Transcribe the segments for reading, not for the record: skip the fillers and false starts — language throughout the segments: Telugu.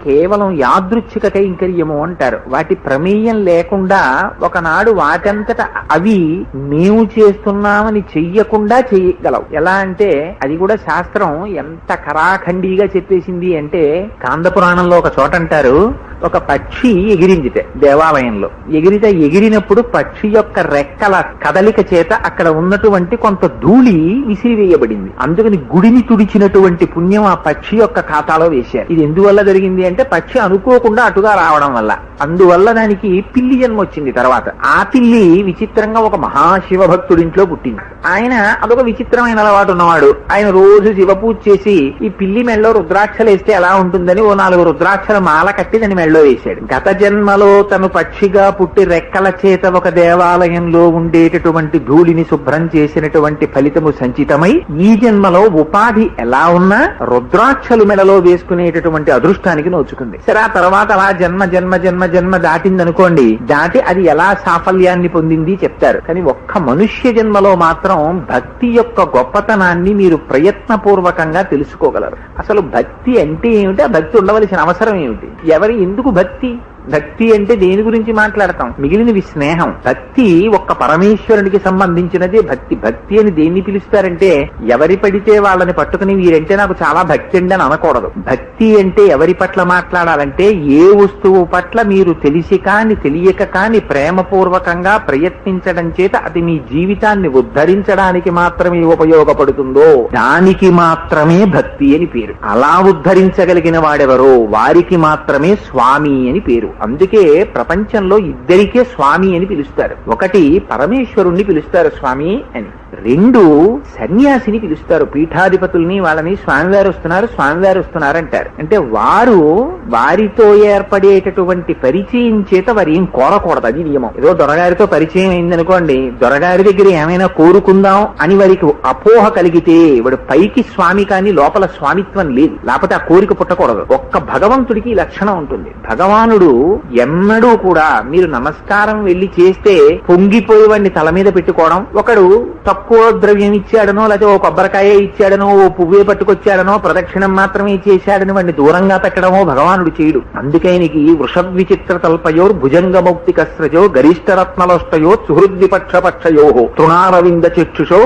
కేవలం యాదృచ్ఛిక కైంకర్యము అంటారు. వాటి ప్రమేయం లేకుండా ఒకనాడు వాటంతట అవి మేము చేస్తున్నామని చెయ్యకుండా చెయ్యగలవు. ఎలా అంటే అది కూడా శాస్త్రం ఎంత కరాఖండిగా చెప్పేసింది అంటే, కాంద పురాణంలో ఒక చోట అంటారు, ఒక పక్షి ఎగిరిందితే దేవాలయంలో ఎగిరినప్పుడు పక్షి యొక్క రెక్కల కదలిక చేత అక్కడ ఉన్నటువంటి కొంత ధూళి విసిరివేయబడింది. అందుకని గుడిని తుడిచినటువంటి పుణ్యం ఆ పక్షి యొక్క ఖాతాలో వేశారు. ఇది ఎందువల్ల జరిగింది అంటే పక్షి అనుకోకుండా అటుగా రావడం వల్ల. అందువల్ల దానికి పిల్లి జన్మ వచ్చింది. తర్వాత ఆ పిల్లి విచిత్రంగా ఒక మహాశివ భక్తుడింట్లో పుట్టింది. ఆయన అదొక విచిత్రమైన అలవాటు ఉన్నవాడు. ఆయన రోజు శివ పూజ చేసి ఈ పిల్లి మెళ్ళలో రుద్రాక్షలు వేస్తే ఎలా ఉంటుందని ఓ 4 రుద్రాక్షల మాల కట్టి దాని మెళ్ళలో వేశాడు. గత జన్మలో తను పక్షిగా పుట్టి రెక్కల చేత ఒక దేవాలయంలో ఉండేటటువంటి ధూళిని శుభ్రం చేసినటువంటి ఫలితము సంచితమై ఈ జన్మలో ఉపాధి ఎలా ఉన్నా రుద్రాక్షలు మెడలో వేసుకునేటటువంటి అదృష్టానికి నోచుకుంది. సరే, ఆ తర్వాత అలా జన్మ జన్మ జన్మ జన్మ దాటిందనుకోండి, దాటి అది ఎలా సాఫల్యాన్ని పొందింది చెప్తారు. కానీ ఒక్క మనుష్య జన్మలో మాత్రం భక్తి యొక్క గొప్పతనాన్ని మీరు ప్రయత్నపూర్వకంగా తెలుసుకోగలరు. అసలు భక్తి అంటే ఏమిటి, ఆ భక్తి ఉండవలసిన అవసరం ఏమిటి, ఎవరి ఎందుకు భక్తి? భక్తి అంటే దేని గురించి మాట్లాడతాం? మిగిలినవి స్నేహం. భక్తి ఒక్క పరమేశ్వరునికి సంబంధించినదే భక్తి. భక్తి అని దేన్ని పిలుస్తారంటే ఎవరి పడితే వాళ్ళని పట్టుకుని వీరంటే నాకు చాలా భక్తి అండి అని అనకూడదు. భక్తి అంటే ఎవరి పట్ల మాట్లాడాలంటే ఏ వస్తువు పట్ల మీరు తెలిసి కాని తెలియక కాని ప్రేమపూర్వకంగా ప్రయత్నించడం చేత అది మీ జీవితాన్ని ఉద్ధరించడానికి మాత్రమే ఉపయోగపడుతుందో దానికి మాత్రమే భక్తి అని పేరు. అలా ఉద్ధరించగలిగిన వాడెవరో వారికి మాత్రమే స్వామి అని పేరు. అందుకే ప్రపంచంలో ఇద్దరికే స్వామి అని పిలుస్తారు. ఒకటి పరమేశ్వరుణ్ణి పిలుస్తారు స్వామి అని, 2 సన్యాసిని పిలుస్తారు. పీఠాధిపతుల్ని వాళ్ళని స్వామివారు వస్తున్నారు అంటారు. అంటే వారితో ఏర్పడేటటువంటి పరిచయం చేత వారు ఏం కోరకూడదు, అది నియమం. ఏదో దొరగారితో పరిచయం అయిందనుకోండి, దొరగారి దగ్గర ఏమైనా కోరుకుందాం అని వారికి అపోహ కలిగితే వాడు పైకి స్వామి కానీ లోపల స్వామిత్వం లేదు, లేకపోతే ఆ కోరిక పుట్టకూడదు. ఒక్క భగవంతుడికి ఈ లక్షణం ఉంటుంది. భగవానుడు ఎన్నడూ కూడా మీరు నమస్కారం వెళ్లి చేస్తే పొంగిపోయి వాడిని తల మీద పెట్టుకోవడం, ఒకడు తక్కువ ద్రవ్యం ఇచ్చాడనో లేకపోతే ఓ కొబ్బరికాయ ఇచ్చాడనో ఓ పువ్వే పట్టుకొచ్చాడనో ప్రదక్షిణం మాత్రమే చేశాడని వాడిని దూరంగా పెట్టడమో భగవానుడు చేయడు. అందుకైనకి వృషద్విచిత్ర తల్పయోర్ భుజంగ మౌక్తికస్రజో గరిష్టరత్నలోష్టయో సుహృద్విపక్షపక్షయో తృణారవింద చక్షుషో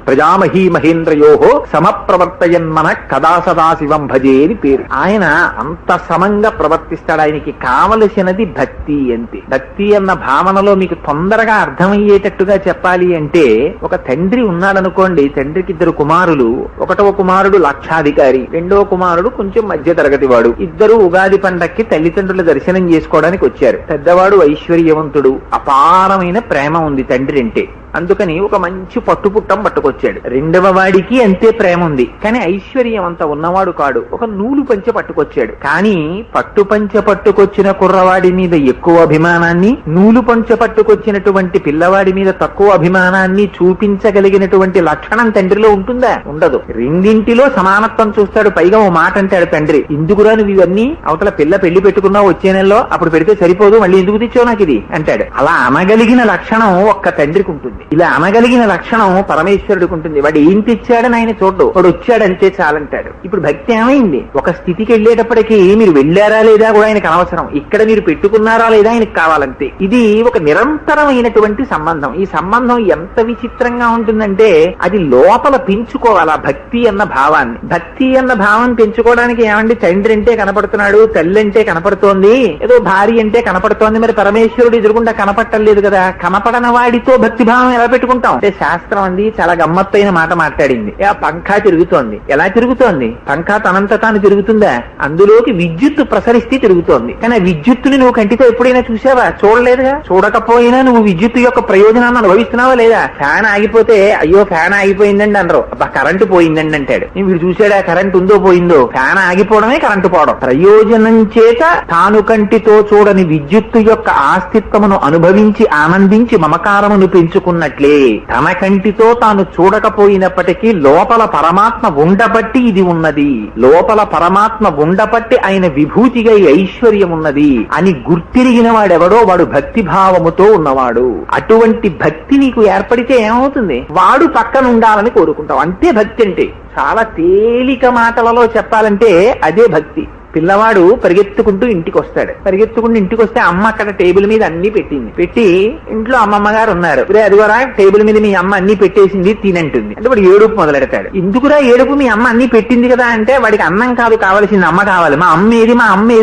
ప్రజామహీ మహేంద్రయో సమప్రవర్తయన్మన కదా సదాశివం భజే అని పేరు. ఆయన అంత సమంగా ప్రవర్తిస్తాడు. ఆయనకి కావలసినది భక్తి అంతే. భక్తి అన్న భావనలో మీకు తొందరగా అర్థమయ్యేటట్టుగా చెప్పాలి అంటే, ఒక తండ్రి ఉన్నాడనుకోండి, తండ్రికి 2 కుమారులు. ఒకటవ కుమారుడు లక్షాధికారి, 2వ కుమారుడు కొంచెం మధ్య తరగతి వాడు. ఇద్దరు ఉగాది పండక్కి తల్లిదండ్రుల దర్శనం చేసుకోవడానికి వచ్చారు. పెద్దవాడు ఐశ్వర్యవంతుడు, అపారమైన ప్రేమ ఉంది తండ్రి అంటే. అందుకని ఒక మంచి పట్టుపుట్టం పట్టుకొచ్చాడు. 2వ వాడికి అంతే ప్రేమ ఉంది, కానీ ఐశ్వర్యం అంత ఉన్నవాడు కాడు. ఒక నూలు పంచె పట్టుకొచ్చాడు. కానీ పట్టుపంచె పట్టుకొచ్చిన కుర్రవాడి మీద ఎక్కువ అభిమానాన్ని, నూలు పంచె పట్టుకొచ్చినటువంటి పిల్లవాడి మీద తక్కువ అభిమానాన్ని చూపించగలిగినటువంటి లక్షణం తండ్రిలో ఉంటుందా? ఉండదు. రెండింటిలో సమానత్వం చూస్తాడు. పైగా ఓ మాట అంటాడు తండ్రి, ఎందుకురా నువ్వు ఇవన్నీ, అవతల పిల్ల పెళ్లి పెట్టుకున్నావు వచ్చే నెలలో, అప్పుడు పెడితే సరిపోదు, మళ్ళీ ఎందుకు తెచ్చావు నాకు ఇది అంటాడు. అలా అనగలిగిన లక్షణం ఒక్క తండ్రికి ఉంటుంది. ఇలా అనగలిగిన లక్షణం పరమేశ్వరుడికి ఉంటుంది. వాడు ఏం తెచ్చాడని ఆయన చూడ్డు, వాడు వచ్చాడంటే చాలంటాడు. ఇప్పుడు భక్తి ఏమైంది? ఒక స్థితికి వెళ్ళేటప్పటికీ మీరు వెళ్ళారా లేదా కూడా ఆయనకు అనవసరం, ఇక్కడ మీరు పెట్టుకున్నారా లేదా ఆయనకు కావాలంతే. ఇది ఒక నిరంతరమైనటువంటి సంబంధం. ఈ సంబంధం ఎంత విచిత్రంగా ఉంటుందంటే అది లోపల పెంచుకోవాలి ఆ భక్తి అన్న భావాన్ని. భక్తి అన్న భావం పెంచుకోవడానికి ఏమండి, తండ్రి అంటే కనపడుతున్నాడు, తల్లి అంటే కనపడుతోంది, ఏదో భార్య అంటే కనపడుతోంది, మరి పరమేశ్వరుడు ఎదురుగుండా కనపట్టలేదు కదా. కనపడన వాడితో భక్తి భావం ఎలా పెట్టుకుంటాం అంటే, శాస్త్రం అంది చాలా గమ్మత్తైన మాట మాట్లాడింది. ఆ పంఖా తిరుగుతోంది. ఎలా తిరుగుతోంది? పంఖా తనంత తాను తిరుగుతుందా? అందులోకి విద్యుత్తు ప్రసరిస్తే తిరుగుతోంది. కానీ ఆ విద్యుత్తుని నువ్వు కంటితో ఎప్పుడైనా చూసావా? చూడలేదుగా. చూడకపోయినా నువ్వు విద్యుత్తు యొక్క ప్రయోజనాన్ని అనుభవిస్తున్నావా లేదా? ఫ్యాన్ ఆగిపోతే అయ్యో ఫ్యాన్ ఆగిపోయిందండి అనరు, అబ్బా కరెంటు పోయిందండి అంటాడు. వీడు చూసాడా కరెంట్ ఉందో పోయిందో? ఫ్యాన్ ఆగిపోవడమే కరెంటు పోవడం. ప్రయోజనం చేత తాను కంటితో చూడని విద్యుత్తు యొక్క ఆస్తిత్వమును అనుభవించి ఆనందించి మమకారమును పెంచుకున్నట్లే తన కంటితో తాను చూడకపోయినప్పటికీ లోపల పరమాత్మ ఉండబట్టి ఇది ఉన్నది, లోపల పరమాత్మ ఉండబట్టి ఆయన విభూతిగా ఐశ్వర్యం ఉన్నది అని గుర్తిరిగిన వాడెవడో వాడు భక్తి భావముతో ఉన్నవాడు. అటువంటి భక్తి నీకు ఏర్పడితే ఏమవుతుంది? వాడు పక్కన ఉండాలని కోరుకుంటావు. అంతే భక్తి అంటే. చాలా తేలిక మాటలలో చెప్పాలంటే అదే భక్తి. పిల్లవాడు పరిగెత్తుకుంటూ ఇంటికి వస్తాడు. పరిగెత్తుకుంటూ ఇంటికి వస్తే అమ్మ అక్కడ టేబుల్ మీద అన్ని పెట్టింది. పెట్టి ఇంట్లో అమ్మమ్మ గారు ఉన్నారు. అదిగోరా టేబుల్ మీద మీ అమ్మ అన్ని పెట్టేసింది తినంటుంది. అంటే వాడు ఏడుపు మొదలెడతాడు. ఎందుకురా ఏడుపు, మీ అమ్మ అన్ని పెట్టింది కదా అంటే వాడికి అన్నం కాదు కావాల్సింది, అమ్మ కావాలి. మా అమ్మ ఏది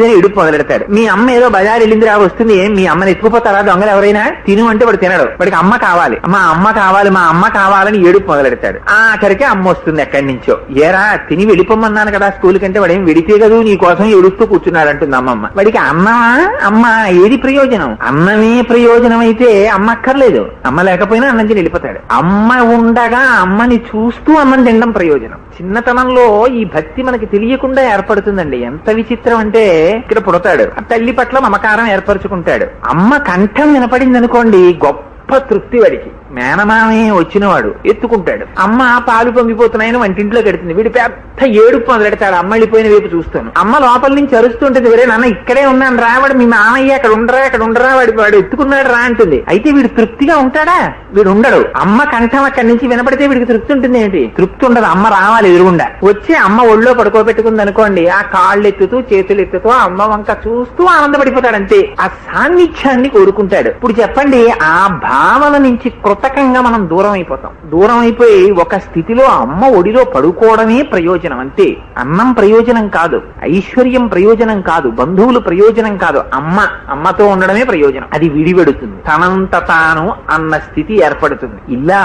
అని ఏడుపు మొదలెడతాడు. మీ అమ్మ ఏదో బజార్ వెళ్ళింది రా వస్తుంది, ఏం మీ అమ్మని ఎత్తుకుపోతారా దొంగలు ఎవరైనా, తిను అంటే వాడు తినడు. వాడికి అమ్మ కావాలి, మా అమ్మ కావాలి, మా అమ్మ కావాలని ఏడుపు మొదలెడతాడు. ఆఖరికి అమ్మ వస్తుంది ఎక్కడి నుంచో. ఏరా తిని వెళ్ళిపోమన్నాను కదా స్కూల్ కంటే, వాడేం వెడితే కదా నీ కోసం ఏడుస్తూ కూర్చున్నాడు అంటుంది అమ్మమ్మ. వాడికి అన్నమా అమ్మ ఏది ప్రయోజనం? అన్నమే ప్రయోజనం అయితే అమ్మ అక్కర్లేదు, అమ్మ లేకపోయినా అన్నం తిని వెళ్ళిపోతాడు. అమ్మ ఉండగా అమ్మని చూస్తూ అన్నం తినడం ప్రయోజనం. చిన్నతనంలో ఈ భక్తి మనకి తెలియకుండా ఏర్పడుతుందండి. ఎంత విచిత్రం అంటే ఇక్కడ పుడతాడు, తల్లి పట్ల మమకారం ఏర్పరచుకుంటాడు. అమ్మ కంఠం వినపడింది అనుకోండి గొప్ప తృప్తి వాడికి. మేనమామే వచ్చినవాడు ఎత్తుకుంటాడు. అమ్మ పాలు పొంగిపోతున్నాయని వంటింట్లో కడుతుంది. వీడు పెద్ద ఏడుపు మొదలెడతాడు అమ్మ వెళ్ళిపోయిన వైపు చూస్తాను. అమ్మ లోపల నుంచి అరుస్తుంటుంది, వేరే నాన్న ఇక్కడే ఉన్నాను రా, వాడు మీ మామయ్య అక్కడ ఉండరా వాడు ఎత్తుకున్నాడు రా అంటుంది. అయితే వీడు తృప్తిగా ఉంటాడా? వీడు ఉండడు. అమ్మ కంఠం అక్కడి నుంచి వినపడితే వీడికి తృప్తి ఉంటుంది ఏంటి? తృప్తి ఉండదు. అమ్మ రావాలి ఎదురుగుండా. వచ్చి అమ్మ ఒళ్ళో పడుకోబెట్టుకుంది అనుకోండి, ఆ కాళ్ళు ఎత్తుతూ చేతులు ఎత్తుతూ అమ్మ వంక చూస్తూ ఆనందపడిపోతాడు అంతే. ఆ సాన్నిధ్యాన్ని కోరుకుంటాడు. ఇప్పుడు చెప్పండి, ఆ భావన నుంచి కృతకంగా మనం దూరం అయిపోతాం. దూరం అయిపోయి ఒక స్థితిలో అమ్మ ఒడిలో పడుకోవడమే ప్రయోజనం అంతే. అన్నం ప్రయోజనం కాదు, ఐశ్వర్యం ప్రయోజనం కాదు, బంధువులు ప్రయోజనం కాదు, అమ్మతో ఉండడమే ప్రయోజనం. అది విడిపెడుతుంది, తనంత తాను అన్న స్థితి ఏర్పడుతుంది. ఇలా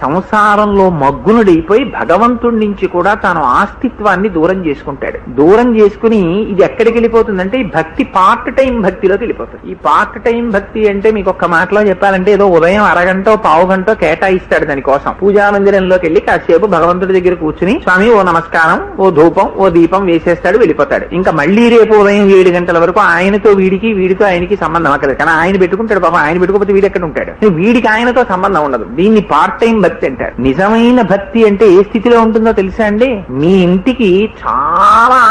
సంసారంలో మగ్గునుడైపోయి భగవంతుడి నుంచి కూడా తాను ఆస్తిత్వాన్ని దూరం చేసుకుంటాడు. దూరం చేసుకుని ఇది ఎక్కడికి వెళ్ళిపోతుందంటే ఈ భక్తి పార్ట్ టైం భక్తిలోకి వెళ్ళిపోతుంది. ఈ పార్ట్ టైం భక్తి అంటే మీకు ఒక్క మాటలో చెప్పాలంటే ఏదో ఉదయం అరగంట పావు గంట కేటాయిస్తాడు దానికోసం. పూజా మందిరంలోకి వెళ్ళి కాసేపు భగవంతుడి దగ్గర కూర్చుని స్వామి ఓ నమస్కారం, ఓ ధూపం, ఓ దీపం వేసేస్తాడు, వెళ్ళిపోతాడు. ఇంకా మళ్లీ రేపు ఉదయం 7 గంటల వరకు ఆయనతో వీడితో ఆయనకి సంబంధం అక్కర్లేదు. కానీ ఆయన పెట్టుకుంటాడు పాపం, ఆయన పెట్టుకోకపోతే వీడు ఎక్కడ ఉంటాడు? వీడికి ఆయనతో సంబంధం ఉండదు. దీన్ని పార్ట్ టైం భక్తి అంటారు. నిజమైన భక్తి అంటే ఏ స్థితిలో ఉంటుందో తెలుసా అండి? మీ ఇంటికి చాలా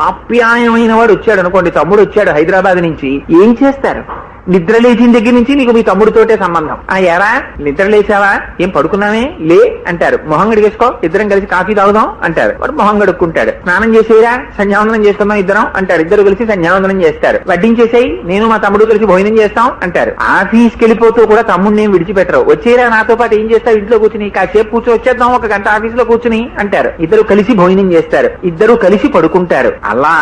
ఆప్యాయమైన వాడు వచ్చాడు అనుకోండి, తమ్ముడు వచ్చాడు హైదరాబాద్ నుంచి, ఏం చేస్తారు? నిద్ర లేచిన దగ్గర నుంచి నీకు మీ తమ్ముడితోటే సంబంధం. ఎరా నిద్ర లేచావా, ఏం పడుకున్నావే, లే అంటారు. మొహం గడిగేసుకో, ఇద్దరం కలిసి కాఫీ తాగుదాం అంటారు. వాడు మొహం గడుక్కుంటాడు. స్నానం చేసేరా, సంధ్యావందనం చేసుకుందాం ఇద్దరం అంటారు. ఇద్దరు కలిసి సంధ్యావందనం చేస్తారు. వడ్డించేసేయి, నేను మా తమ్ముడు కలిసి భోజనం చేస్తాం అంటారు. ఆఫీస్కి వెళ్ళిపోతూ కూడా తమ్ముడిని ఏం విడిచిపెట్టరు. వచ్చేరా నాతో పాటు ఏం చేస్తావు, ఇంట్లో కూర్చుని కాసేపు కూర్చొని వచ్చేద్దాం, 1 గంట ఆఫీస్ లో కూర్చుని అంటారు. ఇద్దరు కలిసి భోజనం చేస్తారు, ఇద్దరు కలిసి పడుకుంటారు. అలా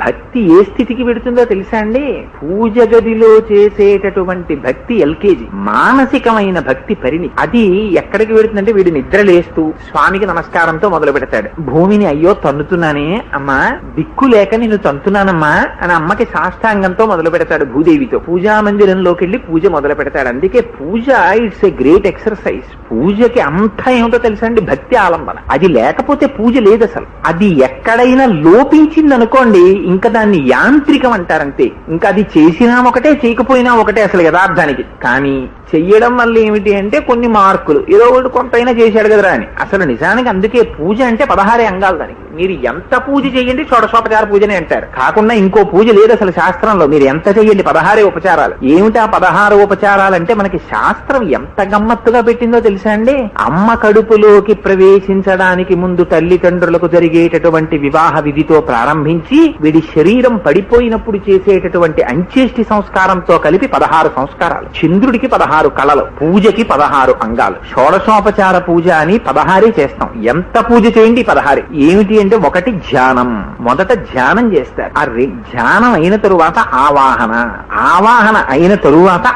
భక్తి ఏ స్థితికి పెడుతుందో తెలుసా అండి? పూజ గదిలో చేసేటటువంటి భక్తి ఎల్కేజీ, మానసికమైన భక్తి పరిణితి. అది ఎక్కడికి పెడుతుందంటే వీడు నిద్ర లేస్తూ స్వామికి నమస్కారంతో మొదలు పెడతాడు. భూమిని అయ్యో తన్నుతున్నానే అమ్మా, దిక్కు లేక నేను తంతున్నానమ్మా అని అమ్మకి సాష్టాంగంతో మొదలు పెడతాడు. భూదేవితో పూజా మందిరంలోకి వెళ్లి పూజ మొదలు పెడతాడు. అందుకే పూజ ఇట్స్ ఏ గ్రేట్ ఎక్సర్సైజ్. పూజకి అంతా ఏమిటో తెలుసా అండి? భక్తి ఆలంబన. అది లేకపోతే పూజ లేదు అసలు. అది ఎక్కడైనా లోపించింది అనుకోండి, ఇంకా దాన్ని యాంత్రికం అంటారంతే. ఇంకా అది చేసినా ఒకటే, చేయకపోయినా ఒకటే అసలు యథార్థానికి. కానీ చెయ్యడం వల్ల ఏమిటి అంటే కొన్ని మార్కులు, ఏదో ఒకటి కొంతైనా చేశాడు కదరా అని. అసలు నిజానికి అందుకే పూజ అంటే 16 అంగాలు దానికి. మీరు ఎంత పూజ చేయండి షోడశోపచార పూజనే అంటారు. కాకుండా ఇంకో పూజ లేదు అసలు శాస్త్రంలో. మీరు ఎంత చెయ్యండి 16 ఉపచారాలు. ఏమిటా 16 ఉపచారాలు అంటే మనకి శాస్త్రం ఎంత గమ్మత్తుగా పెట్టిందో తెలుసా అండి? అమ్మ కడుపులోకి ప్రవేశించడానికి ముందు తల్లిదండ్రులకు జరిగేటటువంటి వివాహ విధితో ప్రారంభించి వీడి శరీరం పడిపోయినప్పుడు చేసేటటువంటి అంత్యేష్టి సంస్కారంతో కలిపి 16 సంస్కారాలు. చంద్రుడికి 16 కళలు, పూజకి 16 అంగాలు. షోడశోపచార పూజ అని 16 చేస్తాం. ఎంత పూజ చేయండి 16. ఏమిటి అంటే ఒకటి ధ్యానం. మొదట ధ్యానం చేస్తారు. ఆ ధ్యానం అయిన తరువాత ఆవాహన అయిన తరువాత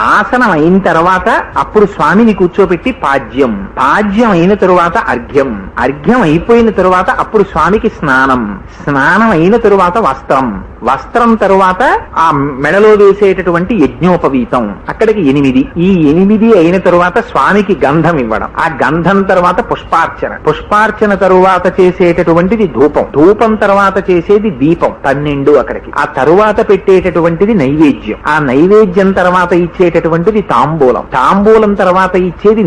ఆసనం అయిన తర్వాత అప్పుడు స్వామిని కూర్చోబెట్టి పాద్యం అయిన తరువాత అర్ఘ్యం అయిపోయిన తరువాత అప్పుడు స్వామికి స్నానం అయిన తరువాత వస్త్రం తరువాత ఆ మెడలో వేసేటటువంటి యజ్ఞోపవీతం, అక్కడికి 8. ఈ 8 అయిన తరువాత స్వామికి గంధం ఇవ్వడం. ఆ గంధం తర్వాత పుష్పార్చన తరువాత చేసేటటువంటిది ధూపం తర్వాత చేసేది దీపం 12 అక్కడికి. ఆ తరువాత పెట్టేటటువంటిది నైవేద్యం. ఆ నైవేద్యం తర్వాత ఇచ్చేటటువంటిది తాంబూలం తర్వాత ఇచ్చేది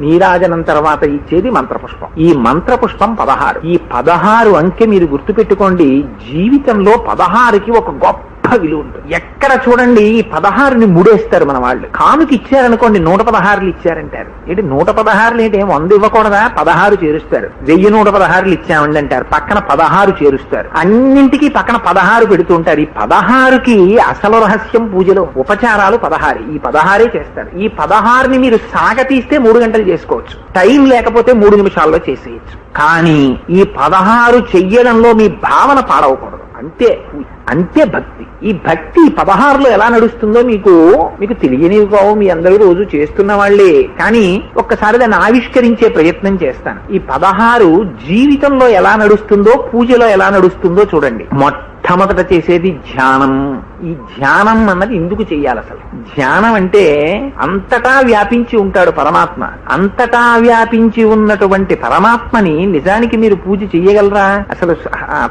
నీరాజనం తర్వాత ఇచ్చేది మంత్రపుష్పం. ఈ మంత్రపుష్పం 16. ఈ 16 అంకె మీరు గుర్తుపెట్టుకోండి. జీవితంలో 16 16కి ఒక గొప్ప విలువ ఉంటుంది. ఎక్కడ చూడండి ఈ 16ని ముడేస్తారు మన వాళ్ళు. కానుక ఇచ్చారనుకోండి 116 ఇచ్చారంటారు. ఏంటి 116 ఏంటి, 100 ఇవ్వకూడదా, 16 చేరుస్తారు. 1116 ఇచ్చామండి అంటారు, పక్కన 16 చేరుస్తారు. అన్నింటికి పక్కన 16 పెడుతుంటారు. ఈ 16కి అసలు రహస్యం పూజలో ఉపచారాలు 16. ఈ 16 చేస్తారు. ఈ 16ని మీరు సాగతీస్తే 3 గంటలు చేసుకోవచ్చు, టైం లేకపోతే 3 నిమిషాల్లో చేసేయచ్చు. కానీ ఈ 16 చెయ్యడంలో మీ భావన పాడవకూడదు. అంతే భక్తి. ఈ భక్తి 16లో ఎలా నడుస్తుందో మీకు తెలియనివి కావు, మీ అందరూ రోజు చేస్తున్న వాళ్లే. కానీ ఒక్కసారి దాన్ని ఆవిష్కరించే ప్రయత్నం చేస్తాను. ఈ 16 జీవితంలో ఎలా నడుస్తుందో, పూజలో ఎలా నడుస్తుందో చూడండి. మొట్టమొదట చేసేది ధ్యానం. ఈ ధ్యానం అన్నది ఎందుకు చెయ్యాలి అసలు? ధ్యానం అంటే అంతటా వ్యాపించి ఉంటాడు పరమాత్మ. అంతటా వ్యాపించి ఉన్నటువంటి పరమాత్మని నిజానికి మీరు పూజ చెయ్యగలరా? అసలు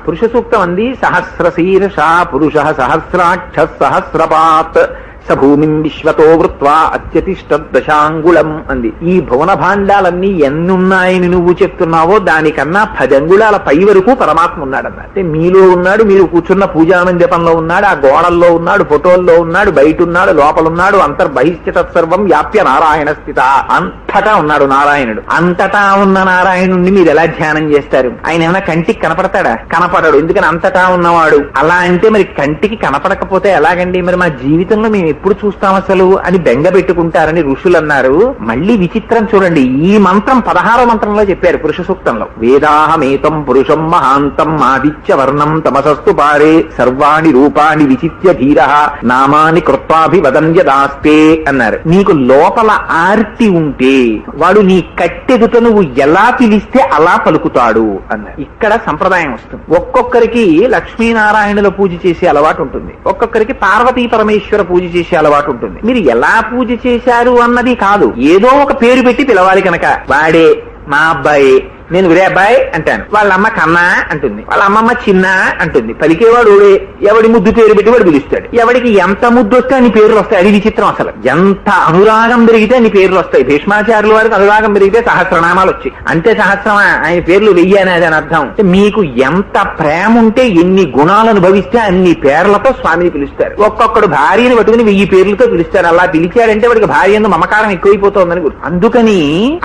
పురుష సూక్తం అంది, సహస్ర శీర్ష పురుష సహస్రాక్ష సహస్రపాత్ సభూమిం విశ్వతో వృత్వా అత్యతిష్టదశాంగుళం అంది. ఈ భువన భాండాలన్నీ ఎన్నున్నాయని నువ్వు చెప్తున్నావో దానికన్నా 10 అంగుళాల పై వరకు పరమాత్మ ఉన్నాడన్న. అంటే మీలో ఉన్నాడు, మీరు కూర్చున్న పూజా మందిపంలో ఉన్నాడు, ఆ గోడల్లో ఉన్నాడు, ఫోటోల్లో ఉన్నాడు, బయట ఉన్నాడు, లోపలున్నాడు. అంతర్బహిష్ట తత్సర్వం వ్యాప్య నారాయణ స్థిత. అంతటా ఉన్నాడు నారాయణుడు. అంతటా ఉన్న నారాయణుణ్ణి మీరు ఎలా ధ్యానం చేస్తారు? ఆయన ఏమైనా కంటికి కనపడతాడా? కనపడడు. ఎందుకని? అంతటా ఉన్నవాడు. అలా అంటే మరి కంటికి కనపడకపోతే ఎలాగండి? మరి మా జీవితంలో మేము ఎప్పుడు చూస్తాం అసలు అని బెంగ పెట్టుకుంటారని ఋషులు అన్నారు. మళ్ళీ విచిత్రం చూడండి, ఈ మంత్రం 16వ మంత్రంలో చెప్పారు పురుష సూక్తంలో. వేదాహమేతం పురుషం మహాంతం ఆదిత్య వర్ణం తమసస్తు పారే సర్వాణి రూపాణి విచిత్య ధీర నామాని కృత్వాభివదన్యదాస్తే అన్నారు. నీకు లోపల ఆర్తి ఉంటే వాడు నీ కట్టెదుట నువ్వు ఎలా పిలిస్తే అలా పలుకుతాడు అన్నారు. ఇక్కడ సంప్రదాయం వస్తుంది. ఒక్కొక్కరికి లక్ష్మీనారాయణుల పూజ చేసే అలవాటు ఉంటుంది, ఒక్కొక్కరికి పార్వతీ పరమేశ్వర పూజ చేసే అలవాటు ఉంటుంది. మీరు ఎలా పూజ చేశారు అన్నది కాదు, ఏదో ఒక పేరు పెట్టి పిలవాలి. కనుక వాడే మా అబ్బాయి, నేను విరే అబ్బాయి అంటాను, వాళ్ళ అమ్మ కన్నా అంటుంది, వాళ్ళ అమ్మమ్మ చిన్న అంటుంది. పలికేవాడు ఎవడి ముద్దు పేరు పెట్టి వాడు పిలుస్తాడు. ఎవడికి ఎంత ముద్దు వస్తే అన్ని పేర్లు వస్తాయి. అది విచిత్రం. అసలు ఎంత అనురాగం పెరిగితే అన్ని పేర్లు వస్తాయి. భీష్మాచార్యుల వారికి అనురాగం పెరిగితే సహస్రనామాలు వచ్చాయి. అంతే సహస్రమా, ఆయన పేర్లు 1000 అనేది అని అర్థం. మీకు ఎంత ప్రేమ ఉంటే, ఎన్ని గుణాలు అనుభవిస్తే అన్ని పేర్లతో స్వామిని పిలుస్తారు. ఒక్కొక్కడు భార్యని పట్టుకుని 1000 పేర్లతో పిలుస్తారు. అలా పిలిచాడంటే వాడికి భార్య ఎందు మమకారం ఎక్కువైపోతుందని గుర్తు. అందుకని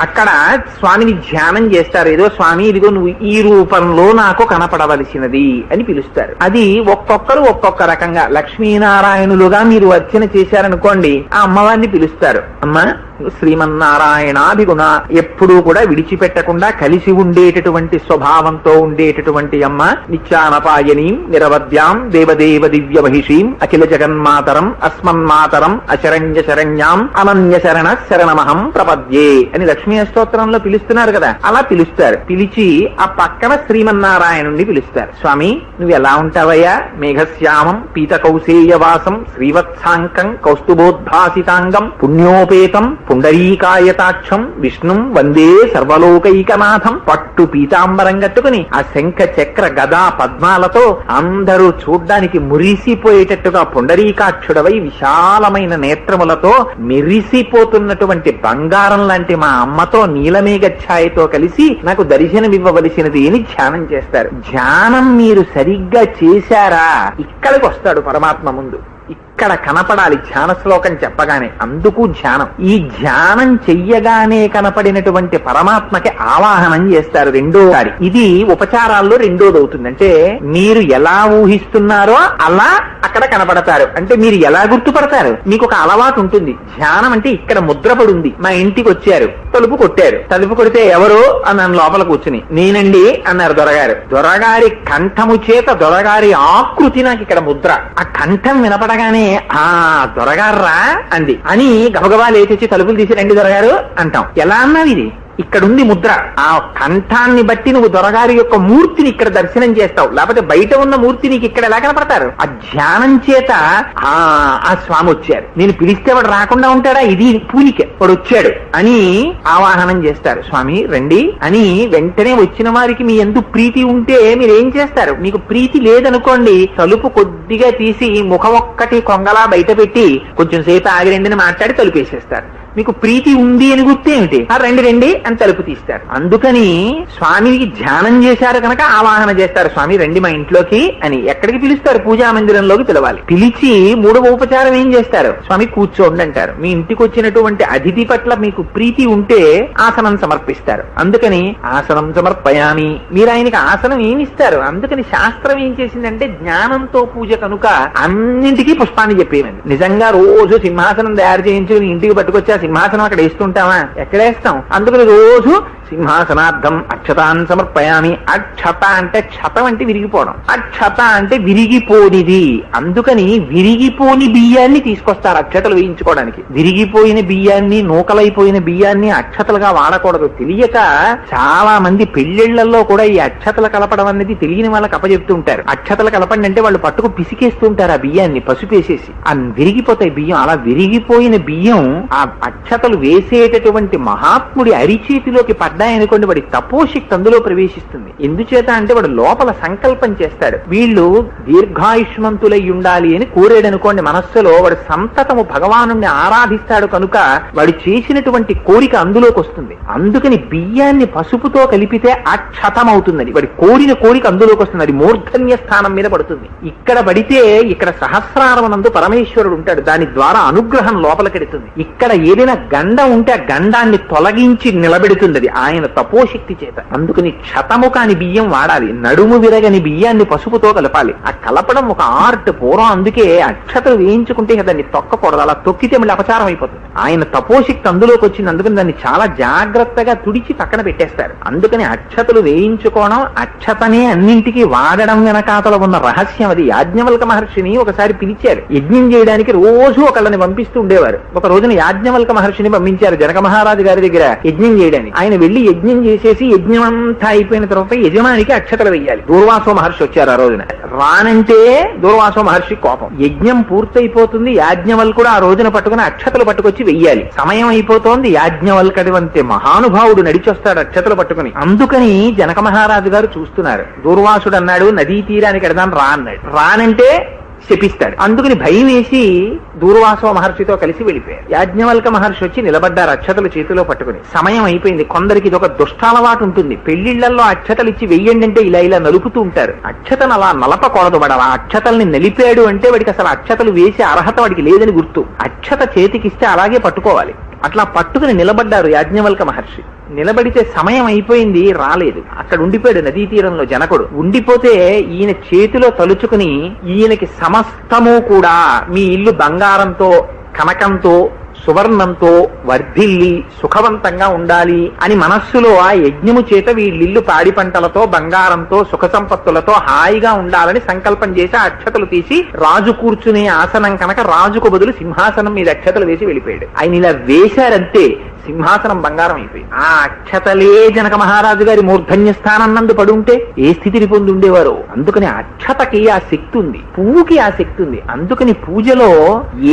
అక్కడ స్వామిని ధ్యానం చేస్తారు. ఏదో స్వామి ఇదిగో నువ్వు ఈ రూపంలో నాకు కనపడవలసినది అని పిలుస్తారు. అది ఒక్కొక్కరు ఒక్కొక్క రకంగా. లక్ష్మీనారాయణులుగా మీరు అర్చన చేశారనుకోండి, ఆ అమ్మవారిని పిలుస్తారు. అమ్మ శ్రీమన్నారాయణాభిగుణ, ఎప్పుడూ కూడా విడిచిపెట్టకుండా కలిసి ఉండేటటువంటి స్వభావంతో ఉండేటటువంటి అమ్మ. నిత్యానపాయనీం నిరవద్యాం దేవదేవ దివ్య మహిషీం అఖిల జగన్మాతరం అస్మన్మాతరం అశరణ్య శరణ్యాం అనన్య శరణ శరణమహం ప్రపద్యే అని లక్ష్మీ అష్టోత్తరంలో పిలుస్తున్నారు కదా. అలా పిలుస్తారు. పిలిచి ఆ పక్కన శ్రీమన్నారాయణుణ్ణి పిలుస్తారు. స్వామి నువ్వు ఎలా ఉంటావయ్యా? మేఘశ్యామం పీత కౌశేయవాసం శ్రీవత్సాంకం కౌస్తుభోద్భాసితాంగం పుణ్యోపేతం పుండరీకాయతాక్షం విష్ణుం వందే సర్వలోకైకనాథం. పట్టు పీతాంబరం కట్టుకుని ఆ శంఖ చక్ర గదా పద్మాలతో అందరూ చూడ్డానికి మురిసిపోయేటట్టుగా పుండరీకాక్షుడవై విశాలమైన నేత్రములతో మెరిసిపోతున్నటువంటి బంగారం లాంటి మా అమ్మతో నీలమేఘ ఛాయతో కలిసి నాకు దర్శనమివ్వవలసినది అని ధ్యానం చేస్తారు. ధ్యానం మీరు సరిగ్గా చేశారా, ఇక్కడికి వస్తాడు పరమాత్మ ముందు. ఇక్కడ కనపడాలి ధ్యాన శ్లోకం చెప్పగానే. అందుకు ధ్యానం. ఈ ధ్యానం చెయ్యగానే కనపడినటువంటి పరమాత్మకి ఆవాహనం చేస్తారు రెండోసారి. ఇది ఉపచారాల్లో రెండోది అవుతుంది. అంటే మీరు ఎలా ఊహిస్తున్నారో అలా అక్కడ కనపడతారు. అంటే మీరు ఎలా గుర్తుపడతారు? మీకు ఒక అలవాటు ఉంటుంది. ధ్యానం అంటే ఇక్కడ ముద్రపడుంది. మా ఇంటికి వచ్చారు, తలుపు కొట్టారు, తలుపు కొడితే ఎవరు అన్నాను లోపల కూర్చుని. నేనండి అన్నారు దొరగారు. దొరగారి కంఠము చేత దొరగారి ఆకృతి నాకు ఇక్కడ ముద్ర. ఆ కంఠం వినపడగానే ఆ దొరగారా అంది అని గబగబా లేచి తలుపులు తీసి రండి దొరగారు అంటాం. ఎలా అన్నావు? ఇది ఇక్కడుంది ముద్ర. ఆ కంఠాన్ని బట్టి నువ్వు దొరగారి యొక్క మూర్తిని ఇక్కడ దర్శనం చేస్తావు. లేకపోతే బయట ఉన్న మూర్తి నీకు ఇక్కడ ఎలా కనపడతారు? ఆ ధ్యానం చేత ఆ స్వామి వచ్చారు, నేను పిలిస్తే వాడు రాకుండా ఉంటాడా? ఇది పూనికే, వాడు వచ్చాడు అని ఆవాహనం చేస్తారు. స్వామి రండి అని. వెంటనే వచ్చిన వారికి మీ యందు ప్రీతి ఉంటే మీరేం చేస్తారు? మీకు ప్రీతి లేదనుకోండి, తలుపు కొద్దిగా తీసి ముఖం ఒక్కటి కొంగలా బయట పెట్టి కొంచెం సేపు ఆగిరండిని మాట్లాడి తలుపేసేస్తారు. మీకు ప్రీతి ఉంది అని గుర్తేమిటి? రండి రండి అని తలుపు తీస్తారు. అందుకని స్వామికి ధ్యానం చేశారు కనుక ఆవాహన చేస్తారు, స్వామి రండి మా ఇంట్లోకి అని. ఎక్కడికి పిలుస్తారు? పూజా మందిరంలోకి పిలవాలి. పిలిచి మూడవ ఉపచారం ఏం చేస్తారు? స్వామి కూర్చోండి అంటారు. మీ ఇంటికి వచ్చినటువంటి అతిథి పట్ల మీకు ప్రీతి ఉంటే ఆసనం సమర్పిస్తారు. అందుకని ఆసనం సమర్పయామి. మీరు ఆయనకి ఆసనం ఏమిస్తారు? అందుకని శాస్త్రం ఏం చేసిందంటే జ్ఞానంతో పూజ కనుక అన్నింటికీ పుష్పాన్ని చెప్పేది. నిజంగా రోజు సింహాసనం తయారు చేయించుకుని ఇంటికి పట్టుకొచ్చి ఆ సింహాసనం అక్కడ వేస్తుంటామా? ఎక్కడేస్తాం? అందుకని రోజు సింహాసనార్థం అక్షతాన్ సమర్పయామి. అక్షత అంటే క్షతం అంటే విరిగిపోవడం, అక్షత అంటే విరిగిపోనిది. అందుకని విరిగిపోని బియ్యాన్ని తీసుకొస్తారు అక్షతలు వేయించుకోవడానికి. విరిగిపోయిన బియ్యాన్ని, నూకలైపోయిన బియ్యాన్ని అక్షతలుగా వాడకూడదు. తెలియక చాలా మంది పెళ్లిళ్లలో కూడా ఈ అక్షతలు కలపడం అనేది తెలియని వాళ్ళకి అప్పచెప్తూ ఉంటారు. అక్షతలు కలపండి అంటే వాళ్ళు పట్టుకు పిసికేస్తూ ఉంటారు ఆ బియ్యాన్ని పసుపేసేసి. ఆ విరిగిపోతాయి బియ్యం. అలా విరిగిపోయిన బియ్యం ఆ అక్షతలు వేసేటటువంటి మహాత్ముడి అరిచేతిలోకి పడ్డాయనుకోండి, వాడి తపోశక్తి అందులో ప్రవేశిస్తుంది. ఎందుచేత అంటే వాడు లోపల సంకల్పం చేస్తాడు, వీళ్ళు దీర్ఘాయుష్మంతులై ఉండాలి అని కోరాడనుకోండి మనస్సులో, వాడు సంతతము భగవాను ఆరాధిస్తాడు కనుక వాడు చేసినటువంటి కోరిక అందులోకి వస్తుంది. అందుకని బియ్యాన్ని పసుపుతో కలిపితే అక్షతం అవుతుందని వాడి కోరిన కోరిక అందులోకి వస్తుంది. అది మూర్ధన్య స్థానం మీద పడుతుంది. ఇక్కడ పడితే ఇక్కడ సహస్రారమునందు పరమేశ్వరుడు ఉంటాడు, దాని ద్వారా అనుగ్రహం లోపలికెడుతుంది. ఇక్కడ ఏదైనా గండం ఉంటే ఆ గండాన్ని తొలగించి నిలబెడుతుంది అది ఆయన తపోశక్తి చేత. అందుకని క్షతము కాని బియ్యం వాడాలి, నడుము విరగని బియ్యాన్ని పసుపుతో కలపాలి. ఆ కలపడం ఒక ఆర్ట్ పూర్వం. అందుకే అక్షతలు వేయించుకుంటే దాన్ని తొక్కకూడదు, అలా తొక్కితే మళ్ళీ అపచారం అయిపోతుంది. ఆయన తపోశక్తి అందులోకి వచ్చింది. అందుకని దాన్ని చాలా జాగ్రత్తగా తుడిచి పక్కన పెట్టేస్తారు. అందుకని అక్షతలు వేయించుకోవడం, అక్షతనే అన్నింటికి వాడడం వెనకాతల ఉన్న రహస్యం అది. యాజ్ఞవల్క మహర్షిని ఒకసారి పిలిచారు యజ్ఞం చేయడానికి, రోజు ఒకళ్ళని పంపిస్తూ ఉండేవారు. ఒక రోజున యాజ్ఞవల్క మహర్షిని పంపించారు జనక మహారాజు గారి దగ్గర యజ్ఞం చేయడానికి. ఆయన వెళ్లి యజ్ఞం చేసేసి యజ్ఞం అంతా అయిపోయిన తర్వాత యజమానికి అక్షతలు వెయ్యాలి. దూర్వాసో మహర్షి వచ్చారు ఆ రోజున. రానంటే దూర్వాసో మహర్షి కోపం. యజ్ఞం పూర్తయిపోతుంది, యాజ్ఞవల్కుడు ఆ రోజున పట్టుకుని అక్షతలు పట్టుకొచ్చి వెయ్యాలి. సమయం అయిపోతోంది, యాజ్ఞవల్కడి వంటి మహానుభావుడు నడిచొస్తాడు అక్షతలు పట్టుకుని. అందుకని జనక మహారాజు గారు చూస్తున్నారు. దూర్వాసుడు అన్నాడు నదీ తీరానికి ఎడదాం రా అన్నాడు. రానంటే శపిస్తాడు. అందుకని భయం వేసి దూర్వాసో మహర్షితో కలిసి వెళ్ళిపోయారు. యాజ్ఞవల్క మహర్షి వచ్చి నిలబడ్డారు అక్షతలు చేతిలో పట్టుకుని. సమయం అయిపోయింది. కొందరికి ఇది ఒక దుష్టాలవాటు ఉంటుంది. పెళ్లిళ్లలో అక్షతలు ఇచ్చి వెయ్యండి అంటే ఇలా ఇలా నలుపుతూ ఉంటారు. అక్షతను అలా నలపకూడదు. వాడు ఆ అక్షతల్ని నలిపాడు అంటే వాడికి అసలు అక్షతలు వేసే అర్హత వాడికి లేదని గుర్తు. అక్షత చేతికిస్తే అలాగే పట్టుకోవాలి. అట్లా పట్టుకుని నిలబడ్డారు యాజ్ఞవల్క మహర్షి. నిలబడితే సమయం అయిపోయింది, రాలేదు. అక్కడ ఉండిపోయాడు నదీ తీరంలో జనకుడు. ఉండిపోతే ఈయన చేతిలో తలుచుకుని ఈయనకి సమస్తము కూడా మీ ఇల్లు బంగారంతో, కనకంతో, సువర్ణంతో వర్ధిల్లి సుఖవంతంగా ఉండాలి అని మనస్సులో ఆ యజ్ఞము చేత వీళ్ళిల్లు పాడి పంటలతో, బంగారంతో, సుఖ సంపత్తులతో హాయిగా ఉండాలని సంకల్పం చేసి ఆ అక్షతలు తీసి రాజు కూర్చునే ఆసనం కనుక రాజుకు బదులు సింహాసనం మీద అక్షతలు వేసి వెళ్ళిపోయాడు. ఆయన ఇలా వేశారంతే సింహాసనం బంగారం అయిపోయింది. ఆ అక్షతలే జనక మహారాజు గారి మూర్ధన్య స్థానం నందు పడుంటే ఏ స్థితిని పొంది ఉండేవారు. అందుకని అక్షతకి ఆ శక్తి ఉంది, పువ్వుకి ఆ శక్తి ఉంది. అందుకని పూజలో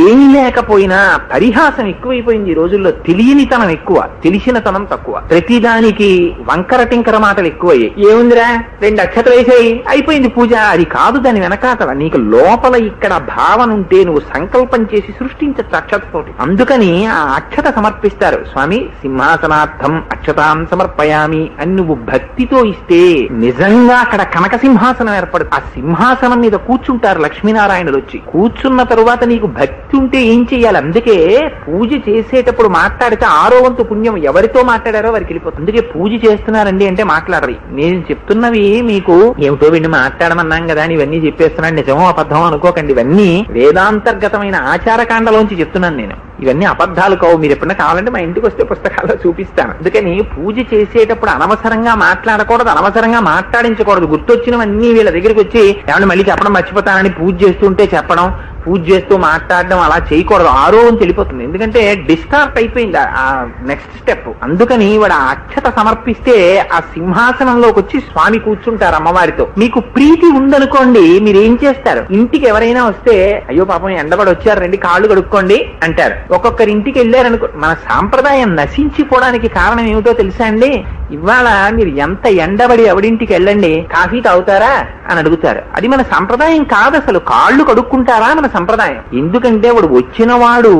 ఏమీ లేకపోయినా పరిహాసం ఎక్కువైపోయింది ఈ రోజుల్లో. తెలియనితనం ఎక్కువ, తెలిసినతనం తక్కువ. ప్రతిదానికి వంకర టింకర మాటలు ఎక్కువయ్యాయి. ఏముందిరా 2 అక్షతలు వేసాయి అయిపోయింది పూజ. అది కాదు దాని వెనకాతల. నీకు లోపల ఇక్కడ భావన ఉంటే నువ్వు సంకల్పం చేసి సృష్టించచ్చు అక్షతతోటి. అందుకని ఆ అక్షత సమర్పిస్తారు. స్వామి సింహాసనార్థం అక్షతాం సమర్పయామి అని నువ్వు భక్తితో ఇస్తే నిజంగా అక్కడ కనక సింహాసనం ఏర్పడుతుంది. ఆ సింహాసనం మీద కూర్చుంటారు లక్ష్మీనారాయణులు వచ్చి. కూర్చున్న తరువాత నీకు భక్తి ఉంటే ఏం చెయ్యాలి? అందుకే పూజ చేసేటప్పుడు మాట్లాడితే 6వ వంతు పుణ్యం ఎవరితో మాట్లాడారో వారికి వెళ్ళిపోతుంది. అందుకే పూజ చేస్తున్నారండి అంటే మాట్లాడరు. నేను చెప్తున్నవి మీకు ఏమిటో వీడిని మాట్లాడమన్నాం కదా అని ఇవన్నీ చెప్పేస్తున్నాను. నిజమో అబద్ధమో అనుకోకండి. ఇవన్నీ వేదాంతర్గతమైన ఆచారకాండలోంచి చెప్తున్నాను నేను. ఇవన్నీ అబద్ధాలు కావు. మీరు ఎప్పుడైనా కావాలంటే మా ఇంటికి వస్తే పుస్తకాల్లో చూపిస్తాను. అందుకని పూజ చేసేటప్పుడు అనవసరంగా మాట్లాడకూడదు, అనవసరంగా మాట్లాడించకూడదు. గుర్తొచ్చినవన్నీ వీళ్ళ దగ్గరికి వచ్చి ఏమన్నా మళ్ళీ చెప్పడం మర్చిపోతానని పూజ చేస్తుంటే చెప్పడం, పూజ చేస్తూ మాట్లాడడం అలా చేయకూడదు. 6వ వంతు వెళ్ళిపోతుంది. ఎందుకంటే డిస్టార్ట్ అయిపోయింది ఆ నెక్స్ట్ స్టెప్. అందుకని వాడు ఆ అక్షత సమర్పిస్తే ఆ సింహాసనంలోకి వచ్చి స్వామి కూర్చుంటారు అమ్మవారితో. మీకు ప్రీతి ఉందనుకోండి, మీరు ఏం చేస్తారు? ఇంటికి ఎవరైనా వస్తే అయ్యో పాపం ఎండబడి వచ్చారు రండి కాళ్ళు కడుక్కోండి అంటారు. ఒక్కొక్కరి ఇంటికి వెళ్ళారనుకో, మన సాంప్రదాయం నశించిపోవడానికి కారణం ఏమిటో తెలుసా అండి? ఇవాళ మీరు ఎంత ఎండబడి ఎవడింటికి వెళ్ళండి, కాఫీ తాగుతారా అని అడుగుతారు. అది మన సంప్రదాయం కాదు. అసలు కాళ్ళు కడుక్కుంటారా మన సంప్రదాయం. ఎందుకంటే వాడు వచ్చిన వాడు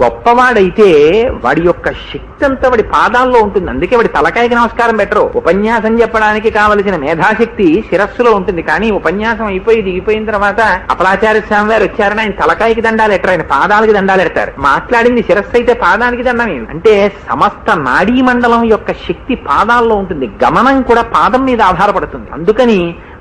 గొప్పవాడైతే వాడి యొక్క శక్తి అంతా వాడి పాదాల్లో ఉంటుంది. అందుకే వాడి తలకాయకి నమస్కారం పెట్టరు. ఉపన్యాసం చెప్పడానికి కావలసిన మేధాశక్తి శిరస్సులో ఉంటుంది. కానీ ఉపన్యాసం దిగిపోయిన తర్వాత అపలాచార్య స్వామి వారు వచ్చారని ఆయన తలకాయకి దండాలు ఎట్టరు, ఆయన పాదాలకి దండాలు ఎడతారు. మాట్లాడింది శిరస్సు అయితే పాదానికి దండం ఏమి అంటే సమస్త నాడీ మండలం యొక్క శక్తి పాదాల్లో ఉంటుంది. గమనం కూడా పాదం మీద ఆధారపడుతుంది. అందుకని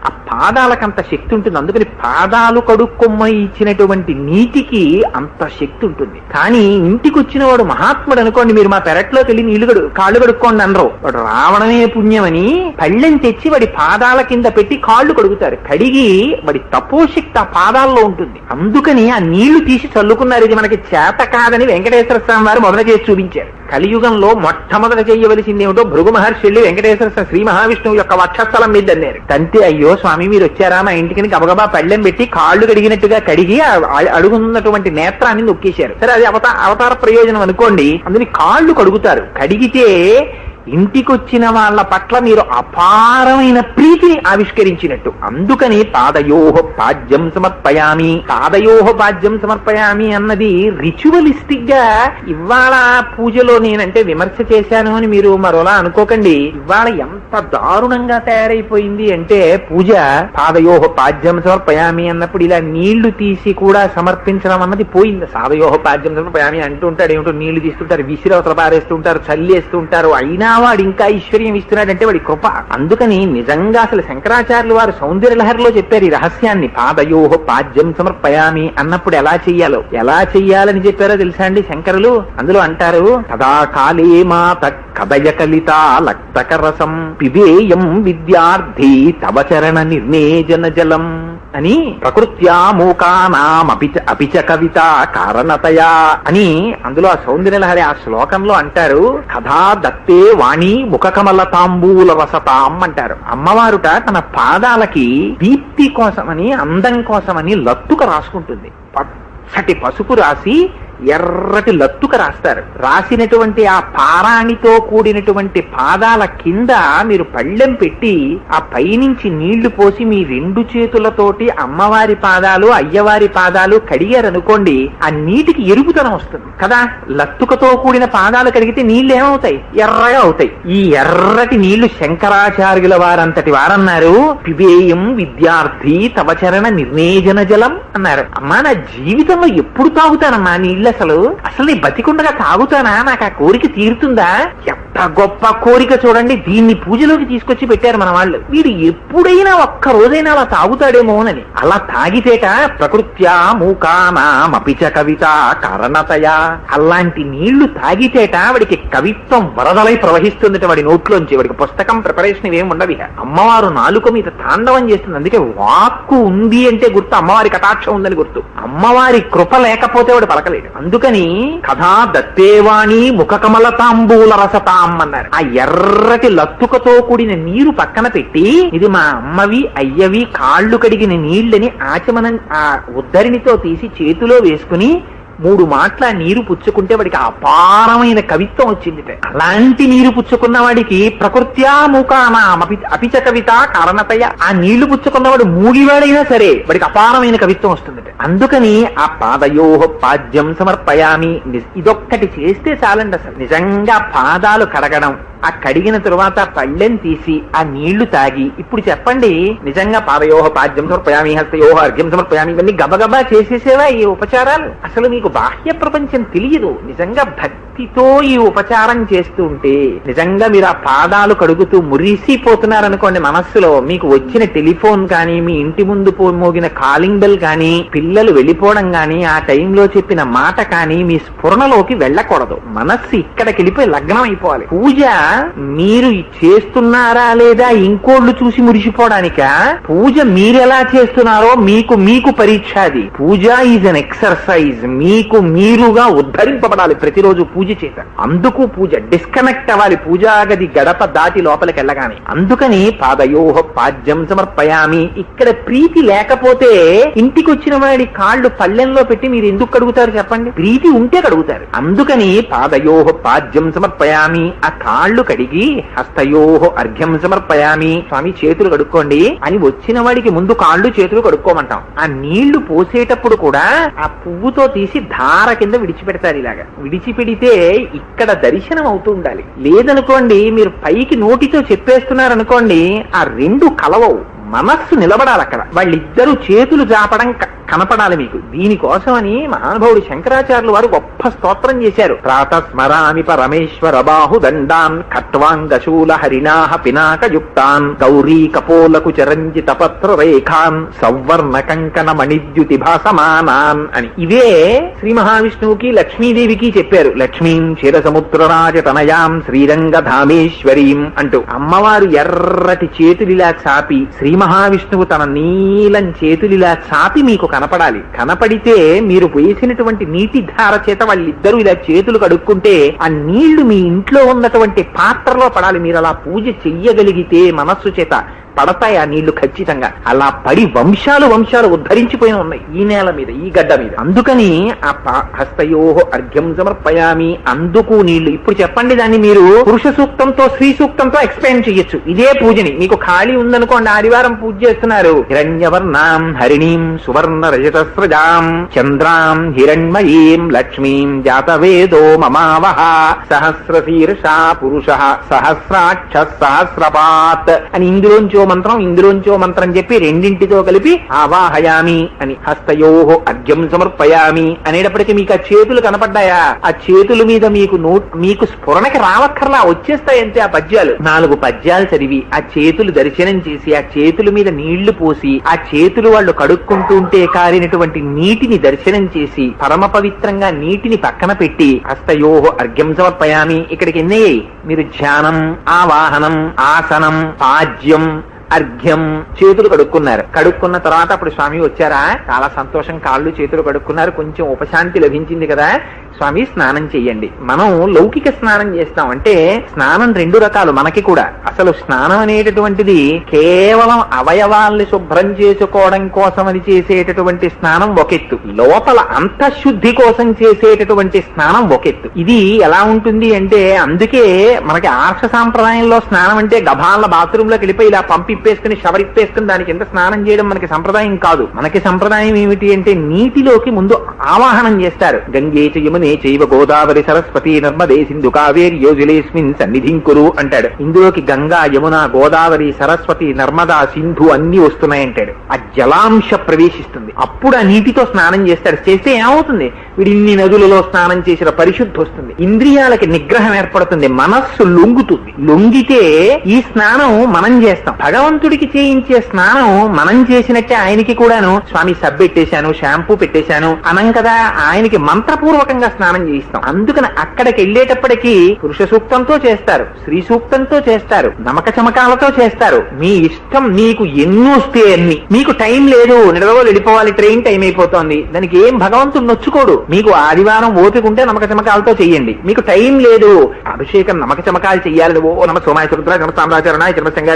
ఆ పాదాలకంత శక్తి ఉంటుంది. అందుకని పాదాలు కడుక్కొమ్మ ఇచ్చినటువంటి నీటికి అంత శక్తి ఉంటుంది. కానీ ఇంటికి వచ్చిన వాడు మహాత్ముడు అనుకోండి, మీరు మా పెరట్లోకి వెళ్ళి కాళ్ళు కడుక్కోండి అనరు. వాడు రావడమే పుణ్యమని పళ్ళెం తెచ్చి వాడి పాదాల కింద పెట్టి కాళ్ళు కడుగుతారు. కడిగి వాడి తపోశక్తి ఆ పాదాల్లో ఉంటుంది. అందుకని ఆ నీళ్లు తీసి చల్లుకున్నారు. ఇది మనకి చేత కాదని వెంకటేశ్వర స్వామి వారు మొదట చేసి చూపించారు. కలియుగంలో మొట్టమొదట చేయవలసింది ఏమిటో భృగు మహర్షి వెళ్ళి వెంకటేశ్వర శ్రీ మహావిష్ణువు యొక్క వక్షస్థలం మీద అన్నారు. తంతే అయ్యో స్వామి మీరు వచ్చారా మా ఇంటికి గబగబా పళ్ళెం పెట్టి కాళ్ళు కడిగినట్టుగా కడిగి అడుగున్నటువంటి నేత్రాన్ని నొక్కేశారు. సరే అది అవతార ప్రయోజనం అనుకోండి. అందుని కాళ్ళు కడుగుతారు. కడిగితే ఇంటికొచ్చిన వాళ్ళ పట్ల మీరు అపారమైన ప్రీతిని ఆవిష్కరించినట్టు. అందుకని పాదయోహ పాద్యం సమర్పయామి, పాదయోహ పాద్యం సమర్పయామి అన్నది రిచువలిస్టిక్ గా ఇవాళ పూజలో నేనంటే విమర్శ చేశాను అని మీరు మరోలా అనుకోకండి. ఇవాళ ఎంత దారుణంగా తయారైపోయింది అంటే పూజ పాదయోహ పాద్యం సమర్పయామి అన్నప్పుడు ఇలా నీళ్లు తీసి కూడా సమర్పించడం అన్నది పోయింది. పాదయోహ పాద్యం సమర్పయామి అంటూ ఉంటాడు. ఏమిటో నీళ్లు తీస్తుంటారు, విసిరవతల పారేస్తూ ఉంటారు, చల్లేస్తూ ఉంటారు. అయినా వాడు ఇంకా ఐశ్వర్యం ఇస్తున్నాడంటే వాడి కృప. అందుకని నిజంగా అసలు శంకరాచార్యులు వారు సౌందర్య లహరిలో చెప్పారు ఈ రహస్యాన్ని. పాదయోహ పాద్యం సమర్పయామి అన్నప్పుడు ఎలా చెయ్యాలని చెప్పారో తెలుసా అండి శంకరులు? అందులో అంటారు, తదా కాళే మాత కదయ కలిత లక్తకరసం పిబేయం విద్యార్థి తవ చరణ నిర్నేజన జలం అని ప్రకృత్యా మూకానాం అపిచ కవిత కారణతయా అని అందులో ఆ సౌందర్యలహరి ఆ శ్లోకంలో అంటారు. కథా దత్తే వాణి ముఖకమల తాంబూల వసతాం అంటారు. అమ్మవారుట తన పాదాలకి దీప్తి కోసమని అందం కోసమని లత్తుక రాసుకుంటుంది. పచ్చటి పసుపు రాసి ఎర్రటి లత్తుక రాస్తారు. రాసినటువంటి ఆ పారాణితో కూడినటువంటి పాదాల కింద మీరు పళ్ళెం పెట్టి ఆ పైనుంచి నీళ్లు పోసి మీ రెండు చేతులతోటి అమ్మవారి పాదాలు అయ్యవారి పాదాలు కడిగారనుకోండి, ఆ నీటికి ఎరుపుతనం వస్తుంది కదా. లత్తుకతో కూడిన పాదాలు కడిగితే నీళ్లు ఏమవుతాయి? ఎర్రగా అవుతాయి. ఈ ఎర్రటి నీళ్లు శంకరాచార్యుల వారంతటి వారన్నారు, పిబేయం విద్యార్థి తవ చరణ నిర్నేజన జలం అన్నారు. అమ్మా నా జీవితంలో ఎప్పుడు తాగుతానమ్మా నీళ్ళు? అసలు నీ బతికుండగా తాగుతానా? నాకు ఆ కోరిక తీరుతుందా? ఎంత గొప్ప కోరిక చూడండి. దీన్ని పూజలోకి తీసుకొచ్చి పెట్టారు మన వాళ్ళు. వీడు ఎప్పుడైనా ఒక్క రోజైనా అలా తాగుతాడేమోనని. అలా తాగితేట ప్రకృత్యా మూకానాం అపిచ కవిత కారణతయా, అలాంటి నీళ్లు తాగితేట వాడికి కవిత్వం వరదలై ప్రవహిస్తుందట వాడి నోట్లోంచి. వాడికి పుస్తకం ప్రిపరేషన్ ఇవేం ఉండవి. అమ్మవారు నాలుక మీద తాండవం చేస్తుంది. అందుకే వాక్కు ఉంది అంటే గుర్తు అమ్మవారి కటాక్షం ఉందని గుర్తు. అమ్మవారి కృప లేకపోతే వాడు పలకలేడు. అందుకని కథా దత్తేవాణి ముఖకమల తాంబూల రసతాం అన్నారు. ఆ ఎర్రటి లత్తుకతో కూడిన నీరు పక్కన పెట్టి, ఇది మా అమ్మవి అయ్యవి కాళ్ళు కడిగిన నీళ్ళని ఆచమనం ఆ ఉద్ధరినితో తీసి చేతిలో వేసుకుని 3 మాటల నీరు పుచ్చుకుంటే వాడికి అపారమైన కవిత్వం వచ్చింది. అలాంటి నీరు పుచ్చుకున్న వాడికి ప్రకృత్యా మూకానాం అపిచ కవిత కారణతయ, ఆ నీళ్లు పుచ్చుకున్నవాడు మూగివాడైనా సరే వాడికి అపారమైన కవిత్వం వస్తుంది. అందుకని ఆ పాదయోహ పాద్యం సమర్పయామి ఇదొక్కటి చేస్తే చాలండి. అసలు నిజంగా పాదాలు కడగడం, ఆ కడిగిన తరువాత పళ్ళెం తీసి ఆ నీళ్లు తాగి, ఇప్పుడు చెప్పండి నిజంగా పాదయోహ పాద్యం సమర్పయామి హస్తయోహ అర్ఘ్యం సమర్పయామి ఇవన్నీ గబగబా చేసేసేవా ఈ ఉపచారాలు? అసలు మీకు బాహ్య ప్రపంచం తెలియదు. నిజంగా భక్తితో ఈ ఉపచారం చేస్తూ ఉంటే నిజంగా మీరు ఆ పాదాలు కడుగుతూ మురిసిపోతున్నారనుకోండి మనస్సులో. మీకు వచ్చిన టెలిఫోన్ కానీ, మీ ఇంటి ముందు మోగిన కాలింగ్ బెల్ కానీ, పిల్లలు వెళ్ళిపోవడం కానీ, ఆ టైంలో చెప్పిన మాట కానీ మీ స్ఫురణలోకి వెళ్ళకూడదు. మనస్సు ఇక్కడికి వెళ్ళిపోయి లగ్నం అయిపోవాలి. పూజ మీరు చేస్తున్నారా లేదా ఇంకోళ్ళు చూసి మురిసిపోవడానిక? పూజ మీరెలా చేస్తున్నారో మీకు పరీక్ష. అది పూజ ఈజ్ అన్ ఎక్సర్సైజ్. మీ మీకు మీరుగా ఉద్ధరింపబడాలి ప్రతిరోజు పూజ చేత. అందుకు పూజ డిస్కనెక్ట్ అవ్వాలి పూజా గది గడప దాటి లోపలికి వెళ్ళగానే. అందుకని పాదయోహ పాద్యం సమర్పయామి. ఇక్కడ ప్రీతి లేకపోతే ఇంటికి వచ్చిన వాడి కాళ్ళు పళ్ళెంలో పెట్టి మీరు ఎందుకు కడుగుతారు చెప్పండి? ప్రీతి ఉంటే కడుగుతారు. అందుకని పాదయోహ పాద్యం సమర్పయామి, ఆ కాళ్ళు కడిగి హస్తయోహ అర్ఘ్యం సమర్పయామి, స్వామి చేతులు కడుక్కోండి అని వచ్చిన వాడికి ముందు కాళ్ళు చేతులు కడుక్కోమంటాం. ఆ నీళ్లు పోసేటప్పుడు కూడా ఆ పువ్వుతో తీసి ధార కింద విడిచిపెడతారు. ఇలాగా విడిచిపెడితే ఇక్కడ దర్శనం అవుతూ ఉండాలి. లేదనుకోండి మీరు పైకి నోటితో చెప్పేస్తున్నారనుకోండి, ఆ రెండు కలవవు. మనస్సు నిలబడాలి అక్కడ. వాళ్ళిద్దరూ చేతులు జాపడం కనపడాలి మీకు. దీనికోసమని మహానుభావుడు శంకరాచార్యులు వారు గొప్ప స్తోత్రం చేశారు. ప్రాతస్మరామి పరమేశ్వర బాహుదండాన్ ఖట్వాంగశూల హరిణాహ పినాకయుక్తాన్ గౌరీ కపోలకు చరంజిత పత్ర రేఖాన్ సౌవర్ణ కంకణ మణిద్యుతి భాసమానాన్ అని. ఇవే శ్రీ మహావిష్ణువుకి లక్ష్మీదేవికి చెప్పారు. లక్ష్మీం క్షీరసముద్రరాజ తనయాం శ్రీరంగధామేశ్వరీం అంటూ అమ్మవారు ఎర్రటి చేతులిలా చాపి, శ్రీ మహావిష్ణువు తన నీలం చేతులిలా చాపి మీకు కనపడాలి. కనపడితే మీరు వేసినటువంటి నీటి ధార చేత వాళ్ళిద్దరూ ఇలా చేతులు కడుక్కుంటే ఆ నీళ్లు మీ ఇంట్లో ఉన్నటువంటి పాత్రలో పడాలి. మీరు అలా పూజ చెయ్యగలిగితే మనస్సు చేత పడతాయి ఆ నీళ్లు ఖచ్చితంగా. అలా పడి వంశాలు వంశాలు ఉద్ధరించిపోయిన ఉన్నాయి ఈ నేల మీద, ఈ గడ్డ మీద. అందుకని ఆ హస్తయోహ అర్ఘ్యం సమర్పయామి, అందుకు నీళ్లు. ఇప్పుడు చెప్పండి దాన్ని మీరు పురుష సూక్తంతో స్త్రీ సూక్తంతో ఎక్స్ప్లెయిన్ చేయొచ్చు ఇదే పూజని. మీకు ఖాళీ ఉందనుకోండి, ఆదివారం పూజ చేస్తున్నారు. హిరణ్యవర్ణాం హరిణీం సువర్ణ రజతస్రజాం చంద్రాం హిరణ్మయీం లక్ష్మీం జాతవేదో మమావహ సహస్రశీర్షా పురుష సహస్రాక్ష సహస్రపాత్ అని ఇందులోంచో మంత్రం చెప్పి రెండింటితో కలిపి ఆవాహయామి అని హస్తయోహ అర్ఘ్యం సమర్పయామి అనేటప్పటికీ మీకు ఆ చేతులు కనపడ్డాయా? ఆ చేతుల మీద మీకు స్ఫురణకి రావక్కర్లా, వచ్చేస్తాయంతే ఆ పద్యాలు. 4 పద్యాలు చదివి ఆ చేతులు దర్శనం చేసి ఆ చేతుల మీద నీళ్లు పోసి ఆ చేతులు వాళ్ళు కడుక్కుంటుంటే కారినటువంటి నీటిని దర్శనం చేసి పరమ పవిత్రంగా నీటిని పక్కన పెట్టి హస్తయోహ అర్ఘ్యం సమర్పయామి. ఇక్కడికి ఎన్నయ్యాయి? మీరు ధ్యానం, ఆవాహనం, ఆసనం, పాద్యం, అర్ఘ్యం, చేతులు కడుక్కున్నారు. కడుక్కున్న తర్వాత అప్పుడు స్వామి వచ్చారా, చాలా సంతోషం, కాళ్ళు చేతులు కడుక్కున్నారు, కొంచెం ఉపశాంతి లభించింది కదా, స్వామి స్నానం చెయ్యండి. మనం లౌకిక స్నానం చేస్తాం. అంటే స్నానం 2 రకాలు మనకి కూడా. అసలు స్నానం అనేటటువంటిది కేవలం అవయవాల్ని శుభ్రం చేసుకోవడం కోసం అని చేసేటటువంటి స్నానం ఒక ఎత్తు, లోపల అంతఃశుద్ధి కోసం చేసేటటువంటి స్నానం ఒక ఎత్తు. ఇది ఎలా ఉంటుంది అంటే, అందుకే మనకి ఆర్ష సాంప్రదాయంలో స్నానం అంటే గభాల బాత్రూమ్ లోకి వెళ్ళిపోయి ఇలా పంపిప్పేసుకుని షవర్ ఇప్పేసుకుని దాని కింద స్నానం చేయడం మనకి సంప్రదాయం కాదు. మనకి సంప్రదాయం ఏమిటి అంటే, నీటిలోకి ముందు ఆవాహనం చేస్తారు. గంగే యమునే చైవ గోదావరి సరస్వతి నర్మదే సింధు కావేరి యోజలేస్మిన్ సన్నిధింకురు అంటాడు. ఇందులోకి గంగా, యమున, గోదావరి, సరస్వతి, నర్మదా, సింధు అన్ని వస్తున్నాయంటాడు. ఆ జలాంశ ప్రవేశిస్తుంది. అప్పుడు ఆ నీటితో స్నానం చేస్తాడు. చేస్తే ఏమవుతుంది? వీడి ఇన్ని నదులలో స్నానం చేసిన పరిశుద్ధి వస్తుంది, ఇంద్రియాలకి నిగ్రహం ఏర్పడుతుంది, మనస్సు లొంగుతుంది. లొంగితే ఈ స్నానం మనం చేస్తాం. భగవంతుడికి చేయించే స్నానం మనం చేసినట్టే ఆయనకి కూడాను స్వామి సబ్బు పెట్టేశాను, షాంపూ పెట్టేశాను అనం కదా, ఆయనకి మంత్రపూర్వకంగా స్నానం చేయిస్తాం. అందుకని అక్కడికి వెళ్ళేటప్పటికీ పురుష సూక్తంతో చేస్తారు, స్త్రీ సూక్తంతో చేస్తారు, నమక చమకాలతో చేస్తారు. మీ ఇష్టం, మీకు ఎన్ని వస్తే అన్ని. మీకు టైం లేదు, నిడదవోలు వెళ్ళిపోవాలి, ట్రైన్ టైం అయిపోతోంది, దానికి ఏం భగవంతుడు నొచ్చుకోడు. మీకు ఆదివారం ఓపిక ఉంటే నమక చమకాలతో చెయ్యండి. మీకు టైం లేదు, అభిషేకం నమక చమకాలు చెయ్యాలి, ఓ నమ సోమాయ రుద్ర నమ సామ్రాచరణాయ చర్మశంగా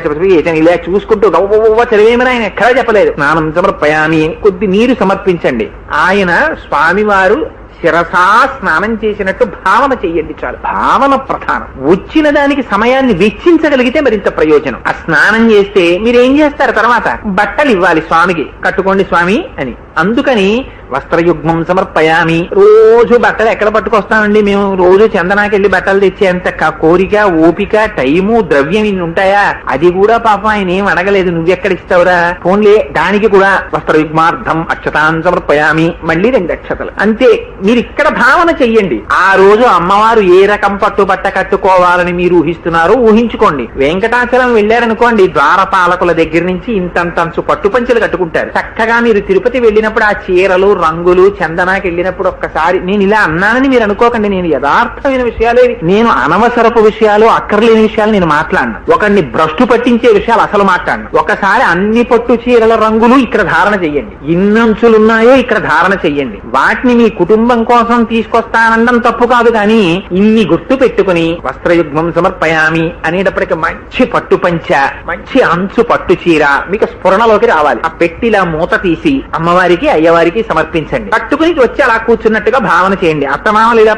ఇలా చూసుకుంటూ గవ్వ చదివేమని ఆయన ఎక్కడా చెప్పలేదు. స్నానం సమర్పయామి, కొద్ది నీరు సమర్పించండి. ఆయన స్వామివారు శిరసా స్నానం చేసినట్టు భావన చెయ్యండి చాలు. భావన ప్రధానం. వచ్చిన దానికి సమయాన్ని వెచ్చించగలిగితే మరింత ప్రయోజనం. ఆ స్నానం చేస్తే మీరేం చేస్తారు? తర్వాత బట్టలు ఇవ్వాలి స్వామికి, కట్టుకోండి స్వామి అని. అందుకని వస్త్రయుగ్మం సమర్పయామి. రోజు బట్టలు ఎక్కడ పట్టుకొస్తామండి మేము? రోజు చందనాకెళ్ళి బట్టలు తెచ్చేంత కోరిక, ఓపిక, టైము, ద్రవ్యం ఇన్ని ఉంటాయా? అది కూడా పాపం ఆయన ఏం అడగలేదు, నువ్వెక్కడ ఇస్తావురా, ఫోన్లే. దానికి కూడా వస్త్రయుగ్మార్థం అక్షతాన్ సమర్పయామి, మళ్ళీ 2 అక్షతలు అంతే. మీరు ఇక్కడ భావన చెయ్యండి. ఆ రోజు అమ్మవారు ఏ రకం పట్టుబట్ట కట్టుకోవాలని మీరు ఊహిస్తున్నారో ఊహించుకోండి. వెంకటాచలం వెళ్ళారనుకోండి, ద్వారపాలకుల దగ్గర నుంచి ఇంతంతంచు పట్టుపంచలు కట్టుకుంటారు. చక్కగా మీరు తిరుపతి వెళ్ళిన వెళ్ళినప్పుడు ఆ చీరలు రంగులు చందనాకి వెళ్ళినప్పుడు ఒక్కసారి నేను ఇలా అన్నానని మీరు అనుకోకండి, నేను యథార్థమైన విషయాలు, నేను అనవసరపు విషయాలు అక్కర్లేని విషయాలు నేను మాట్లాడను, ఒకరిని భ్రష్టు పట్టించే విషయాలు అసలు మాట్లాడను. ఒకసారి అన్ని పట్టు చీరల రంగులు ఇక్కడ ధారణ చెయ్యండి, ఇన్నంచులున్నాయో ఇక్కడ ధారణ చెయ్యండి, వాటిని మీ కుటుంబం కోసం తీసుకొస్తానడం తప్పు కాదు, కానీ ఇన్ని గుర్తు పెట్టుకుని వస్త్రయుగ్మం సమర్పయామి అనేటప్పటికి మంచి పట్టు పంచ, మంచి అంచు పట్టు చీర మీకు స్ఫురణలోకి రావాలి. ఆ పెట్టిలా మూత తీసి అమ్మవారికి అయ్యవారికి సమర్పించండి. పట్టుకుని వచ్చి అలా కూర్చున్నట్టుగా భావన చేయండి. అత్తమామలు ఇలా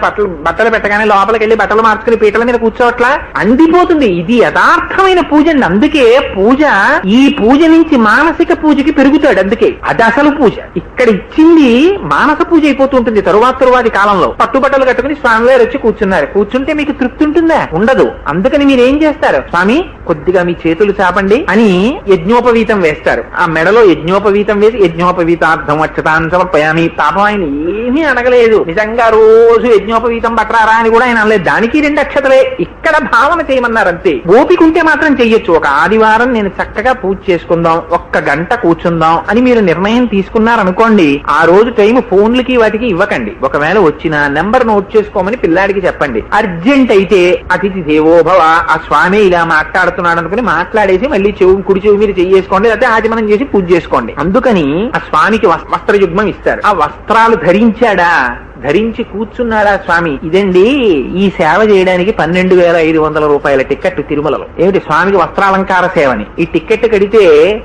బట్టలు పెట్టగానే లోపలికి వెళ్ళి బట్టలు మార్చుకుని పీటల మీద కూర్చోట్లా అందిపోతుంది. ఇది యథార్థమైన పూజ అండి. అందుకే పూజ, ఈ పూజ నుంచి మానసిక పూజకి పెరుగుతాడు. అందుకే అది అసలు పూజ. ఇక్కడ ఇచ్చింది మానస పూజ అయిపోతూ ఉంటుంది. తరువాతి కాలంలో పట్టుబట్టలు కట్టుకుని స్వామివారు వచ్చి కూర్చున్నారు. కూర్చుంటే మీకు తృప్తి ఉంటుందా? ఉండదు. అందుకని మీరు ఏం చేస్తారు? స్వామి కొద్దిగా మీ చేతులు చాపండి అని యజ్ఞోపవీతం వేస్తారు. ఆ మెడలో యజ్ఞోపవీతం వేసి యజ్ఞోపవీతార్థం అక్షతాన్ సమర్పయామి. పాపం ఆయన ఏమీ అడగలేదు, నిజంగా రోజు యజ్ఞోపవీతం పట్టరారా అని కూడా ఆయన అనలేదు. దానికి 2 అక్షతలే. ఇక్కడ భావన చేయమన్నారు అంతే. ఓపిక ఉంటే మాత్రం చెయ్యొచ్చు. ఒక ఆదివారం నేను చక్కగా పూజ చేసుకుందాం, 1 గంట కూర్చుందాం అని మీరు నిర్ణయం తీసుకున్నారనుకోండి, ఆ రోజు టైం ఫోన్లకి వాటికి ఇవ్వకండి. ఒకవేళ వచ్చిన నెంబర్ నోట్ చేసుకోమని పిల్లాడికి చెప్పండి. అర్జెంట్ అయితే అతిథి దేవోభవ, ఆ స్వామి ఇలా మాట్లాడుతున్నాడు అనుకుని మాట్లాడేసి మళ్ళీ కుడి చెవి మీరు చెయ్యేసుకోండి, లేకపోతే ఆచమనం చేసి పూజ చేసుకోండి. అందుకని ఆ స్వామికి వస్త్రయుగ్మం ఇస్తారు. ఆ వస్త్రాలు ధరించాడా, ధరించి కూర్చున్నాడా స్వామి? ఇదండి ఈ సేవ చేయడానికి 12,500 రూపాయల టికెట్ తిరుమలలో. ఏమిటి? స్వామికి వస్త్రాలంకార సేవని. ఈ టికెట్ కడితే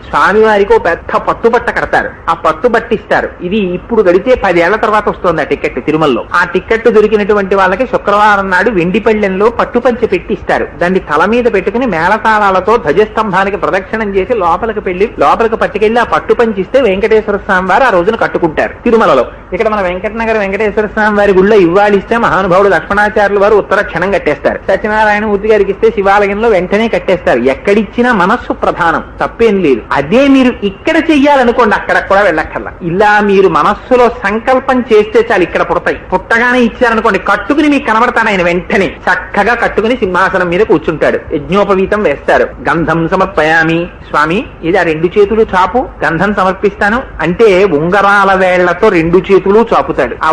స్వామి వారికి పెద్ద పట్టుబట్ట కడతారు, ఆ పట్టుబట్ట ఇస్తారు. ఇది ఇప్పుడు కడితే 10 ఏళ్ల తర్వాత వస్తుంది ఆ టికెట్ తిరుమలలో. ఆ టికెట్ దొరికినటువంటి వాళ్ళకి శుక్రవారం నాడు వెండిపళ్ళెంలో పట్టుపంచె పెట్టి ఇస్తారు. దాన్ని తల మీద పెట్టుకుని మేళతాళాలతో ధ్వజస్తంభానికి ప్రదక్షిణం చేసి లోపలికి పట్టుకెళ్లి ఆ పట్టుపంచి ఇస్తే వెంకటేశ్వర స్వామి వారు ఆ రోజున కట్టుకుంటారు తిరుమలలో. ఇక్కడ మన వెంకటనగర్ వెంకటేశ్వర స్వామి వారి గుళ్ళో ఇవ్వాలిస్తే మహానుభావుడు లక్ష్మణాచార్యులు వారు ఉత్తర క్షణం కట్టేస్తారు. సత్యనారాయణ మూర్తి గారికి ఇస్తే శివాలయంలో వెంటనే కట్టేస్తారు. ఎక్కడిచ్చినా మనస్సు ప్రధానం, తప్పేం లేదు. అదే మీరు ఇక్కడ చెయ్యాలనుకోండి, అక్కడ కూడా వెళ్ళక్కర్లా. ఇలా మీరు మనస్సులో సంకల్పం చేస్తే చాలు, ఇక్కడ పుడతాయి. పుట్టగానే ఇచ్చారనుకోండి, కట్టుకుని మీకు కనబడతాను ఆయన. వెంటనే చక్కగా కట్టుకుని సింహాసనం మీద కూర్చుంటాడు. యజ్ఞోపవీతం వేస్తారు. గంధం సమర్పయామి. స్వామి ఇది ఆ 2 చేతులు చాపు, గంధం సమర్పిస్తాను అంటే ఉంగరాల వేళ్లతో 2 చేతులు చాపుతాడు. ఆ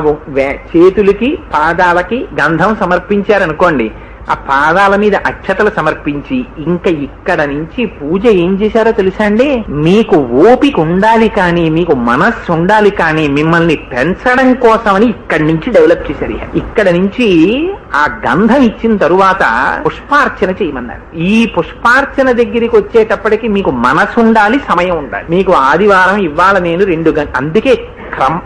చేతులకి పాదాలకి గంధం సమర్పించారనుకోండి, ఆ పాదాల మీద అక్షతలు సమర్పించి ఇంకా ఇక్కడ నుంచి పూజ ఏం చేశారో తెలుసా అండి? మీకు ఓపిక ఉండాలి కానీ, మీకు మనస్సు ఉండాలి కానీ, మిమ్మల్ని పెంచడం కోసమని ఇక్కడి నుంచి డెవలప్ చేశారు. ఇక్కడ నుంచి ఆ గంధం ఇచ్చిన తరువాత పుష్పార్చన చేయమన్నారు. ఈ పుష్పార్చన దగ్గరికి వచ్చేటప్పటికి మీకు మనసు ఉండాలి, సమయం ఉండాలి. మీకు ఆదివారం ఇవాళ నేను 2 గంటలు, అందుకే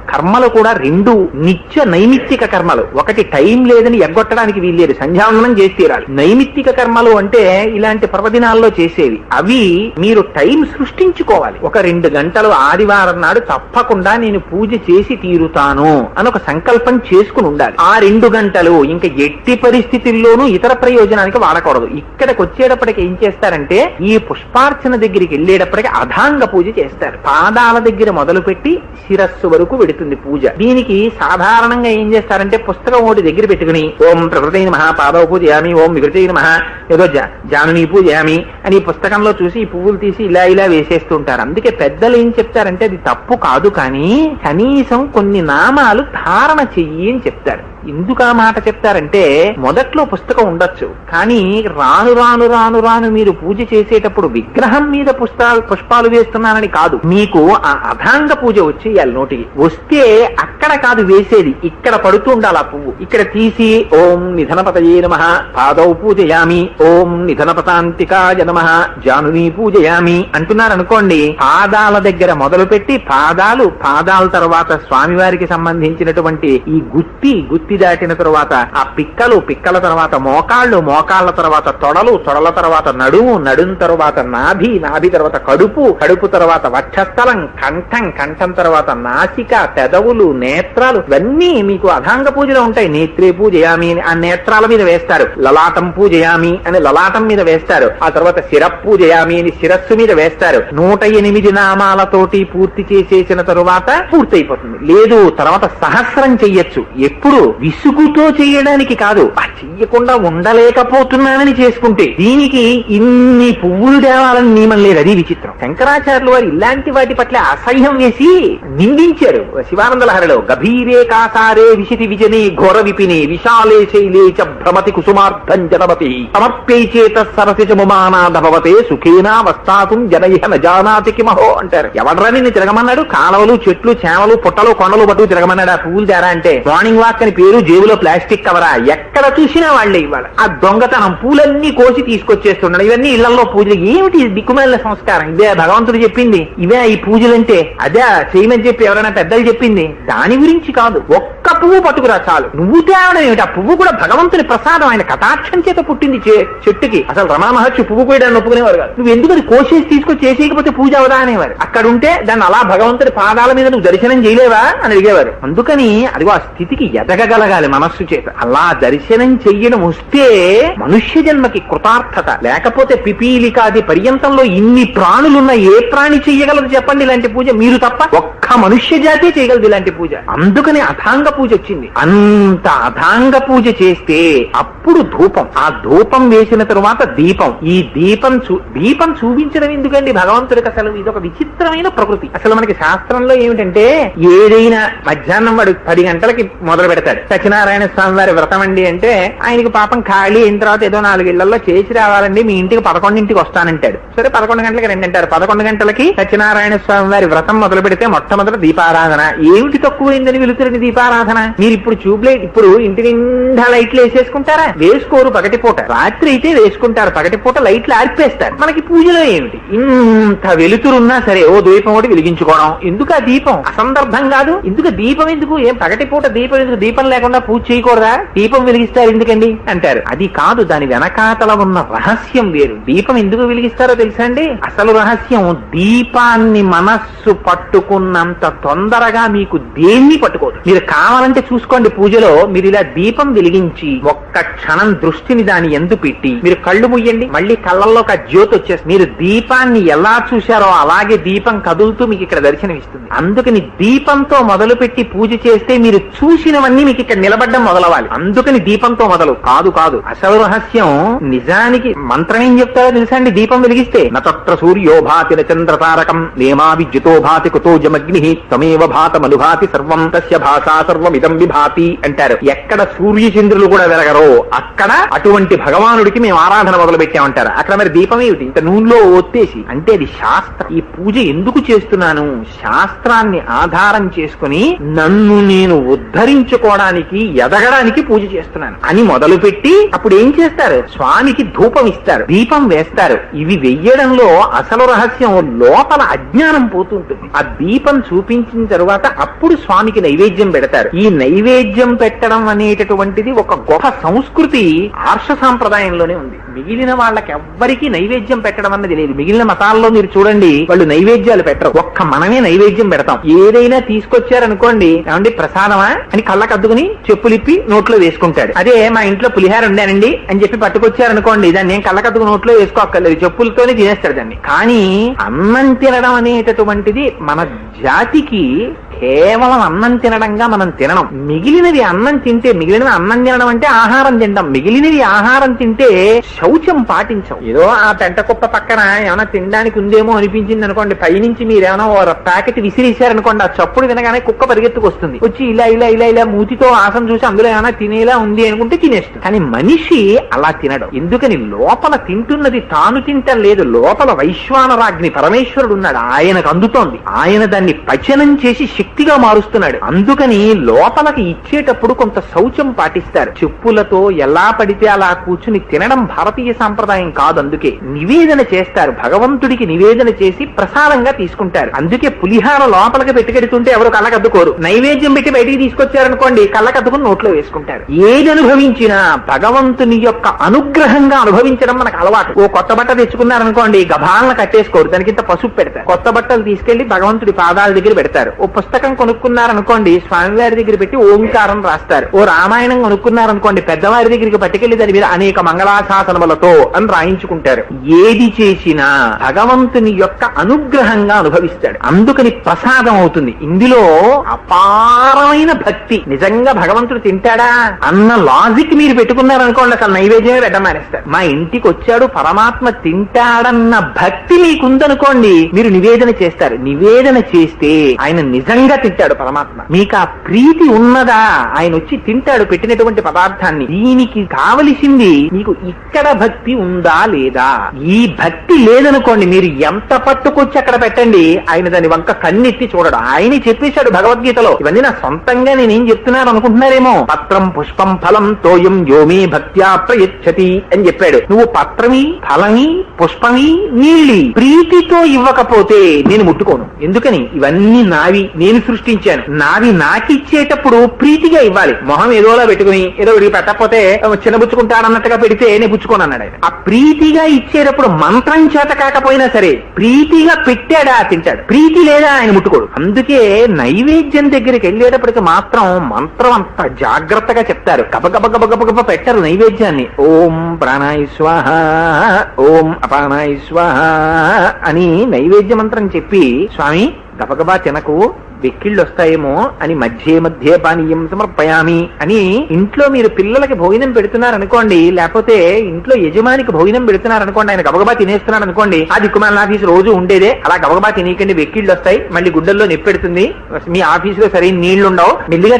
కర్మలు కూడా 2 నిత్య నైమిత్తిక కర్మలు. ఒకటి టైం లేదని ఎగ్గొట్టడానికి వీల్లేదు, సంధ్యావందనం చేసి తీరాలి. నైమిత్తిక కర్మలు అంటే ఇలాంటి పర్వదినాల్లో చేసేవి. అవి మీరు టైం సృష్టించుకోవాలి. ఒక 2 గంటలు ఆదివారం నాడు తప్పకుండా నేను పూజ చేసి తీరుతాను అని ఒక సంకల్పం చేసుకుని ఉండాలి. ఆ 2 గంటలు ఇంకా ఎట్టి పరిస్థితుల్లోనూ ఇతర ప్రయోజనానికి వాడకూడదు. ఇక్కడికి వచ్చేటప్పటికి ఏం చేస్తారంటే, ఈ పుష్పార్చన దగ్గరికి వెళ్ళేటప్పటికి అధాంగ పూజ చేస్తారు. పాదాల దగ్గర మొదలుపెట్టి శిరస్సు వరకు వెడుతుంది పూజ. దీనికి సాధారణంగా ఏం చేస్తారంటే, పుస్తకం ఒకటి దగ్గర పెట్టుకుని ఓం ప్రకృతి నమః పాదవ పూజయామి, ఓం వికృతి నమః ఏదో జానుని పూజయామి అని పుస్తకంలో చూసి ఈ పువ్వులు తీసి ఇలా వేసేస్తూ ఉంటారు. అందుకే పెద్దలు ఏం చెప్తారంటే, అది తప్పు కాదు, కానీ కనీసం కొన్ని నామాలు ధారణ చెయ్యి అని చెప్తారు. ఎందుకు ఆ మాట చెప్తారంటే, మొదట్లో పుస్తకం ఉండొచ్చు, కానీ రాను రాను రాను రాను మీరు పూజ చేసేటప్పుడు విగ్రహం మీద పుష్పాలు వేస్తున్నానని కాదు, మీకు ఆ అధాంగ పూజ వచ్చేయాలి. నోటికి వస్తే అక్కడ కాదు వేసేది, ఇక్కడ పడుతూ ఉండాలి ఆ పువ్వు. ఇక్కడ తీసి ఓం నిధనపతయే నమః పాదౌ పూజయామి, ఓం నిధనపతాంతికాయ నమః జానుని పూజయామి అంటున్నారనుకోండి, పాదాల దగ్గర మొదలుపెట్టి పాదాల తర్వాత స్వామివారికి సంబంధించినటువంటి ఈ గుత్తి దాటిన తరువాత ఆ పిక్కల తర్వాత మోకాళ్ళ తర్వాత తొడల తర్వాత నడుం తర్వాత నాభి తర్వాత కడుపు తర్వాత వక్షస్థలం, కంఠం తర్వాత నాసిక, పెదవులు, నేత్రాలు ఇవన్నీ మీకు అధాంగ పూజలో ఉంటాయి. నేత్రే పూజయామి అని ఆ నేత్రాల మీద వేస్తారు. లలాటం పూజయామి అని లలాటం మీద వేస్తారు. ఆ తర్వాత శిరపూజయామి అని శిరస్సు మీద వేస్తారు. 108 నామాలతోటి పూర్తి చేసేసిన తరువాత పూర్తయిపోతుంది. లేదు తర్వాత సహస్రం చెయ్యొచ్చు. ఎప్పుడు? విసుగుతో చేయడానికి కాదు, చెయ్యకుండా ఉండలేకపోతున్నానని చేసుకుంటే. దీనికి ఇన్ని పువ్వులు తేవాలని నియమం లేదు, అది విచిత్రం. శంకరాచార్యులు వారు ఇలాంటి వాటి పట్ల అసహ్యం వేసి నిందించారు శివానంద లహరిలో. గభీరే కాసారే విశితి విజనే ఘోర విపినే విశాలే శైలే చ భ్రమతి కుసుమార్థం జనమతి సమర్ప్యై చేత సరసి ముమానాధభవతే సుఖేనా వస్తాతుం జనయిహ నజానాతి కిమహో అంటారు. ఎవడ్రా నిన్ను తిరగమన్నాడు? కాలవలు, చెట్లు, చేమలు, పుట్టలు, కొండలు పట్టుకు తిరగమన్నాడు ఆ పువ్వులు తేరా అంటే? మార్నింగ్ వాక్ అని పేరు, జేబులో ప్లాస్టిక్ కవరా? ఎక్కడ చూసినా వాళ్ళే ఇవాళ. ఆ దొంగతనం, పూలన్నీ కోసి తీసుకొచ్చేస్తున్నాడు. ఇవన్నీ ఇళ్లలో పూజలు. ఏమిటి దిక్కుమాలిన సంస్కారం? ఇదే భగవంతుడు చెప్పింది? ఇవే ఈ పూజలంటే? అదే చేయమని చెప్పి ఎవరైనా పెద్దలు చెప్పింది? దాని గురించి కాదు. ఒక్క పువ్వు పట్టుకురా చాలు. నువ్వు తేవడం ఏమిటి? ఆ పువ్వు కూడా భగవంతుని ప్రసాదం, ఆయన కటాక్షం చేత పుట్టింది చెట్టుకి. అసలు రమణ మహర్షి పువ్వు కోయడాన్ని ఒప్పుకునేవారు కాదు. నువ్వు ఎందుకు అది కోసేసి తీసుకొచ్చి చేసేయకపోతే పూజ అవదా అనేవారు. అక్కడుంటే దాన్ని అలా భగవంతుడి పాదాల మీద నువ్వు దర్శనం చేయలేవా అని అడిగేవారు. అందుకని అదిగో ఆ స్థితికి ఎదగగలగాలి మనస్సు చేత. అలా దర్శనం చెయ్యడం వస్తే మనుష్య జన్మకి కృతార్థత. లేకపోతే పిపీలికాది పర్యంతంలో ఇన్ని ప్రాణులున్న ఏ ప్రాణి చెయ్యగలదు చెప్పండి ఇలాంటి పూజ? మీరు తప్ప ఒక్క మనుష్య జాతే చేయగలదు ఇలాంటి పూజ. అందుకని అథాంగ పూజ వచ్చింది. అంత అథాంగ పూజ చేస్తే అప్పుడు ధూపం, ఆ ధూపం వేసిన తరువాత దీపం. ఈ దీపం చూపించడం ఎందుకండి భగవంతుడికి? అసలు ఇదొక విచిత్రమైన ప్రకృతి. అసలు మనకి శాస్త్రంలో ఏమిటంటే, ఏదైనా మధ్యాహ్నం వాడు 10 గంటలకి మొదలు పెడతాడు. సత్యనారాయణ స్వామి వారి వ్రతం అండి అంటే ఆయనకి పాపం ఖాళీ అయిన తర్వాత ఏదో 4 ఇళ్లలో చేసి రావాలండి, మీ ఇంటికి 11ంటికి వస్తానంటాడు. సరే 11 గంటలకి రెండంటారు. 11 గంటలకి సత్యనారాయణ స్వామి వారి వ్రతం మొదలు పెడితే మొట్టమొదటి దీపారాధన. ఏమిటి తక్కువైందని వెలుతురని దీపారాధన? మీరు ఇప్పుడు ట్యూబ్లైట్, ఇప్పుడు ఇంటి నిండా లైట్లు వేసేసుకుంటారా? వేసుకోరు. పగటిపూట, రాత్రి అయితే వేసుకుంటారు. పగటిపూట లైట్లు ఆర్పేస్తారు. మనకి పూజలో ఏమిటి? ఇంత వెలుతురున్నా సరే ఓ దీపం ఒకటి వెలిగించుకోవడం. ఎందుకు ఆ దీపం? అసందర్భం కాదు. ఎందుకు దీపం? ఎందుకు? ఏం పగటిపూట దీపం ఎందుకు? దీపం లేకుండా పూజ చేయకూడదా? దీపం వెలిగిస్తారు ఎందుకండి అంటారు. అది కాదు, దాని వెనకాతల ఉన్న రహస్యం వేరు. దీపం ఎందుకు వెలిగిస్తారో తెలుసా అండి? అసలు రహస్యం, దీపాన్ని మనస్సు పట్టుకున్నంత తొందరగా మీకు దేన్ని పట్టుకోదు. మీరు కావాలంటే చూసుకోండి, పూజలో మీరు ఇలా దీపం వెలిగించి ఒక్క క్షణం దృష్టిని దాని ఎందు పెట్టి మీరు కళ్ళు ముయ్యండి, మళ్ళీ కళ్ళల్లో ఒక జ్యోతి వచ్చేసి మీరు దీపాన్ని ఎలా చూశారో అలాగే దీపం కదులుతూ మీకు ఇక్కడ దర్శనం ఇస్తుంది. అందుకని దీపంతో మొదలు పెట్టి పూజ చేస్తే మీరు చూసినవన్నీ మీకు ఇక్కడ నిలబడ్డం మొదలవాలి. అందుకని దీపంతో మొదలు కాదు. అసలు రహస్యం నిజానికి మంత్రం ఏం చెప్తారో తెలుసా అండి? దీపం వెలిగిస్తే నత్ర సూర్యో భాతి చంద్ర తారకం నేమా విద్యుతో భాతి కుతోజమగ్ని తమేవ భాత మనుభాతి సర్వం తస్య భాషా సర్వం ఇదం విభాతి అంటారు. ఎక్కడ సూర్య చంద్రులు కూడా వెలగరో అక్కడ అటువంటి భగవానుడికి మేము ఆరాధన మొదలు పెట్టామంటారు. అక్కడ మరి దీపం ఏమిటి? ఇంత నూనెలో ఒత్తేసి అంటే అది శాస్త్రం. ఈ పూజ ఎందుకు చేస్తున్నాను? శాస్త్రాన్ని ఆధారం చేసుకుని నన్ను నేను ఉద్ధరించుకోవడానికి, ఎదగడానికి పూజ చేస్తున్నాను అని మొదలుపెట్టి అప్పుడు ఏం చేస్తారు? స్వామికి ధూపం ఇస్తారు, దీపం వేస్తారు. ఇవి వెయ్యడంలో అసలు రహస్యం లోపల అజ్ఞానం పోతుంటుంది. ఆ దీపం చూపించిన తరువాత అప్పుడు స్వామికి నైవేద్యం పెడతారు. ఈ నైవేద్యం పెట్టడం అనేటటువంటిది ఒక గొప్ప సంస్కృతి ఆర్ష సాంప్రదాయంలోనే ఉంది. మిగిలిన వాళ్ళకి ఎవ్వరికీ నైవేద్యం పెట్టడం అన్నది లేదు. మిగిలిన మతాల్లో మీరు చూడండి, వాళ్ళు నైవేద్యాలు పెట్టరు. ఒక్క మనమే నైవేద్యం పెడతాం. ఏదైనా తీసుకొచ్చారనుకోండి, ఏమండి ప్రసాదమా అని కళ్ళకద్దుకుని చెప్పులిప్పి నోట్లో వేసుకుంటాడు. అదే మా ఇంట్లో పులిహార ఉండానండి అని చెప్పి పట్టుకొచ్చారనుకోండి, దాన్ని ఏం కళ్ళకద్దుకు నోట్లో వేసుకోక్కర్లేదు, చెప్పులతోనే తినేస్తాడు దాన్ని. కానీ అన్నం తినడం అనేటటువంటిది మన జాతికి కేవలం అన్నం తినడంగా మనం తినడం. మిగిలినవి అన్నం తింటే, మిగిలినవి అన్నం తినడం అంటే ఆహారం తినడం. మిగిలినవి ఆహారం తింటే శౌచం పాటించం. ఏదో ఆ పెంట కుప్ప పక్కన ఏమైనా తినడానికి ఉందేమో అనిపించింది అనుకోండి, పైనుంచి మీరు ఏమైనా ప్యాకెట్ విసిరేశారనుకోండి, ఆ చప్పుడు వినగానే కుక్క పరిగెత్తుకొస్తుంది, వచ్చి ఇలా ఇలా ఇలా ఇలా మూతితో ఆసం చూసి అందులో ఏమైనా తినేలా ఉంది అనుకుంటే తినేస్తుంది. కానీ మనిషి అలా తినడం. ఎందుకని? లోపల తింటున్నది తాను తింటం లేదు, లోపల వైశ్వానరాగ్ని పరమేశ్వరుడు ఉన్నాడు, ఆయనకు అందుతోంది. ఆయన దాన్ని పచనం చేసి శక్తిగా మారుస్తున్నాడు. అందుకని లోపలకి ఇచ్చేటప్పుడు కొంత శౌచం పాటిస్తారు. చెప్పులతో ఎలా పడితే అలా కూర్చుని తినడం భారతీయ సాంప్రదాయం కాదు. అందుకే నివేదన చేస్తారు, భగవంతుడికి నివేదన చేసి ప్రసాదంగా తీసుకుంటారు. అందుకే పులిహార లోపలికి పెట్టుకెడుతుంటే ఎవరు కళ్ళకద్దుకోరు. నైవేద్యం పెట్టి బయటికి తీసుకొచ్చారనుకోండి, కళ్ళకద్దుకుని నోట్లో వేసుకుంటారు. ఏది అనుభవించినా భగవంతుని యొక్క అనుగ్రహంగా అనుభవించడం మనకు అలవాటు. ఓ కొత్త బట్ట తెచ్చుకున్నారనుకోండి, గభాలను కట్టేసుకోరు, దానికింత పసుపు పెడతారు. కొత్త బట్టలు తీసుకెళ్లి భగవంతుడి పాదాల దగ్గర పెడతారు. ఓ పుస్తకం కొనుక్కున్నారనుకోండి, స్వామివారి దగ్గర పెట్టి ఓంకారం రాస్తారు. ఓ రామాయణం కొనుక్కున్నారనుకోండి, పెద్దవారి దగ్గరికి పట్టుకెళ్లి దాని మీద అనేక మంగళాశాసనములతో అని రాయించుకుంటారు. ఏది చేసినా భగవంతుని యొక్క అనుగ్రహంగా అనుభవిస్తాడు. అందుకని ప్రసాదం అవుతుంది. ఇందులో అపారమైన భక్తి. నిజంగా భగవంతుడు తింటాడా అన్న లాజిక్ మీరు పెట్టుకున్నారనుకోండి, అసలు నైవేద్యమే పెట్టమానేస్తారు. మా ఇంటికి వచ్చాడు పరమాత్మ తింటాడన్న భక్తి మీకుందనుకోండి, మీరు నివేదన చేస్తారు. నివేదన చేస్తే ఆయన నిజంగా తింటాడు పరమాత్మ. మీకు ఆ ప్రీతి ఉన్నదా, ఆయన వచ్చి తింటాడు పెట్టినటువంటి పదార్థాన్ని. దీనికి కావలసింది మీకు ఇక్కడ భక్తి ఉందా లేదా. ఈ భక్తి లేదనుకోండి, మీరు ఎంత పట్టుకొచ్చి అక్కడ పెట్టండి, ఆయన దాని వంక కన్నెత్తి చూడడు. ఆయన చెప్పేశాడు భగవద్గీతలో. ఇవన్నీ నా సొంతంగా నేనేం చెప్తున్నాను అనుకుంటున్నారేమో. పత్రం పుష్పం ఫలం తోయం యోమే భక్త్యా ప్రయచ్చతి అని చెప్పాడు. నువ్వు పత్రమి, ఫలమి, పుష్పమి, నీళ్ళి ప్రీతితో ఇవ్వకపోతే నేను ముట్టుకోను. ఎందుకని? ఇవన్నీ నావి, నేను సృష్టించాను. నావి నాకిచ్చేటప్పుడు ప్రీతిగా ఇవ్వాలి. మొహం ఏదోలా పెట్టుకుని ఏదో విడిగి పెట్టకపోతే చిన్నబుచ్చుకుంటాడన్నట్టుగా పెడితే నేను పుచ్చుకోను అన్నాడు ఆయన. ఆ ప్రీతిగా ఇచ్చేటప్పుడు మంత్రం చేత కాకపోయినా సరే ప్రీతిగా పెట్టాడా తింటాడు, ప్రీతి లేదా ఆయన ముట్టుకోడు. అందుకే నైవేద్యం దగ్గరికి వెళ్ళేటప్పటికి మాత్రం మంత్రం అంత జాగ్రత్తగా చెప్తారు. గబగబ గబగబ పెట్టరు నైవేద్యాన్ని. ఓం ప్రాణాయ స్వాహ, ఓం అపానాయ స్వాహ అని నైవేద్య మంత్రం చెప్పి, స్వామి గబగబా తినకు, వెక్కిళ్ళు వస్తాయేమో అని మధ్య మధ్య పానీయం సమర్పయామి అని ఇంట్లో మీరు పిల్లలకి భోజనం పెడుతున్నారనుకోండి, లేకపోతే ఇంట్లో యజమానికి భోజనం పెడుతున్నారనుకోండి, ఆయన గబగబా తినేస్తున్నాడు అనుకోండి, ఆ దిక్కుమాల ఆఫీసు రోజు ఉండేదే, అలా గబగబా తినేకండి, వెక్కిళ్ళు వస్తాయి, మళ్ళీ గుడ్డల్లో నెప్పెడుతుంది, మీ ఆఫీసులో సరైన నీళ్లు ఉండవు, మెల్లిగా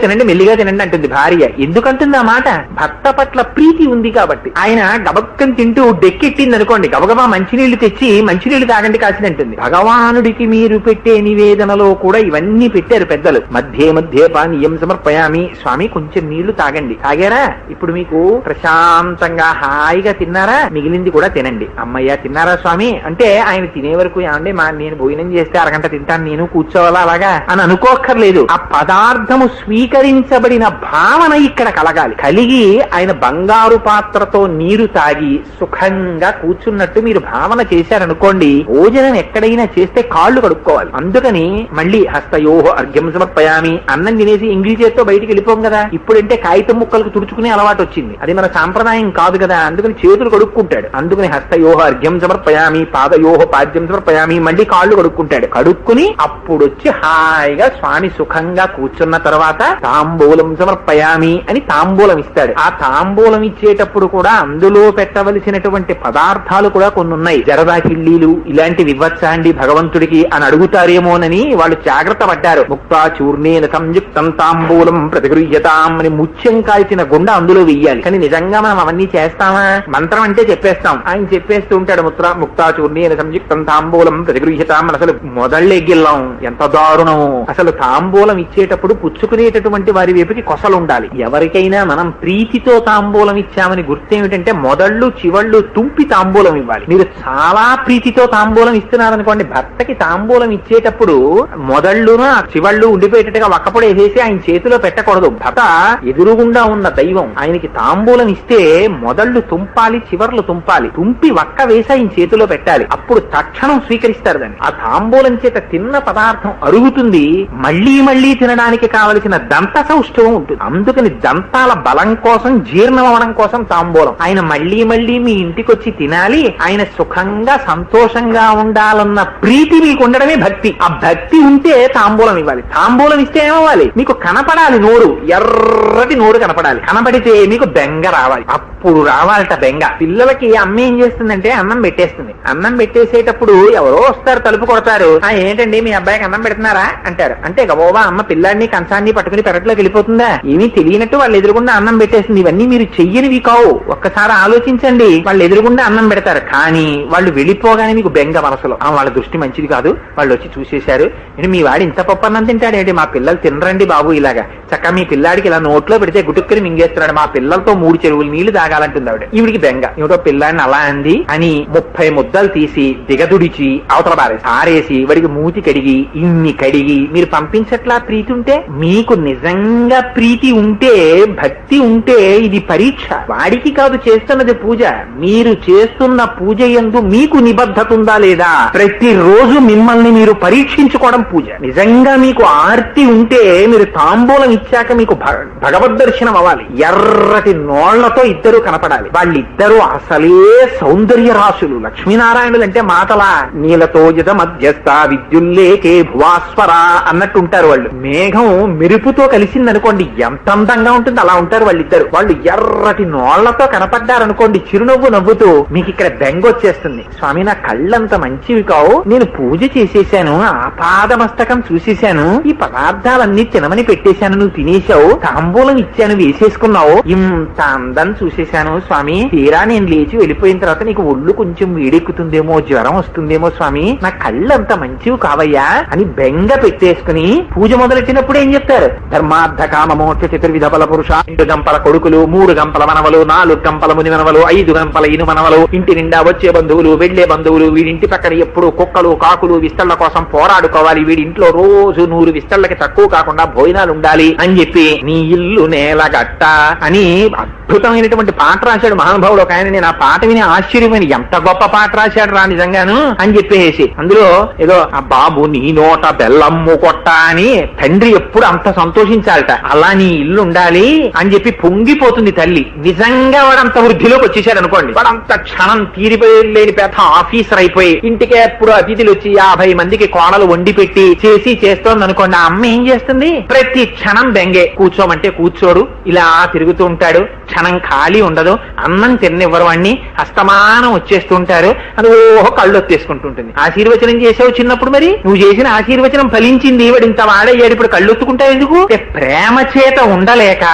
తినండి అంటుంది భార్య. ఎందుకంటుంది ఆ మాట? భర్త పట్ల ప్రీతి ఉంది కాబట్టి. ఆయన గబక్కని తింటూ డెక్కెట్టింది అనుకోండి, గబగబా మంచినీళ్లు తెచ్చి మంచినీళ్లు తాగండి కాసిన అంటుంది. భగవానుడికి మీరు పెట్టే నివేదనలో కూడా ఇవన్నీ పెట్టారు పెద్దలు. మధ్య మధ్య పానీయం సమర్పయామి, స్వామి కొంచెం నీళ్లు తాగండి, తాగారా ఇప్పుడు మీకు ప్రశాంతంగా హాయిగా తిన్నారా, మిగిలింది కూడా తినండి. అమ్మయ్య తిన్నారా స్వామి అంటే ఆయన తినే వరకు ఏమండి నేను భోజనం చేస్తే అరగంట తింటాను, నేను కూర్చోవాలా అలాగా అని అనుకోక్కర్లేదు. ఆ పదార్థము స్వీకరించబడిన భావన ఇక్కడ కలగాలి. కలిగి ఆయన బంగారు పాత్రతో నీరు తాగి సుఖంగా కూర్చున్నట్టు మీరు భావన చేశారనుకోండి, భోజనం ఎక్కడైనా చేస్తే కాళ్ళు కడుక్కోవాలి. అందుకని మళ్ళీ హస్తయో అర్ఘ్యం సమర్పయామి, అన్నం తినేసి ఇంగిలి చేత్తో బయటికి వెళ్ళిపోం కదా. ఇప్పుడంటే కాగితం ముక్కలకు తుడుచుకునే అలవాటు వచ్చింది, అది మన సాంప్రదాయం కాదు కదా. అందుకని చేతులు కడుక్కుంటాడు. అందుకని హస్తయోహ అర్ఘ్యం సమర్పయామి, పాదయోహ పాద్యం సమర్పయామి, మళ్ళీ కాళ్ళు కడుక్కుంటాడు. కడుక్కుని అప్పుడు వచ్చి హాయిగా స్వామి సుఖంగా కూర్చున్న తర్వాత తాంబూలం సమర్పయామి అని తాంబూలం ఇస్తాడు. ఆ తాంబూలం ఇచ్చేటప్పుడు కూడా అందులో పెట్టవలసినటువంటి పదార్థాలు కూడా కొన్ని ఉన్నాయి. జరదా కిళ్ళీలు ఇలాంటివి ఇవ్వచ్చా అండి భగవంతుడికి అని అడుగుతారేమోనని వాళ్ళు జాగ్రత్త పడ్డారు. ముక్తా చూర్ణేన సంయుక్తం తాంబూలం ప్రతిగృహ్యతాం అని ముత్యం కాల్చిన గుండ అందులో వెయ్యాలి. కానీ నిజంగా మనం అవన్నీ చేస్తామా? మంత్రం అంటే చెప్పేస్తాం, ఆయన చెప్పేస్తూ ఉంటాడు ముక్తా చూర్ణేన సంయుక్తం తాంబూలం ప్రతిగృహ్యతాం. అసలు మొదళ్ళెగ్గిల్లాం, ఎంత దారుణం. అసలు తాంబూలం ఇచ్చేటప్పుడు పుచ్చుకునేటటువంటి వారి వైపుకి కొసలు ఉండాలి. ఎవరికైనా మనం ప్రీతితో తాంబూలం ఇచ్చామని గుర్తేమిటంటే మొదళ్ళు చివళ్ళు తుంపి తాంబూలం ఇవ్వాలి. మీరు చాలా ప్రీతితో తాంబూలం ఇస్తున్నారనుకోండి, భర్తకి తాంబూలం ఇచ్చేటప్పుడు మొదళ్ళును చివళ్ళు ఉండిపోయేటట్టుగా ఒక్కప్పుడు వేసేసి ఆయన చేతిలో పెట్టకూడదు. భర్త ఎదురుగుండా ఉన్న దైవం, ఆయనకి తాంబూలం ఇస్తే మొదళ్ళు తుంపాలి, చివర్లు తుంపాలి, తుంపి ఒక్క వేసి ఆయన చేతిలో పెట్టాలి. అప్పుడు తక్షణం స్వీకరిస్తారు దాన్ని. ఆ తాంబూలం చేత తిన్న పదార్థం అరుగుతుంది, మళ్లీ మళ్లీ తినడానికి కావలసిన దంత సౌష్ఠవం ఉంటుంది. అందుకని దంతాల బలం కోసం, జీర్ణం అవడం కోసం తాంబూలం. ఆయన మళ్లీ మళ్లీ మీ ఇంటికి వచ్చి తినాలి, ఆయన సుఖంగా సంతోషంగా ఉండాలన్న ప్రీతి మీకు ఉండడమే భక్తి. ఆ భక్తి ఉంటే తాంబూలం ఇవ్వాలి. తాంబూలం ఇస్తే ఏమవ్వాలి? మీకు కనపడాలి నోరు, ఎర్రటి నోరు కనపడాలి. కనపడితే మీకు బెంగ రావాలి. అప్పుడు రావాలట బెంగ. పిల్లలకి అమ్మ ఏం చేస్తుందంటే అన్నం పెట్టేస్తుంది. అన్నం పెట్టేసేటప్పుడు ఎవరో వస్తారు, తలుపు కొడతారు. ఏంటండి మీ అబ్బాయికి అన్నం పెడుతున్నారా అంటారు. అంటే గబోబా అమ్మ పిల్లాడిని కంచాన్ని పట్టుకుని పెరట్లోకి వెళ్ళిపోతుందా? ఏమీ తెలియనట్టు వాళ్ళు ఎదురుగుండా అన్నం పెట్టేస్తుంది. ఇవన్నీ మీరు చెయ్యనివి కావు. ఒక్కసారి ఆలోచించండి. వాళ్ళు ఎదురుగుండా అన్నం పెడతారు, కానీ వాళ్ళు వెళ్ళిపోగానే మీకు బెంగ మనసులో. వాళ్ళ దృష్టి మంచిది కాదు, వాళ్ళు వచ్చి చూసేశారు, మీ వాడు ఇంత పప్పు అన్నం తింటాడేంటి, మా పిల్లలు తినరండి బాబు ఇలాగా, చక్కగా మీ పిల్లాడికి ఇలా నోట్లో పెడితే గుటుక్కని మింగేస్తున్నాడు, మా పిల్లలతో 3 చెరువులు నీళ్లు తాగాలంటుంది ఆవిడ. ఈవిడికి బెంగ, ఏమిటో పిల్లాడిని అలా అంది అని 30 ముద్దలు తీసి దిగదుడిచి అవతల ఆరేసి వాడికి మూతి కడిగి ఇన్ని కడిగి మీరు పంపించట్లా. ప్రీతి ఉంటే, మీకు నిజంగా ప్రీతి ఉంటే, భక్తి ఉంటే ఇది పరీక్ష. వాడికి కాదు చేస్తున్నది పూజ, మీరు చేస్తున్న పూజ యందు మీకు నిబద్ధత ఉందా లేదా, ప్రతిరోజు మిమ్మల్ని మీరు పరీక్షించుకోవడం పూజ. నిజంగా నిజంగా మీకు ఆర్తి ఉంటే మీరు తాంబూలం ఇచ్చాక మీకు భగవద్ దర్శనం అవ్వాలి. ఎర్రటి నోళ్లతో ఇద్దరు కనపడాలి. వాళ్ళిద్దరూ అసలే సౌందర్య రాశులు. లక్ష్మీనారాయణులు అంటే మాటలా. నీలతోజిత మధ్యస్థ విద్యుల్లేకే భువాస్వర అన్నట్టుంటారు వాళ్ళు. మేఘం మెరుపుతో కలిసిందనుకోండి ఎంత అందంగా ఉంటుంది, అలా ఉంటారు వాళ్ళిద్దరు. వాళ్ళు ఎర్రటి నోళ్లతో కనపడ్డారనుకోండి చిరునవ్వు నవ్వుతూ, మీకు ఇక్కడ బెంగ వచ్చేస్తుంది. స్వామి నా కళ్ళంత మంచివి కావు, నేను పూజ చేసేశాను, ఆపాదమస్తకం చూసేశాను, ఈ పదార్థాలన్నీ తినమని పెట్టేశాను, నువ్వు తినేశావు, తాంబూలం ఇచ్చాను వేసేసుకున్నావు, ఇంత అందం చూసేశాను స్వామి, తీరా నేను లేచి వెళ్ళిపోయిన తర్వాత నీకు ఒళ్ళు కొంచెం వేడెక్కుతుందేమో, జ్వరం వస్తుందేమో స్వామి, నా కళ్ళంత మంచివి కావయ్యా అని బెంగ పెట్టేసుకుని పూజ మొదలెట్టినప్పుడు ఏం చెప్తారు? ధర్మార్థ కామ మోక్ష చతుర్విధ బల పురుష, 2 గంపల కొడుకులు, 3 గంపల మనవలు, 4 గంపల ముని మనవలు, 5 గంపల ఇను మనవలు, ఇంటి నిండా వచ్చే బంధువులు వెళ్లే బంధువులు, వీడింటి పక్కన ఎప్పుడు కుక్కలు కాకులు విస్తళ్ల కోసం పోరాడుకోవాలి, వీడింట్లో రోజు 100 విస్తళ్లకి తక్కువ కాకుండా భోజనాలు ఉండాలి అని చెప్పి నీ ఇల్లు నేలగట్ట అని అద్భుతమైనటువంటి పాట రాశాడు మహానుభావుడు ఒక ఆయన. నేను ఆ పాట విని ఆశ్చర్యమైన, ఎంత గొప్ప పాట రాశాడు రా నిజంగాను అని చెప్పేసి, అందులో ఏదో ఆ బాబు నీ నోట బెల్లమ్ము కొట్ట అని తండ్రి ఎప్పుడు అంత సంతోషించాలట, అలా నీ ఇల్లు ఉండాలి అని చెప్పి పొంగిపోతుంది తల్లి. నిజంగా వాడంత వృద్ధిలోకి వచ్చేసాడు అనుకోండి, వాడంత క్షణం తీరిపోలేని పెద్ద ఆఫీసర్ అయిపోయి ఇంటికి ఎప్పుడు అతిథులు వచ్చి 50 మందికి కోడలు వండి పెట్టి చేస్తోంది అనుకోండి, ఆ అమ్మ ఏం చేస్తుంది? ప్రతి క్షణం బెంగే. కూర్చోమంటే కూర్చోడు, ఇలా తిరుగుతూ ఉంటాడు, క్షణం ఖాళీ ఉండదు, అన్నం తిన్నివ్వరు వాణ్ణి, అస్తమానం వచ్చేస్తుంటారు, అది ఓహో కళ్ళు ఒత్తేసుకుంటుంటుంది. ఆశీర్వచనం చేసావు చిన్నప్పుడు, మరి నువ్వు చేసిన ఆశీర్వచనం ఫలించింది, వాడు ఇంత వాడయ్యాడు, ఇప్పుడు కళ్ళు ఒత్తుకుంటావు ఎందుకు? ప్రేమ చేత ఉండలేక,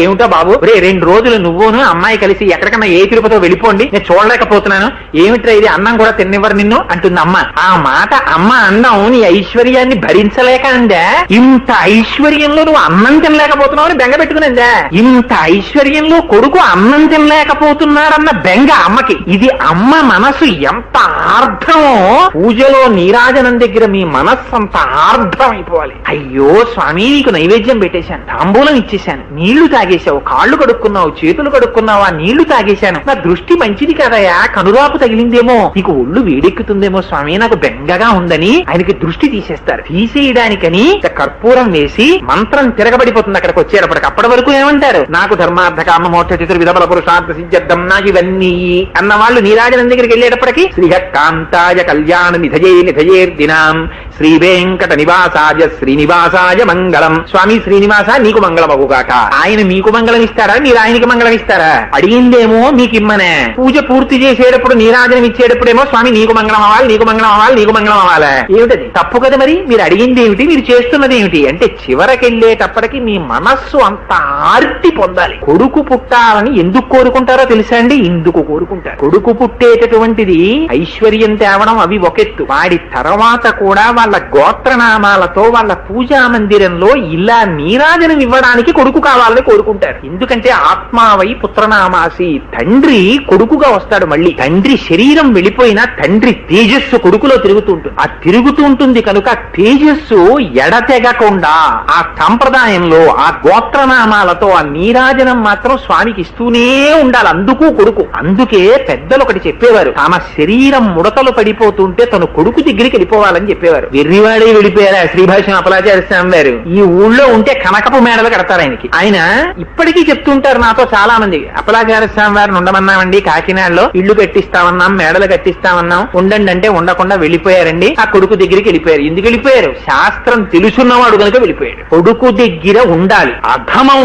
ఏమిటో బాబు రే 2 రోజులు నువ్వును అమ్మాయి కలిసి ఎక్కడికన్నా ఏ తిరుపతితో వెళ్ళిపోండి, నేను చూడలేకపోతున్నాను, ఏమిట్రా ఇది అన్నం కూడా తిన్నివ్వరు నిన్ను అంటుంది అమ్మ. ఆ మాట అమ్మ అన్నం నీ ఐశ్వర్యాన్ని భరించలేక అందా, ఇంత ఐశ్వర్యంలో నువ్వు అన్నం తినలేకపోతున్నావు అని బెంగ పెట్టుకునిందా, ఇంత ఐశ్వర్యంలో కొడుకు అన్నం తినలేకపోతున్నాడన్న బెంగ అమ్మకి. ఇది అమ్మ మనసు ఎంత ఆర్ద్రమో, పూజలో నీరాజనం దగ్గర మీ మనస్సు అంత ఆర్ద్రం అయిపోవాలి. అయ్యో స్వామి నీకు నైవేద్యం పెట్టేశాను, తాంబూలం ఇచ్చేశాను, నీళ్లు తాగేశావు, కాళ్ళు కడుక్కున్నావు, చేతులు కడుక్కున్నావు, ఆ నీళ్లు తాగేశాను, నా దృష్టి మంచిది కదయా, కనురాపు తగిలిందేమో, నీకు ఒళ్ళు వేడెక్కుతుందేమో స్వామి, నాకు బెంగగా ఉందని ఆయనకి దృష్టి తీసేస్తారు. తీసేయడానికని కర్పూరం వేసి మంత్రం తిరగబడిపోతుంది అక్కడికి వచ్చేటప్పటికి. అప్పటి వరకు ఏమంటారు? నాకు ధర్మార్థ కామ మోక్ష చతుర్విధ బల పురుషార్థ సిద్ధ్యర్థం నాకు ఇవన్నీ అన్న వాళ్ళు నీరాజనం దగ్గరికి వెళ్ళేటప్పటికి శ్రీహకాంతాయ కళ్యాణ నిధయేర్దినాం శ్రీ వెంకట నివాసాయ శ్రీనివాసాయ మంగళం. స్వామి శ్రీనివాస నీకు మంగళం అగుగాక. ఆయన మీకు మంగళం ఇస్తారా, మీరు ఆయనకి మంగళం ఇస్తారా? అడిగిందేమో మీకు ఇమ్మనే, పూజ పూర్తి చేసేటప్పుడు నీరాజనం ఇచ్చేటప్పుడేమో స్వామి నీకు మంగళం అవ్వాలి, నీకు మంగళం అవ్వాలి, నీకు మంగళం అవ్వాలి. ఏమిటది? తప్పు కదా మరి. మీరు అడిగింది ఏమిటి, మీరు చేస్తున్నది ఏమిటి అంటే, చివరకెళ్ళేటప్పటికి మీ మనస్సు అంత ఆర్తి పొందాలి. కొడుకు పుట్టాలని ఎందుకు కోరుకుంటారో తెలుసా అండి? ఇందుకు కోరుకుంటారు. కొడుకు పుట్టేటటువంటిది ఐశ్వర్యం తేవడం అవి ఒకెత్తు, వాడి తర్వాత కూడా వాళ్ళ గోత్రనామాలతో వాళ్ళ పూజా మందిరంలో ఇలా నీరాజనం ఇవ్వడానికి కొడుకు కావాలని కోరుకుంటారు. ఎందుకంటే ఆత్మావై పుత్రనామాసి, తండ్రి కొడుకుగా వస్తాడు. మళ్ళీ తండ్రి శరీరం వెళ్ళిపోయినా తండ్రి తేజస్సు కొడుకులో తిరుగుతుంటుంది. ఆ తిరుగుతుంటుంది కనుక తేజస్సు ఎడతెగకుండా ఆ సంప్రదాయంలో ఆ గోత్రనామాలతో ఆ నీరాజనం మాత్రం స్వామికి ఇస్తూనే ఉండాలి. అందుకు కొడుకు. అందుకే పెద్దలు ఒకటి చెప్పేవారు, తమ శరీరం ముడతలు పడిపోతుంటే తను కొడుకు దగ్గరికి వెళ్ళిపోవాలని చెప్పేవారు. వెర్రివాడే వెళ్ళిపోయారా శ్రీభాష్యం అప్పలాచార్య స్వామి వారు. ఈ ఊళ్ళో ఉంటే కనకపు మేడలు కడతారు ఆయనకి. ఆయన ఇప్పటికీ చెప్తుంటారు నాతో చాలా మంది, అప్పలాచార్య స్వామి వారిని ఉండమన్నామండి, కాకినాడలో ఇళ్లు పెట్టిస్తామన్నాం, మేడలు కట్టిస్తామన్నాం, ఉండండి అంటే ఉండకుండా వెళ్ళిపోయారండి. ఆ కొడుకు దగ్గరికి వెళ్ళిపోయారు. ఎందుకు వెళ్ళిపోయారు? శాస్త్రం తెలుసున్నవాడు కనుక వెళ్ళిపోయాడు. కొడుకు దగ్గర ఉండాలి. అధమం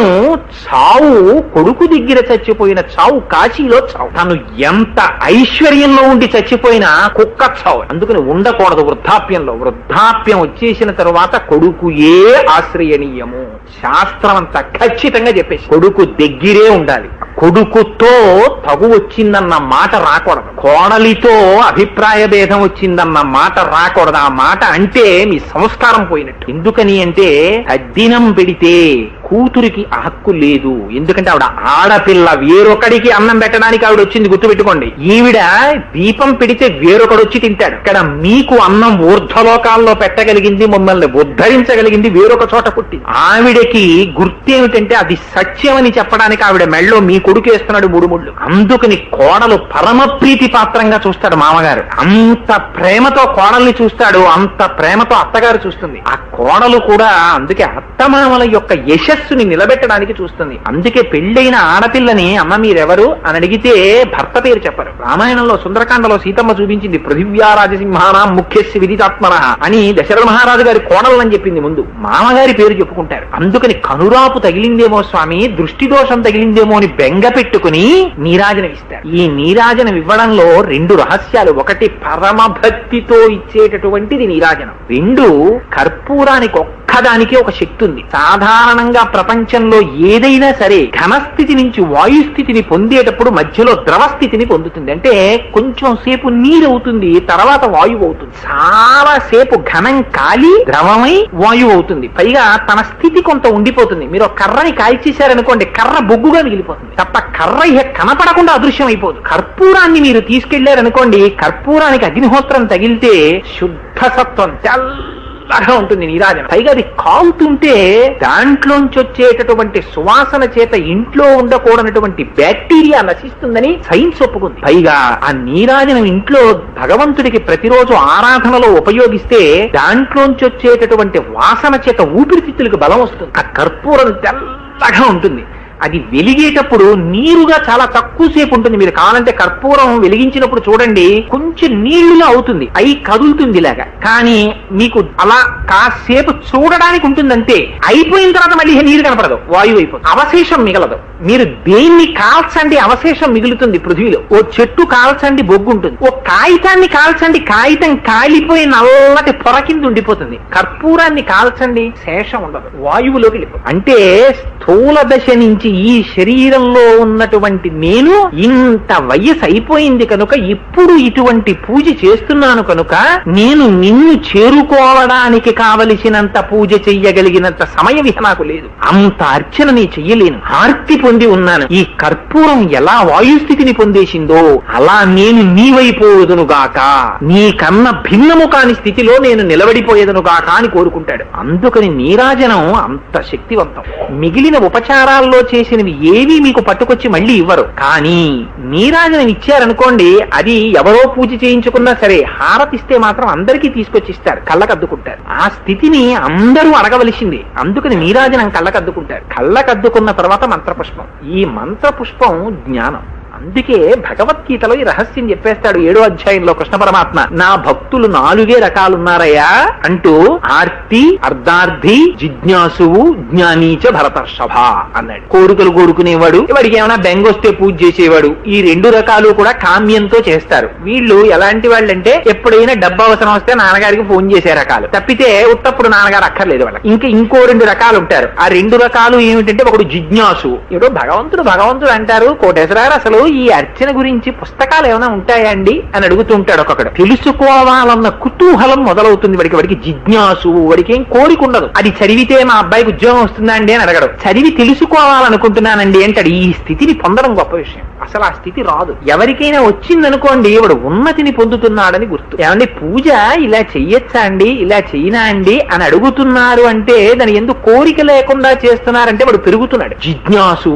చావు, కొడుకు దగ్గర చచ్చిపోయిన చావు, కాశీలో చావు. తను ఎంత ఐశ్వర్యంలో ఉండి చచ్చిపోయినా కుక్క చావు. అందుకని ఉండకూడదు వృద్ధాప్యంలో. వృద్ధాప్యం వచ్చేసిన తరువాత కొడుకుయే ఆశ్రయణీయము. శాస్త్రం అంతా ఖచ్చితంగా చెప్పేసి కొడుకు దగ్గరే ఉండాలి. కొడుకుతో తగు వచ్చిందన్న మాట రాకూడదు. కోడలితో అభిప్రాయ భేదం వచ్చిందన్న మాట రాకూడదు. ఆ మాట అంటే మీ సంస్కారం పోయినట్టు. ఎందుకని అంటే తద్దినం పెడితే కూతురికి హక్కు లేదు. ఎందుకంటే ఆవిడ ఆడపిల్ల, వేరొకడికి అన్నం పెట్టడానికి ఆవిడ వచ్చింది, గుర్తుపెట్టుకోండి. ఈవిడ దీపం పెడితే వేరొకడు వచ్చి తింటాడు. ఇక్కడ మీకు అన్నం ఊర్ధ్వలోకాల్లో పెట్టగలిగింది, మమ్మల్ని ఉద్ధరించగలిగింది వేరొక చోట పుట్టింది. ఆవిడకి గుర్తేమిటంటే అది సత్యం అని చెప్పడానికి ఆవిడ మెళ్ళో మీకు కొడుకేస్తున్నాడు 3 ముళ్ళు. అందుకని కోడలు పరమ ప్రీతి పాత్రంగా చూస్తాడు మామగారు. అంత ప్రేమతో కోడల్ని చూస్తాడు, అంత ప్రేమతో అత్తగారు చూస్తుంది. ఆ కోడలు కూడా అందుకే అత్తమామల యొక్క యశస్సుని నిలబెట్టడానికి చూస్తుంది. అందుకే పెళ్ళైన ఆడపిల్లని అమ్మ మీరెవరు అని అడిగితే భర్త పేరు చెప్పరు. రామాయణంలో సుందరకాండలో సీతమ్మ చూపించింది పృథివ్యా రాజసింహానాం ముఖ్యస్య విదితాత్మనః అని దశరథ మహారాజు గారి కోడలని చెప్పింది. ముందు మామగారి పేరు చెప్పుకుంటారు. అందుకని కనురాపు తగిలిందేమో స్వామి, దృష్టి దోషం తగిలిందేమో అని బెంగ పెట్టుకుని నీరాజనం ఇస్తారు. ఈ నీరాజనం ఇవ్వడంలో 2 రహస్యాలు. ఒకటి పరమ భక్తితో ఇచ్చేటటువంటిది నీరాజనం. 2 కర్పూరానికి ఒక్కదానికి ఒక శక్తి ఉంది. సాధారణంగా ప్రపంచంలో ఏదైనా సరే ఘనస్థితి నుంచి వాయుస్థితిని పొందేటప్పుడు మధ్యలో ద్రవస్థితిని పొందుతుంది. అంటే కొంచెం సేపు నీరు అవుతుంది, తర్వాత వాయువు అవుతుంది. చాలా సేపు ఘనం కాలి ద్రవమై వాయువు అవుతుంది. పైగా తన స్థితి కొంత ఉండిపోతుంది. మీరు ఒక కర్రని కాల్చేశారనుకోండి, కర్ర బొగ్గుగా మిగిలిపోతుంది తప్ప కర్ర ఇక కనపడకుండా అదృశ్యం అయిపోదు. కర్పూరాన్ని మీరు తీసుకెళ్లారనుకోండి, కర్పూరానికి అగ్నిహోత్రం తగిలితే శుద్ధ సత్వం తెల్లగా ఉంటుంది నీరాజనం. పైగా అది కాలుతుంటే దాంట్లోంచి వచ్చేటటువంటి సువాసన చేత ఇంట్లో ఉండకూడనటువంటి బ్యాక్టీరియా నశిస్తుందని సైన్స్ ఒప్పుకుంది. పైగా ఆ నీరాజనం ఇంట్లో భగవంతుడికి ప్రతిరోజు ఆరాధనలో ఉపయోగిస్తే దాంట్లోంచి వచ్చేటటువంటి వాసన చేత ఊపిరితిత్తులకు బలం వస్తుంది. ఆ కర్పూరం తెల్లగా ఉంటుంది. అది వెలిగేటప్పుడు నీరుగా చాలా తక్కువ సేపు ఉంటుంది. మీరు కావాలంటే కర్పూరం వెలిగించినప్పుడు చూడండి, కొంచెం నీళ్లుగా అవుతుంది, అయి కదులుతుంది ఇలాగా. కానీ మీకు అలా కాసేపు చూడడానికి ఉంటుందంటే అయిపోయిన తర్వాత మళ్ళీ నీరు కనపడదు, వాయువు అయిపోతుంది, అవశేషం మిగలదు. మీరు దేన్ని కాల్చండి అవశేషం మిగులుతుంది పృథ్వీలో. ఓ చెట్టు కాల్చండి బొగ్గు ఉంటుంది, ఓ కాగితాన్ని కాల్చండి కాగితం కాలిపోయి నల్లటి పొర కింద ఉండిపోతుంది. కర్పూరాన్ని కాల్చండి శేషం ఉండదు, వాయువులోకి వెళ్ళిపోతుంది. అంటే స్థూల దశ నుంచి ఈ శరీరంలో ఉన్నటువంటి నేను ఇంత వయసు అయిపోయింది కనుక ఇప్పుడు ఇటువంటి పూజ చేస్తున్నాను కనుక నేను నిన్ను చేరుకోవడానికి కావలసినంత పూజ చెయ్యగలిగినంత సమయం ఇక నాకు లేదు. అంత అర్చన నీ చెయ్యలేను, ఆర్తి పొంది ఉన్నాను. ఈ కర్పూరం ఎలా వాయుస్థితిని పొందేసిందో అలా నేను నీవైపోదునుగాక, నీకన్నా భిన్నము కాని స్థితిలో నేను నిలబడిపోయేదనుగాక అని కోరుకుంటాడు. అందుకని నీరాజనం అంత శక్తివంతం. మిగిలిన ఉపచారాల్లో చేసినవి ఏవి మీకు పట్టుకొచ్చి మళ్ళీ ఇవ్వరు. కానీ నీరాజనం ఇచ్చారనుకోండి, అది ఎవరో పూజ చేయించుకున్నా సరే హారతిస్తే మాత్రం అందరికీ తీసుకొచ్చి ఇస్తారు, కళ్ళకద్దుకుంటారు. ఆ స్థితిని అందరూ అడగవలసింది. అందుకని నీరాజనం కళ్ళకద్దుకుంటారు. కళ్ళకద్దుకున్న తర్వాత మంత్రపుష్పం. ఈ మంత్రపుష్పం జ్ఞానం. అందుకే భగవద్గీతలో ఈ రహస్యం చెప్పేస్తాడు 7వ అధ్యాయంలో కృష్ణ పరమాత్మ. నా భక్తులు 4 రకాలున్నారయ్యా అంటూ ఆర్తి, అర్ధార్థి, జిజ్ఞాసువు, జ్ఞానీచ భరతర్షభ అన్నాడు. కోరికలు కోరుకునేవాడు, వాడికి ఏమైనా బెంగొస్తే పూజ చేసేవాడు. ఈ 2 రకాలు కూడా కామ్యంతో చేస్తారు. వీళ్ళు ఎలాంటి వాళ్ళంటే ఎప్పుడైనా డబ్బు అవసరం వస్తే నాన్నగారికి ఫోన్ చేసే రకాలు, తప్పితే ఉత్తప్పుడు నాన్నగారు అక్కర్లేదు వాళ్ళకి. ఇంకో 2 రకాలు ఉంటారు. ఆ 2 రకాలు ఏమిటంటే, ఒకడు జిజ్ఞాసు. ఏదో భగవంతుడు అంటారు, కోటేశ్వరారు అసలు ఈ అర్చన గురించి పుస్తకాలు ఏమైనా ఉంటాయా అండి అని అడుగుతుంటాడు. ఒక్కొక్కడు తెలుసుకోవాలన్న కుతూహలం మొదలవుతుంది వాడికి జిజ్ఞాసు. వాడికి ఏం కోరిక ఉండదు. అది చదివితే మా అబ్బాయికి ఉద్యోగం వస్తుందా అండి అని అడగడు, చదివి తెలుసుకోవాలనుకుంటున్నానండి అంటాడు. ఈ స్థితిని పొందడం గొప్ప విషయం. అసలు ఆ స్థితి రాదు. ఎవరికైనా వచ్చిందనుకోండి, వాడు ఉన్నతిని పొందుతున్నాడని గుర్తు. ఏమండి పూజ ఇలా చెయ్యొచ్చా అండి, ఇలా చెయ్యినా అండి అని అడుగుతున్నారు అంటే దాని ఎందుకు కోరిక లేకుండా చేస్తున్నారంటే వాడు పెరుగుతున్నాడు. జిజ్ఞాసు.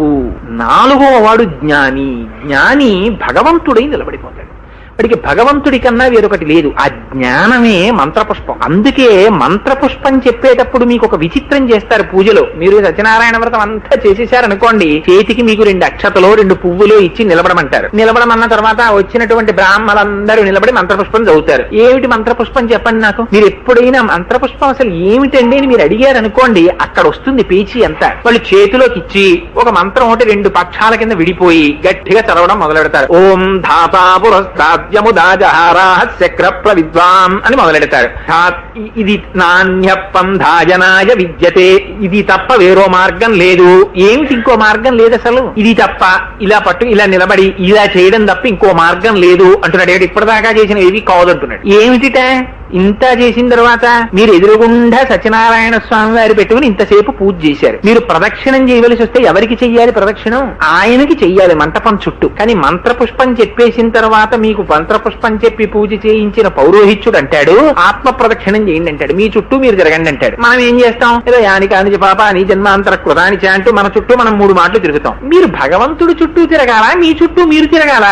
4వ వాడు జ్ఞాని. జ్ఞాని భగవంతుడై నిలబడిపోతాడు. వాడికి భగవంతుడి కన్నా వేరొకటి లేదు. ఆ జ్ఞానమే మంత్రపుష్పం. అందుకే మంత్రపుష్పం చెప్పేటప్పుడు మీకు ఒక విచిత్రం చేస్తారు పూజలో. మీరు సత్యనారాయణ వ్రతం అంతా చేసేసారనుకోండి, చేతికి మీకు 2 అక్షతలో 2 పువ్వులు ఇచ్చి నిలబడమంటారు. నిలబడమన్న తర్వాత వచ్చినటువంటి బ్రాహ్మణులందరూ నిలబడి మంత్రపుష్పం చదువుతారు. ఏమిటి మంత్రపుష్పం చెప్పండి నాకు. మీరు ఎప్పుడైనా మంత్రపుష్పం అసలు ఏమిటండి అని మీరు అడిగారు అనుకోండి, అక్కడ వస్తుంది పేచీ అంతా. వాళ్ళు చేతిలోకి ఇచ్చి ఒక మంత్రం ఒకటి 2 పక్షాల కింద విడిపోయి గట్టిగా చదవడం మొదలెడతారు. ఓం ధాతా పురస్కాద్యముదాజహారాహస్యక్ర ప్రవిద్వాం అని మొదలెడతారు. ఇది నాణ్యపంధాయనాయ విద్యతే, ఇది తప్ప వేరో మార్గం లేదు. ఏమిటి ఇంకో మార్గం లేదు అసలు, ఇది తప్ప ఇలా పట్టు ఇలా నిలబడి ఇలా చేయడం తప్ప ఇంకో మార్గం లేదు అంటున్నాడు. ఇప్పటిదాకా చేసిన ఏవి కావదంటున్నాడు. ఏమిటిట ఇంత చేసిన తర్వాత మీరు ఎదురుగుండా సత్యనారాయణ స్వామి వారి పెట్టుకుని ఇంతసేపు పూజ చేశారు. మీరు ప్రదక్షిణం చేయవలసి వస్తే ఎవరికి చెయ్యాలి ప్రదక్షిణం? ఆయనకి చెయ్యాలి మంటపం చుట్టూ. కానీ మంత్రపుష్పం చెప్పేసిన తర్వాత మీకు మంత్రపుష్పం చెప్పి పూజ చేయించిన పౌరోహిత్యుడు అంటాడు ఆత్మ ప్రదక్షిణం చేయండి అంటాడు. మీ చుట్టూ మీరు తిరగండి అంటాడు. మనం ఏం చేస్తాం? ఏదో యాని కాని పాప అని జన్మాంతర కృతాని అంటూ మన చుట్టూ మనం 3 మాటలు తిరుగుతాం. మీరు భగవంతుడు చుట్టూ తిరగాల, మీ చుట్టూ మీరు తిరగాల?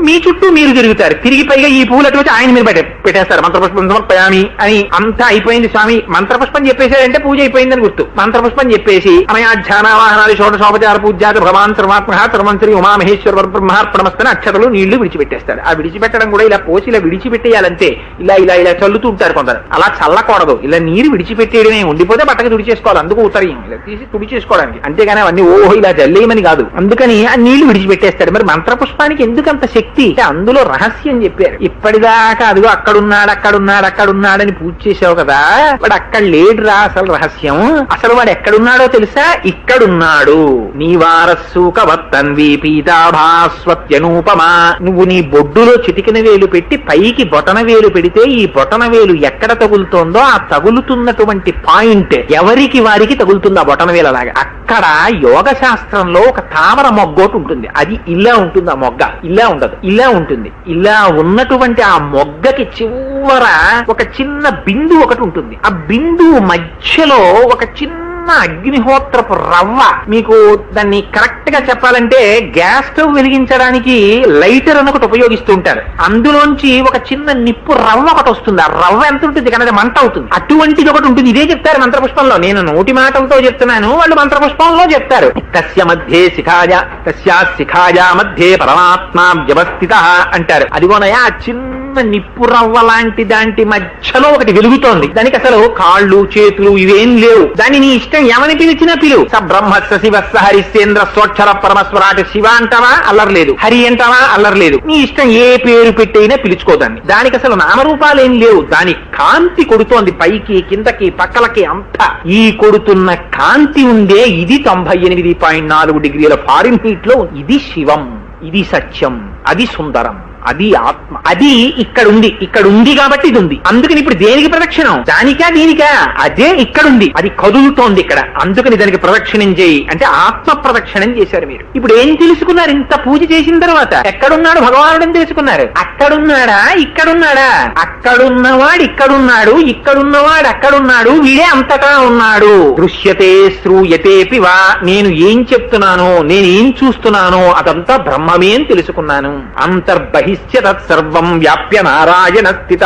మీ చుట్టూ మీరు తిరుగుతారు. తిరిగి పైగా ఈ పూలు అటు వచ్చి ఆయన మీరు పెట్టేస్తారు. మంత్రపుష్పం సమర్పయామి అని అంతా అయిపోయింది స్వామి, మంత్రపుష్పం చెప్పేశాడంటే పూజ అయిపోయిందని గుర్తు. మంత్రపుష్పం చెప్పేసి అనయాధ్యానావాహనాలు షోడశోపచార పూజ్యాత భగవాన్ సర్వాత్మ సర్వంశ్రీ ఉమామహేశ్వర బ్రహ్మార్పణమస్తని అక్షతలు నీళ్లు విడిచిపెట్టేస్తాడు. ఆ విడిచిపెట్టడం కూడా ఇలా పోసి ఇలా విడిచిపెట్టేయాలంటే ఇలా ఇలా ఇలా చల్లుతూ ఉంటారు కొందరు. అలా చల్లకూడదు, ఇలా నీరు విడిచిపెట్టేయడమే. ఉండిపోతే బట్టకు తుడి చేసుకోవాలి, అందుకు ఉత్తరీయం ఇలా తీసి తుడి చేసుకోవడానికి. అంతేగాని అవన్నీ ఓహో ఇలా జల్లేయమని కాదు. అందుకని ఆ నీళ్లు విడిచిపెట్టేస్తాడు. మరి మంత్రపుష్పానికి ఎందుకంత శక్తి? అందులో రహస్యం చెప్పారు. ఇప్పటిదాకా అదిగో అక్కడున్నాడని పూజ చేసావు కదా, వాడు అక్కడ లేడురా. అసలు రహస్యం అసలు వాడు ఎక్కడున్నాడో తెలుసా? ఇక్కడున్నాడు. నీ వారస్సుకవత్తన్వి పీతాభాస్వత్యనూపమా. నువ్వు నీ బొడ్డులో చిటికిన వేలు పెట్టి పైకి బొటన వేలు పెడితే ఈ బొటన వేలు ఎక్కడ తగులుతోందో ఆ తగులుతున్నటువంటి పాయింట్ ఎవరికి వారికి తగులుతుంది ఆ బొటన వేలు. అలాగా అక్కడ యోగ శాస్త్రంలో ఒక తామర మొగ్గోటి ఉంటుంది. అది ఇలా ఉంటుంది. ఆ మొగ్గ ఇలా ఉండదు, ఇలా ఉంటుంది. ఇలా ఉన్నటువంటి ఆ మొగ్గకి చివర ఒక చిన్న బిందు ఒకటి ఉంటుంది. ఆ బిందువు మధ్యలో ఒక చిన్న అగ్నిహోత్రపు రవ్వ. మీకు దాన్ని కరెక్ట్ గా చెప్పాలంటే గ్యాస్ స్టవ్ వెలిగించడానికి లైటర్ అని ఒకటి ఉపయోగిస్తూ ఉంటారు. అందులోంచి ఒక చిన్న నిప్పు రవ్వ ఒకటి వస్తుంది. ఆ రవ్వ ఎంత ఉంటుంది కానీ అది మంట అవుతుంది. అటువంటిది ఒకటి ఉంటుంది. ఇదే చెప్తారు మంత్రపుష్పంలో. నేను నోటి మాటలతో చెప్తున్నాను, వాళ్ళు మంత్రపుష్పంలో చెప్తారు. తస్య మధ్యే శిఖాయ తస్యా శిఖాయ మధ్యే పరమాత్మా వ్యవస్థిత అంటారు. అదిగోనయా ఆ చిన్న నిప్పు రవ్వ లాంటి దాంటి మధ్యలో ఒకటి వెలుగుతోంది. దానికి అసలు కాళ్ళు చేతులు ఇవేం లేవు. దాన్ని నీ ఇష్టం ఏమని పిలిచినా పిలువు. స బ్రహ్మస్స శివస్స హరిశ్చేంద్ర స్వక్షర పరమస్వరాట. శివ అంటావా అల్లర్లేదు, హరి అంటావా అల్లర్లేదు. నీ ఇష్టం ఏ పేరు పెట్టైనా పిలుచుకోదాన్ని. దానికి అసలు నామరూపాలేం లేవు. దాని కాంతి కొడుతోంది పైకి కిందకి పక్కలకి అంతా. ఈ కొడుతున్న కాంతి ఉందే ఇది 98.4 డిగ్రీల ఫారెన్హీట్ లో. ఇది శివం, ఇది సత్యం, అది సుందరం, అది ఆత్మ. అది ఇక్కడుంది కాబట్టి ఇది ఉంది. అందుకని ఇప్పుడు దేనికి ప్రదక్షిణం? దానికా దీనికా? అదే ఇక్కడుంది, అది కదులుతోంది ఇక్కడ. అందుకని దానికి ప్రదక్షిణం చేయి అంటే ఆత్మ ప్రదక్షిణం చేశారు మీరు. ఇప్పుడు ఏం తెలుసుకున్నారు? ఇంత పూజ చేసిన తర్వాత ఎక్కడున్నాడు భగవానుడు అని తెలుసుకున్నారు. అక్కడున్నాడా ఇక్కడున్నాడా? అక్కడున్నవాడు ఇక్కడున్నాడు, ఇక్కడున్నవాడు అక్కడున్నాడు, వీడే అంతటా ఉన్నాడు. దృశ్యతే శ్రూయతేపి వా. నేను ఏం చెప్తున్నానో, నేను ఏం చూస్తున్నానో అదంతా బ్రహ్మమే అని తెలుసుకున్నాను. అంతర్బహి సర్వం వ్యాప్య నారాయణ స్థిత.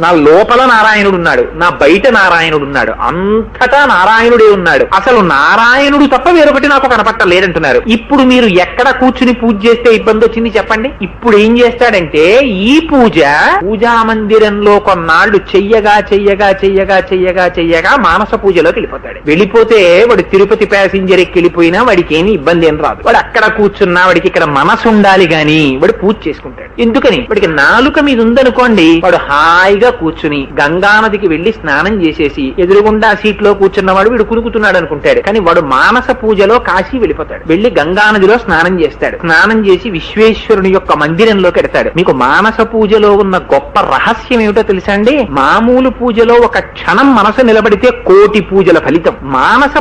నా లోపల నారాయణుడున్నాడు, నా బయట నారాయణుడున్నాడు, అంతటా నారాయణుడే ఉన్నాడు. అసలు నారాయణుడు తప్ప వేరొకటి నాకు కనపట్టలేదంటున్నారు. ఇప్పుడు మీరు ఎక్కడ కూర్చుని పూజ చేస్తే ఇబ్బంది వచ్చింది చెప్పండి? ఇప్పుడు ఏం చేస్తాడంటే ఈ పూజా మందిరంలో కొన్నాళ్ళు చెయ్యగా చెయ్యగా చెయ్యగా చెయ్యగా చెయ్యగా మానస పూజలోకి వెళ్ళిపోతాడు. వెళ్ళిపోతే వాడు తిరుపతి ప్యాసింజర్ ఎక్కి వెళ్ళిపోయినా వాడికి ఏమి ఇబ్బంది ఏం రాదు. వాడు అక్కడ కూర్చున్నా వాడికి ఇక్కడ మనసు ఉండాలి గాని వాడు పూజ చేసుకుంటాడు. ఎందుకని? వాడికి నాలుక మీద ఉందనుకోండి, వాడు హాయిగా కూర్చుని గంగానదికి వెళ్లి స్నానం చేసేసి ఎదురుగుండా సీట్లో కూర్చున్నవాడు వీడు కునుకుతున్నాడు అనుకుంటాడు. కానీ వాడు మానస పూజలో కాశీ వెళ్ళిపోతాడు. వెళ్లి గంగానదిలో స్నానం చేస్తాడు. స్నానం చేసి విశ్వేశ్వరుని యొక్క మందిరంలోకి ఎడతాడు. మీకు మానస పూజలో ఉన్న గొప్ప రహస్యం ఏమిటో తెలుసా అండి? మామూలు పూజలో ఒక క్షణం మనసు నిలబడితే 1,000,000 పూజల ఫలితం. మానస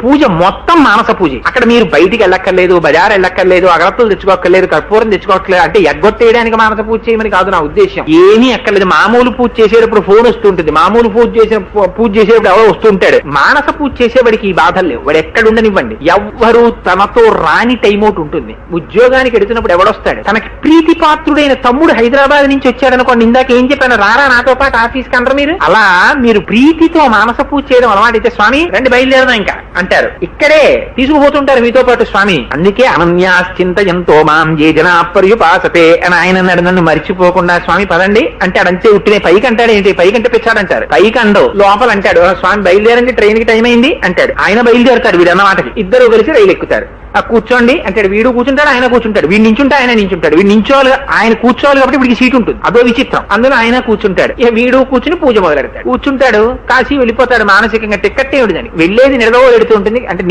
పూజ మొత్తం మానస పూజ. అక్కడ మీరు బయటికి వెళ్ళక్కర్లేదు, బజార్ వెళ్ళక్కర్లేదు, అగరత్తులు తెచ్చుకోక్కర్లేదు, కర్పూరం తెచ్చుకోక్కర్లేదు. అంటే ఎగ్గొట్టేయడానికి మానస పూజ చేయమని కాదు నా ఉద్దేశం. ఏమీ అక్కర్లేదు. మామూలు పూజ చేసేటప్పుడు ఫోన్ వస్తుంటుంది, మామూలు పూజ చేసేటప్పుడు ఎవరో వస్తుంటాడు. మానస పూజ చేసేవాడికి ఈ బాధలు లేవు. వాడు ఎక్కడుండనివ్వండి. ఎవ్వరూ తనతో రాని టైం ఒకటి ఉంటుంది. ఉద్యోగానికి వెళుతున్నప్పుడు ఎవడొస్తాడు? తనకి ప్రీతిపాత్రుడైన తమ్ముడు హైదరాబాద్ నుంచి వచ్చాడనుకోండి, ఇందాక ఏం చెప్పాను, రారా నాతో పాటు ఆఫీస్కి అంటారు మీరు. అలా మీరు ప్రీతితో మానస పూజ చేయడం అలవాటైతే స్వామి రండి బయలుదేరదాం ఇంకా అంటారు. ఇక్కడే తీసుకుపోతుంటారు మీతో పాటు స్వామి. అందుకే అనన్యాశ్చింతయంతో మాం ఏ జనా పర్యుపాసతే అని ఆయన అన్నాడు. నన్ను మర్చిపోకుండా స్వామి పదండి అంటే అడంతే ఉట్టినే పైకి అంటాడు. ఏంటి పైకంటే పెచ్చాడంటారు. పైకి అండవు లోపల అంటాడు. స్వామి బయలుదేరండి ట్రైన్ కి టైం అయింది అంటాడు. ఆయన బయలుదేరుతాడు. వీడు అన్న మాటకి ఇద్దరు కలిసి రైలు ఎక్కుతారు. కూర్చోండి అంటాడు. వీడు కూర్చుంటాడు, ఆయన కూర్చుంటాడు. వీడు నించుంటే ఆయన నించుంటాడు. వీడు నించోవాలి, ఆయన కూర్చోవాలి కాబట్టి వీడికి సీట్ ఉంటుంది. అదో విచిత్రం. అందులో ఆయన కూర్చుంటాడు. ఇక వీడు కూర్చుని పూజ మొదలెడతాడు. కూర్చుంటాడు, కాశీ వెళ్ళిపోతాడు. మానసికంగా టిక్కెట్ ఏమిటి దానికి వెళ్ళేది నిడదవో వెళుతూ ఉంటుంది. అంటే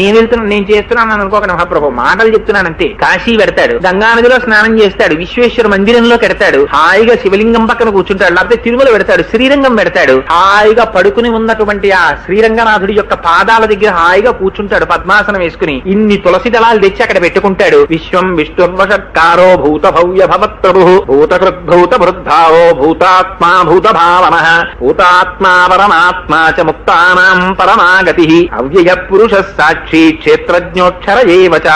నేను చేస్తున్నాను అనుకోక మహాప్రభు మాటలు చెప్తున్నాను అంతే. కాశీ పెడతాడు, గంగానదిలో స్నానం చేస్తాడు, విశ్వేశ్వర మందిరం మందిరంలో పెడతాడు, హాయిగా శివలింగం పక్కన కూర్చుంటాడు, లేకపోతే తిరుమల పెడతాడు, శ్రీరంగం పెడతాడు, హాయిగా పడుకుని ఉన్నటువంటి ఆ శ్రీరంగనాథుడి యొక్క పాదాల దగ్గర హాయిగా కూర్చుంటాడు పద్మాసనం వేసుకుని. ఇన్ని తులసి దళాలు తెచ్చి అక్కడ పెట్టుకుంటాడు. విశ్వం విష్ణుర్వషత్కారో భూత భవ్య భవత్ప్రభు భూతకృద్భూత వృద్ధావో భూతాత్మా భూత భావన భూతాత్మా పరమాత్మా చ ముక్తానాం పరమాగతి అవ్యయ పురుష సాక్షి క్షేత్రజ్ఞోక్షర ఏవచ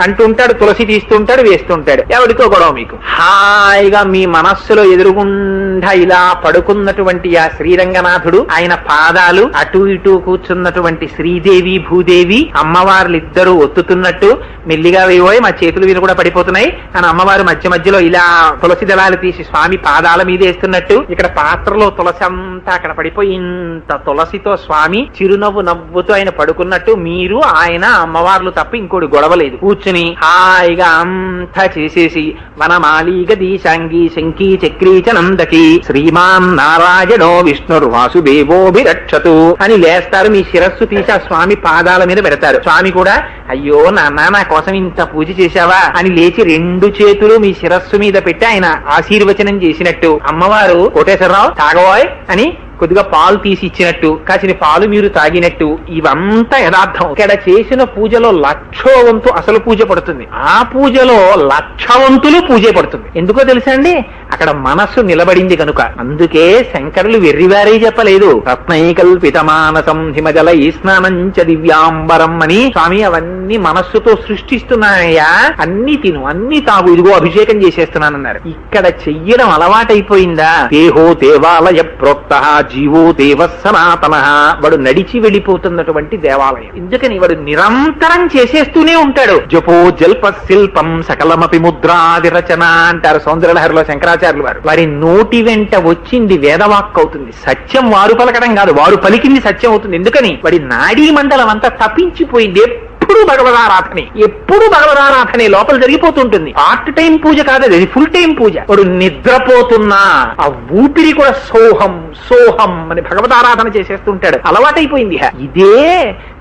అంటుంటాడు. తులసి తీస్తుంటాడు, వేస్తుంటాడు. ఎవరితో గొడవ మీకు? హాయిగా మీ మనస్సులో ఎదురుగుండా ఇలా పడుకున్నటువంటి ఆ శ్రీరంగనాథుడు, ఆయన పాదాలు అటు ఇటు కూర్చున్నటువంటి శ్రీదేవి భూదేవి అమ్మవార్లిద్దరూ ఒత్తుతున్నట్టు, మెల్లిగా వేయబోయి మా చేతులు వీరు కూడా పడిపోతున్నాయి అని అమ్మవారు మధ్య మధ్యలో ఇలా తులసి దళాలు తీసి స్వామి పాదాల మీద వేస్తున్నట్టు, ఇక్కడ పాత్రలో తులసి అంతా అక్కడ పడిపోయి ఇంత తులసితో స్వామి చిరునవ్వు నవ్వుతూ ఆయన పడుకున్నట్టు, మీరు ఆయన అమ్మవార్లు తప్ప ఇంకోటి గొడవలేదు. కూర్చుని హాయిగా అంతా చేసేసి వనమాలీగ దీశాంగి శంకీ చక్రీ చ నందకి శ్రీమాన్ నారాయణో విష్ణుర్వాసుదేవోభిరక్షతు అని లేస్తారు. మీ శిరస్సు తీసి ఆ స్వామి పాదాల మీద పెడతారు. స్వామి కూడా అయ్యో నాన్న నా కోసం ఇంత పూజ చేశావా అని లేచి రెండు చేతులు మీ శిరస్సు మీద పెట్టి ఆయన ఆశీర్వచనం చేసినట్టు, అమ్మవారు కోటేశ్వరరావు తాగబోయ్ అని కొద్దిగా పాలు తీసి ఇచ్చినట్టు, కాసిన పాలు మీరు తాగినట్టు, ఇవంతా యథార్థం. ఇక్కడ చేసిన పూజలో 1,00,000 వంతు అసలు పూజ పడుతుంది, ఆ పూజలో 1,00,000 వంతులు పూజే పడుతుంది. ఎందుకో తెలుసా అండి? అక్కడ మనస్సు నిలబడింది కనుక. అందుకే శంకరులు వెర్రివారే చెప్పలేదు, రత్నైకల్పిత మానసం హిమజల స్నానంచ దివ్యాంబరం అని. స్వామి అవన్నీ మనస్సుతో సృష్టిస్తున్నాయా, అన్ని తిను, అన్ని తాగు, ఇదిగో అభిషేకం చేసేస్తున్నానన్నారు. ఇక్కడ చెయ్యడం అలవాటైపోయిందా? దేహో దేవాలయ ప్రోక్త జీవో దేవ సనాతన. వాడు నడిచి వెళ్ళిపోతున్నటువంటి దేవాలయం. ఎందుకని వాడు నిరంతరం చేసేస్తూనే ఉంటాడు. జపో జల్ప శిల్పం సకలమపి ముద్రాది రచన అంటారు సౌందర్యలహరిలో శంకరాచార్యులు వారు. వారి నోటి వెంట వచ్చింది వేదవాక్ అవుతుంది. సత్యం వారు పలకడం కాదు, వారు పలికింది సత్యం అవుతుంది. ఎందుకని వాడి నాడీ మండలం అంతా తప్పించిపోయింది. ఎప్పుడు భగవదారాధనే, ఎప్పుడు భగవదారాధనే లోపల జరిగిపోతుంటుంది. పార్ట్ టైం పూజ కాదు, అది ఫుల్ టైం పూజ. వాడు నిద్రపోతున్నా ఆ ఊపిరి కూడా సోహం సోహం అని భగవదారాధన చేసేస్తుంటాడు. అలవాటైపోయింది. ఇదే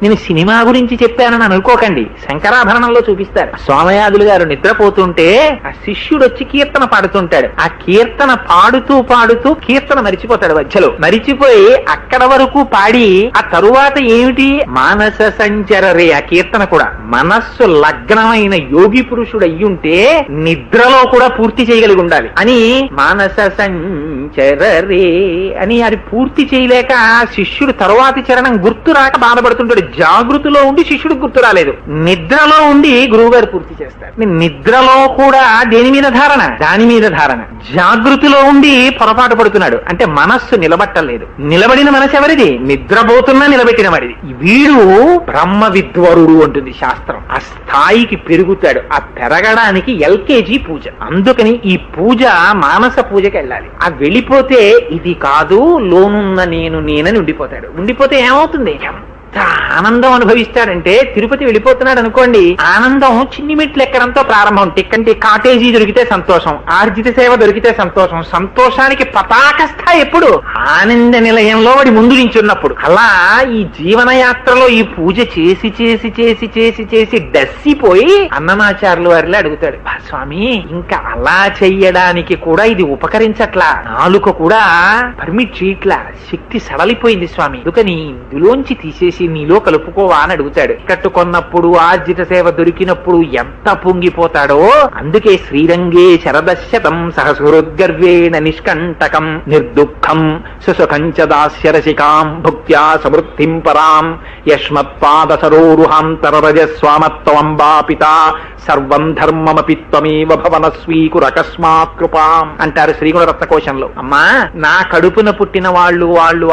నేను సినిమా గురించి చెప్పానని అనుకోకండి, శంకరాభరణంలో చూపిస్తారు. సోమయాదులు గారు నిద్రపోతుంటే ఆ శిష్యుడు వచ్చి కీర్తన పాడుతుంటాడు. ఆ కీర్తన పాడుతూ పాడుతూ కీర్తన మరిచిపోతాడు. మధ్యలో మరిచిపోయి అక్కడ వరకు పాడి ఆ తరువాత ఏమిటి మానస సంచరరే, ఆ కీర్తన కూడా మనస్సు లగ్నమైన యోగి పురుషుడు అయ్యుంటే నిద్రలో కూడా పూర్తి చేయగలిగి ఉండాలి అని మానస సంచరరే అని అది పూర్తి చేయలేక శిష్యుడు తరువాతి చరణం గుర్తు రాక బాధపడుతుంటాడు. జాగృతిలో ఉండి శిష్యుడు గుర్తు రాలేదు, నిద్రలో ఉండి గురువుగారు పూర్తి చేస్తారు. నిద్రలో కూడా దేని మీద ధారణ? దాని మీద ధారణ. జాగృతిలో ఉండి పొరపాటు పడుతున్నాడు అంటే మనస్సు నిలబట్టలేదు. నిలబడిన మనసు ఎవరిది? నిద్రపోతున్నా నిలబెట్టిన వాడిది. వీడు బ్రహ్మ విద్వరుడు అంటుంది శాస్త్రం. ఆ స్థాయికి పెరుగుతాడు. ఆ పెరగడానికి ఎల్కేజీ పూజ. అందుకని ఈ పూజ మానస పూజకి వెళ్ళాలి. ఆ వెళ్ళిపోతే ఇది కాదు లోనున్న నేనని ఉండిపోతాడు. ఉండిపోతే ఏమవుతుంది? ఆనందం అనుభవిస్తాడంటే తిరుపతి వెళ్ళిపోతున్నాడు అనుకోండి, ఆనందం చిన్ని మెట్లు ఎక్కడంతో ప్రారంభం. టిక్కంటే కాటేజీ దొరికితే సంతోషం, ఆర్జిత సేవ దొరికితే సంతోషం. సంతోషానికి పతాక స్థాయి ఎప్పుడు? ఆనంద నిలయంలో వాడి ముందు నించున్నప్పుడు. అలా ఈ జీవనయాత్రలో ఈ పూజ చేసి చేసి చేసి చేసి చేసి డస్సిపోయి అన్నమాచార్యులు వారిలో అడుగుతాడు, స్వామి ఇంకా అలా చెయ్యడానికి కూడా ఇది ఉపకరించట్లా, నాలుక కూడా పర్మిట్ చేయట్లా, శక్తి సడలిపోయింది స్వామి, అందుకని ఇందులోంచి తీసేసి నీలో కలుపుకోవా అని అడుగుతాడు. కట్టుకున్నప్పుడు ఆర్జిత సేవ దొరికినప్పుడు ఎంత పొంగిపోతాడో. అందుకే శ్రీరంగే శరదశతం సహసుహృద్గర్వేణ నిష్కంటకం నిర్దుఃఖం సుసుఖంచ దాస్యరసికాం భుక్త్యా సమృద్ధిం పరాం యష్మత్పాద సరోరుహాంతరరజస్వామత్వంబాపిత సర్వం ధర్మమపి త్వమేవ భవన స్వీకురకస్మాత్ కృపాం అంటారు శ్రీగుణ రత్నకోశంలో. అమ్మా, నా కడుపున పుట్టిన వాళ్ళు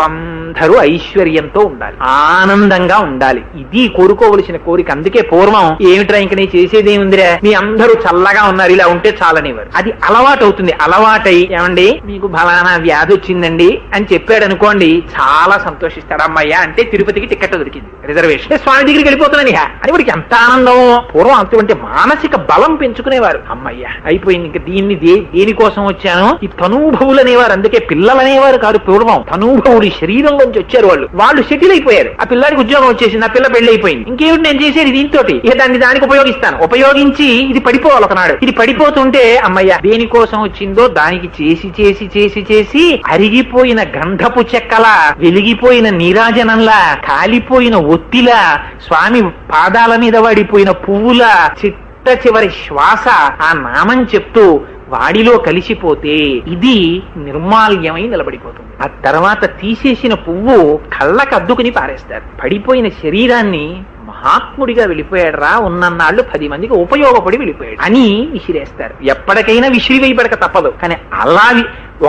అందరూ ఐశ్వర్యంతో ఉండాలి, ఆనందంగా ఉండాలి. ఇది కోరుకోవలసిన కోరిక. అందుకే పూర్వం ఏమిట్రా ఇంక నీ చేసేదేముందిరా, మీ అందరూ చల్లగా ఉన్నారు, ఇలా ఉంటే చాలనివారు. అది అలవాటు అవుతుంది. అలవాటై ఏమండి మీకు ఫలానా వ్యాధి వచ్చిందండి అని చెప్పాడు అనుకోండి, చాలా సంతోషిస్తాడు. అమ్మయ్య అంటే తిరుపతికి టికెట్ దొరికింది, రిజర్వేషన్, స్వామి దగ్గరికి వెళ్ళిపోతున్నాను అని వాడికి ఎంత ఆనందం. పూర్వం అటువంటి మానసిక బలం పెంచుకునేవారు. అమ్మయ్య అయిపోయింది, ఇంకా దీన్ని దేనికోసం వచ్చాను. ఈ తనూభవులు అనేవారు. అందుకే పిల్లలు అనేవారు కాదు పూర్వం, తనూభవులు శరీరంలో కుటుంబంలోంచి వచ్చారు. వాళ్ళు సెటిల్ అయిపోయారు. ఆ పిల్లాడికి ఉద్యోగం వచ్చేసింది, ఆ పిల్ల పెళ్లి అయిపోయింది. ఇంకేమిటి నేను చేసేది దీంతో, ఇక దానికి ఉపయోగిస్తాను. ఉపయోగించి ఇది పడిపోవాలి ఒకనాడు. ఇది పడిపోతుంటే అమ్మయ్య దేనికోసం వచ్చిందో దానికి చేసి చేసి చేసి చేసి అరిగిపోయిన గంధపు చెక్కలా, వెలిగిపోయిన నీరాజనంలా, కాలిపోయిన ఒత్తిలా, స్వామి పాదాల మీద వాడిపోయిన పువ్వులా, చిట్ట చివరి శ్వాస ఆ నామం చెప్తూ వాడిలో కలిసిపోతే ఇది నిర్మాల్యమై నిలబడిపోతుంది. ఆ తర్వాత తీసేసిన పువ్వు కళ్ళకద్దుకుని పారేస్తారు. పడిపోయిన శరీరాన్ని మహాత్ముడిగా వెళ్ళిపోయాడురా, ఉన్నన్నాళ్ళు 10 మందికి ఉపయోగపడి వెళ్ళిపోయాడు అని విసిరేస్తారు. ఎప్పటికైనా విసిరివేయబడక తప్పదు. కానీ అలా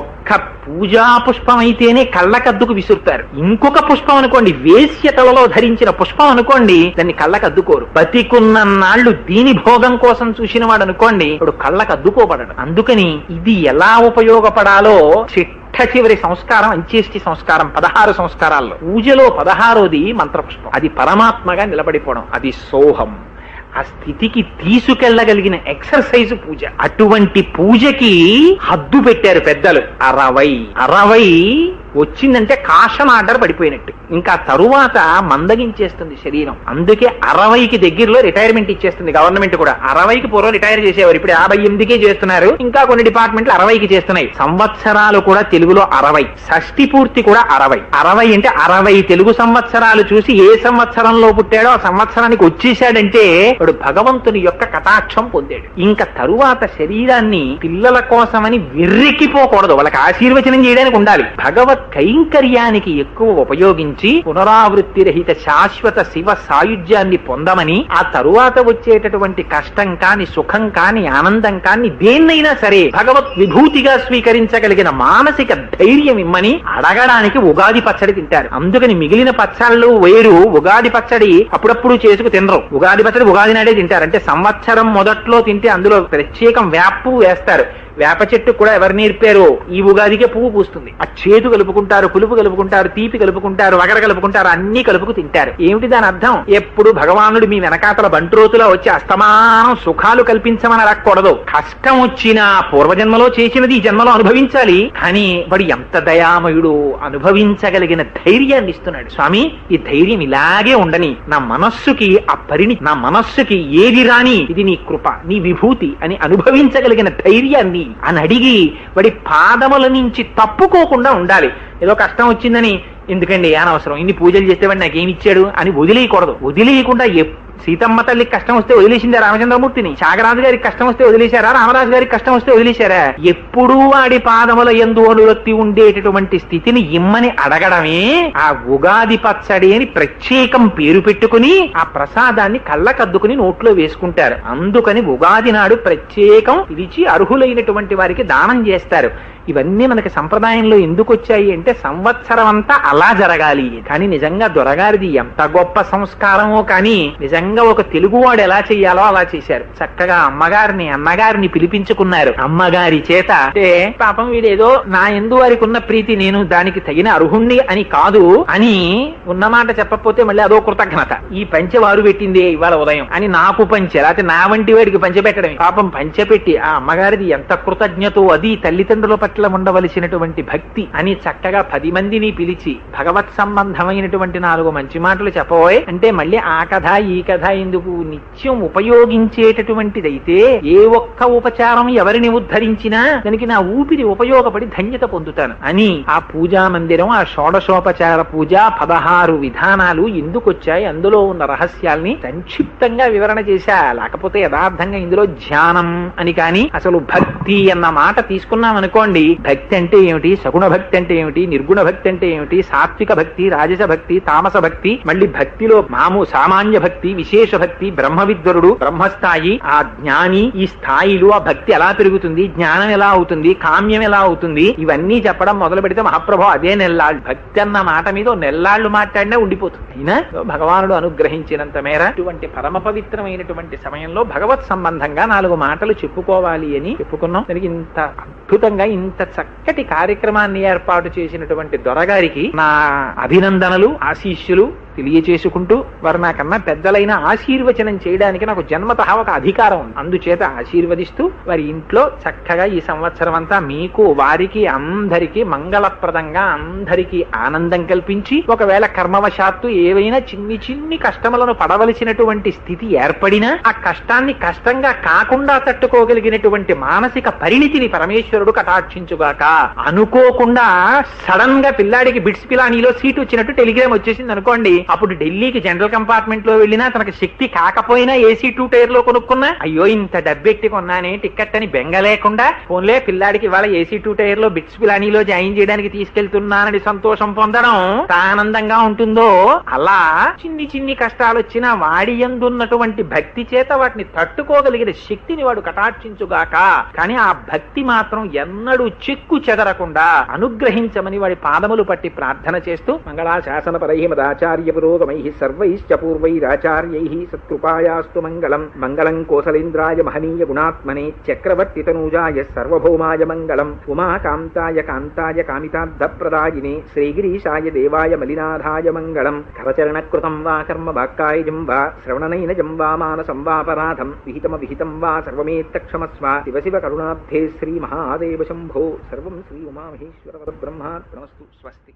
ఒక్క పూజా పుష్పం అయితేనే కళ్ళకద్దుకు విసురుతారు. ఇంకొక పుష్పం అనుకోండి, వేశ్యతలలో ధరించిన పుష్పం అనుకోండి, దాన్ని కళ్ళకద్దుకోరు. బతికున్నన్నాళ్ళు దీని భోగం కోసం చూసిన వాడు అనుకోండి, ఇప్పుడు కళ్ళకద్దుకోబడడు. అందుకని ఇది ఎలా ఉపయోగపడాలో చివరి సంస్కారం అంచేష్టి సంస్కారం. 16 సంస్కారాల్లో పూజలో 16వది మంత్రపుష్పం. అది పరమాత్మగా నిలబడిపోవడం, అది సోహం. ఆ స్థితికి తీసుకెళ్లగలిగిన ఎక్సర్సైజ్ పూజ. అటువంటి పూజకి హద్దు పెట్టారు పెద్దలు. 60 వచ్చిందంటే కాషన్ ఆర్డర్ పడిపోయినట్టు. ఇంకా తరువాత మందగించేస్తుంది శరీరం. అందుకే 60కి దగ్గరలో రిటైర్మెంట్ ఇచ్చేస్తుంది గవర్నమెంట్ కూడా. 60కి పూర్వం రిటైర్ చేసేవారు, ఇప్పుడు 58కే చేస్తున్నారు. ఇంకా కొన్ని డిపార్ట్మెంట్లు 60కి చేస్తున్నాయి. సంవత్సరాలు కూడా తెలుగులో 60, షష్ఠి పూర్తి కూడా 60. 60 అంటే 60 తెలుగు సంవత్సరాలు చూసి ఏ సంవత్సరంలో పుట్టాడో ఆ సంవత్సరానికి వచ్చేసాడంటే వాడు భగవంతుని యొక్క కటాక్షం పొందాడు. ఇంకా తరువాత శరీరాన్ని పిల్లల కోసమని వెర్రెక్కిపోకూడదు, వాళ్ళకి ఆశీర్వచనం చేయడానికి ఉండాలి. భగవత్ కైంకర్యానికి ఎక్కువ ఉపయోగించి పునరావృత్తి రహిత శాశ్వత శివ సాయుధ్యాన్ని పొందమని, ఆ తరువాత వచ్చేటటువంటి కష్టం కాని, సుఖం కాని, ఆనందం కాని దేన్నైనా సరే భగవత్ విభూతిగా స్వీకరించగలిగిన మానసిక ధైర్యం ఇమ్మని అడగడానికి ఉగాది పచ్చడి తింటారు. అందుకని మిగిలిన పచ్చళ్ళు వేరు, ఉగాది పచ్చడి అప్పుడప్పుడు చేసుకు తినరు. ఉగాది పచ్చడి ఉగాది నాడే తింటారు. అంటే సంవత్సరం మొదట్లో తింటే అందులో ప్రత్యేకం వేపు వేస్తారు. వేప చెట్టు కూడా ఎవరు నేర్పారో ఈ ఉగాదికే పువ్వు పూస్తుంది. ఆ చేదు కలుపుకుంటారు, పులుపు కలుపుకుంటారు, తీపి కలుపుకుంటారు, వగర కలుపుకుంటారు, అన్ని కలుపుకు తింటారు. ఏమిటి దాని అర్థం? ఎప్పుడు భగవానుడు మీ వెనకాతల బంట్రోతులా వచ్చి అస్తమానం సుఖాలు కల్పించమని అడగకూడదు. కష్టం వచ్చినా పూర్వజన్మలో చేసినది ఈ జన్మలో అనుభవించాలి. కానీ వాడు ఎంత దయామయుడు, అనుభవించగలిగిన ధైర్యాన్ని ఇస్తున్నాడు. స్వామి ఈ ధైర్యం ఇలాగే ఉండని, నా మనస్సుకి ఆ నా మనస్సుకి ఏది రాని ఇది నీ కృప, నీ విభూతి అని అనుభవించగలిగిన ధైర్యాన్ని అని అడిగి వాడి పాదముల నుంచి తప్పుకోకుండా ఉండాలి. ఏదో కష్టం వచ్చిందని ఎందుకండి అనవసరం, ఇన్ని పూజలు చేసేవాడు నాకేమి ఇచ్చాడు అని వదిలేయకూడదు. వదిలేయకుండా సీతమ్మ తల్లికి కష్టం వస్తే వదిలేసిందా రామచంద్రమూర్తిని? త్యాగరాజు గారికి కష్టం వస్తే వదిలేశారా? రామరాజు గారికి కష్టం వస్తే వదిలేశారా? ఎప్పుడూ వాడి పాదముల యందు అనురక్తి ఉండేటటువంటి స్థితిని ఇమ్మని అడగడమే ఆ ఉగాది పచ్చడి అని ప్రత్యేకం పేరు పెట్టుకుని ఆ ప్రసాదాన్ని కళ్ళకద్దుకుని నోట్లో వేసుకుంటారు. అందుకని ఉగాది నాడు ప్రత్యేకం ఇచ్చి అర్హులైనటువంటి వారికి దానం చేస్తారు. ఇవన్నీ మనకి సంప్రదాయంలో ఎందుకు వచ్చాయి అంటే సంవత్సరం అంతా అలా జరగాలి. కానీ నిజంగా దొరగారిది ఎంత గొప్ప సంస్కారమో, కానీ నిజంగా ఒక తెలుగువాడు ఎలా చెయ్యాలో అలా చేశారు. చక్కగా అమ్మగారిని అన్నగారిని పిలిపించుకున్నారు. అమ్మగారి చేత అంటే పాపం వీడేదో నా ఎందు వారికి ఉన్న ప్రీతి నేను దానికి తగిన అర్హుణ్ణి అని కాదు అని ఉన్నమాట చెప్పకపోతే మళ్ళీ అదో కృతజ్ఞత. ఈ పంచె వారు పెట్టిందే ఇవాళ ఉదయం అని నాకు పంచె, లేకపోతే నా వంటి వాడికి పంచె పెట్టడం. పాపం పంచెపెట్టి ఆ అమ్మగారిది ఎంత కృతజ్ఞతో, అది తల్లిదండ్రుల పట్ల ఉండవలసినటువంటి భక్తి అని చక్కగా 10 మందిని పిలిచి భగవత్ సంబంధమైనటువంటి 4 మంచి మాటలు చెప్పబోయే అంటే మళ్ళీ ఆ కథ ఈ కథ ఎందుకు, నిత్యం ఉపయోగించేటటువంటిదైతే ఏ ఒక్క ఉపచారం ఎవరిని ఉద్ధరించినా దానికి నా ఊపిరి ఉపయోగపడి ధన్యత పొందుతాను అని ఆ పూజా మందిరం, ఆ షోడశోపచార పూజ 16 విధానాలు ఎందుకు వచ్చాయి, అందులో ఉన్న రహస్యాల్ని సంక్షిప్తంగా వివరణ చేశా. లేకపోతే యథార్థంగా ఇందులో ధ్యానం అని కానీ అసలు భక్తి అన్న మాట తీసుకున్నాం అనుకోండి, భక్తి అంటే ఏమిటి, సగుణ భక్తి అంటే ఏమిటి, నిర్గుణ భక్తి అంటే ఏమిటి, సాత్విక భక్తి, రాజస భక్తి, తామస భక్తి, మళ్ళీ భక్తిలో సామాన్య భక్తి, విశేష భక్తి, బ్రహ్మవిద్వరుడు, బ్రహ్మస్థాయి, ఆ జ్ఞాని, ఈ స్థాయిలు ఆ భక్తి ఎలా పెరుగుతుంది, జ్ఞానం ఎలా అవుతుంది, కామ్యం ఎలా అవుతుంది, ఇవన్నీ చెప్పడం మొదలు పెడితే మహాప్రభు అదే నెల్లాళ్ళు. భక్తి అన్న మాట మీద నెల్లాళ్ళు మాట్లాడినా ఉండిపోతుంది. అయినా భగవానుడు అనుగ్రహించినంత మేర ఇటువంటి పరమ పవిత్రమైనటువంటి సమయంలో భగవత్ సంబంధంగా 4 మాటలు చెప్పుకోవాలి అని చెప్పుకున్నాం. దానికి ఇంత అద్భుతంగా ఇంత చక్కటి కార్యక్రమాన్ని ఏర్పాటు చేసినటువంటి దొరగారికి నా అభినందనలు, ఆశీస్సులు. తెలియచేసుకుంటూ, వారు నాకన్నా పెద్దలైన ఆశీర్వచనం చేయడానికి నాకు జన్మతః ఒక అధికారం ఉంది, అందుచేత ఆశీర్వదిస్తూ వారి ఇంట్లో చక్కగా ఈ సంవత్సరం అంతా మీకు వారికి అందరికీ మంగళప్రదంగా అందరికీ ఆనందం కల్పించి, ఒకవేళ కర్మవశాత్తు ఏవైనా చిన్ని చిన్ని కష్టములను పడవలసినటువంటి స్థితి ఏర్పడినా ఆ కష్టాన్ని కష్టంగా కాకుండా తట్టుకోగలిగినటువంటి మానసిక పరిణితిని పరమేశ్వరుడు కటాక్షించుగాక. అనుకోకుండా సడన్ గా పిల్లాడికి బిట్స్ పిలానీలో సీట్ వచ్చినట్టు టెలిగ్రామ్ వచ్చేసింది అనుకోండి, అప్పుడు ఢిల్లీకి జనరల్ కంపార్ట్మెంట్ లో వెళ్ళినా తనకు శక్తి కాకపోయినా ఏసీ 2 టైర్ లో కొనుక్కున్నా అయ్యో ఇంత డబ్బెట్టి కొన్నానే టికెట్ అని బెంగ లేకుండా ఫోన్లే పిల్లాడికి ఇవాళ ఏసీ 2 టైర్ లో బిట్స్ పిలానీలో జాయిన్ చేయడానికి తీసుకెళ్తున్నానని సంతోషం పొందడం ఆనందంగా ఉంటుందో, అలా చిన్ని చిన్ని కష్టాలు వచ్చినా వాడి యందున్నటువంటి భక్తి చేత వాటిని తట్టుకోగలిగిన శక్తిని వాడు కటాక్షించుగాక. కానీ ఆ భక్తి మాత్రం ఎన్నడూ చెక్కు చెదరకుండా అనుగ్రహించమని వాడి పాదములు పట్టి ప్రార్థన చేస్తూ, మంగళాశాసన పరై మదాచార్య పురోగమై సర్వైశ్చ పూర్వైరాచార్యై సత్కృపాయాస్తు మంగళం. మంగళం కోసలేంద్రాయ మహనీయ గుణాత్మనే చక్రవర్తి తనూజాయ సర్వభౌమాయ మంగళం. ఉమాకాంతాయ కాంతాయ కామితార్థప్రదాయినే శ్రీగిరీశాయ దేవాయ మలినాథాయ మంగళం. కరచరణకృతం వా కర్మ వాక్కాయజం వా శ్రవణనైనజం వా మానసం వాపరాధం విహితం వా సర్వమేత్తక్షమస్వ. శివ శివ కరుణాబ్ధే శ్రీ మహాదేవ శంభో. సర్వం శ్రీ ఉమామహేశ్వర పరబ్రహ్మార్పణమస్తు. స్వస్తి.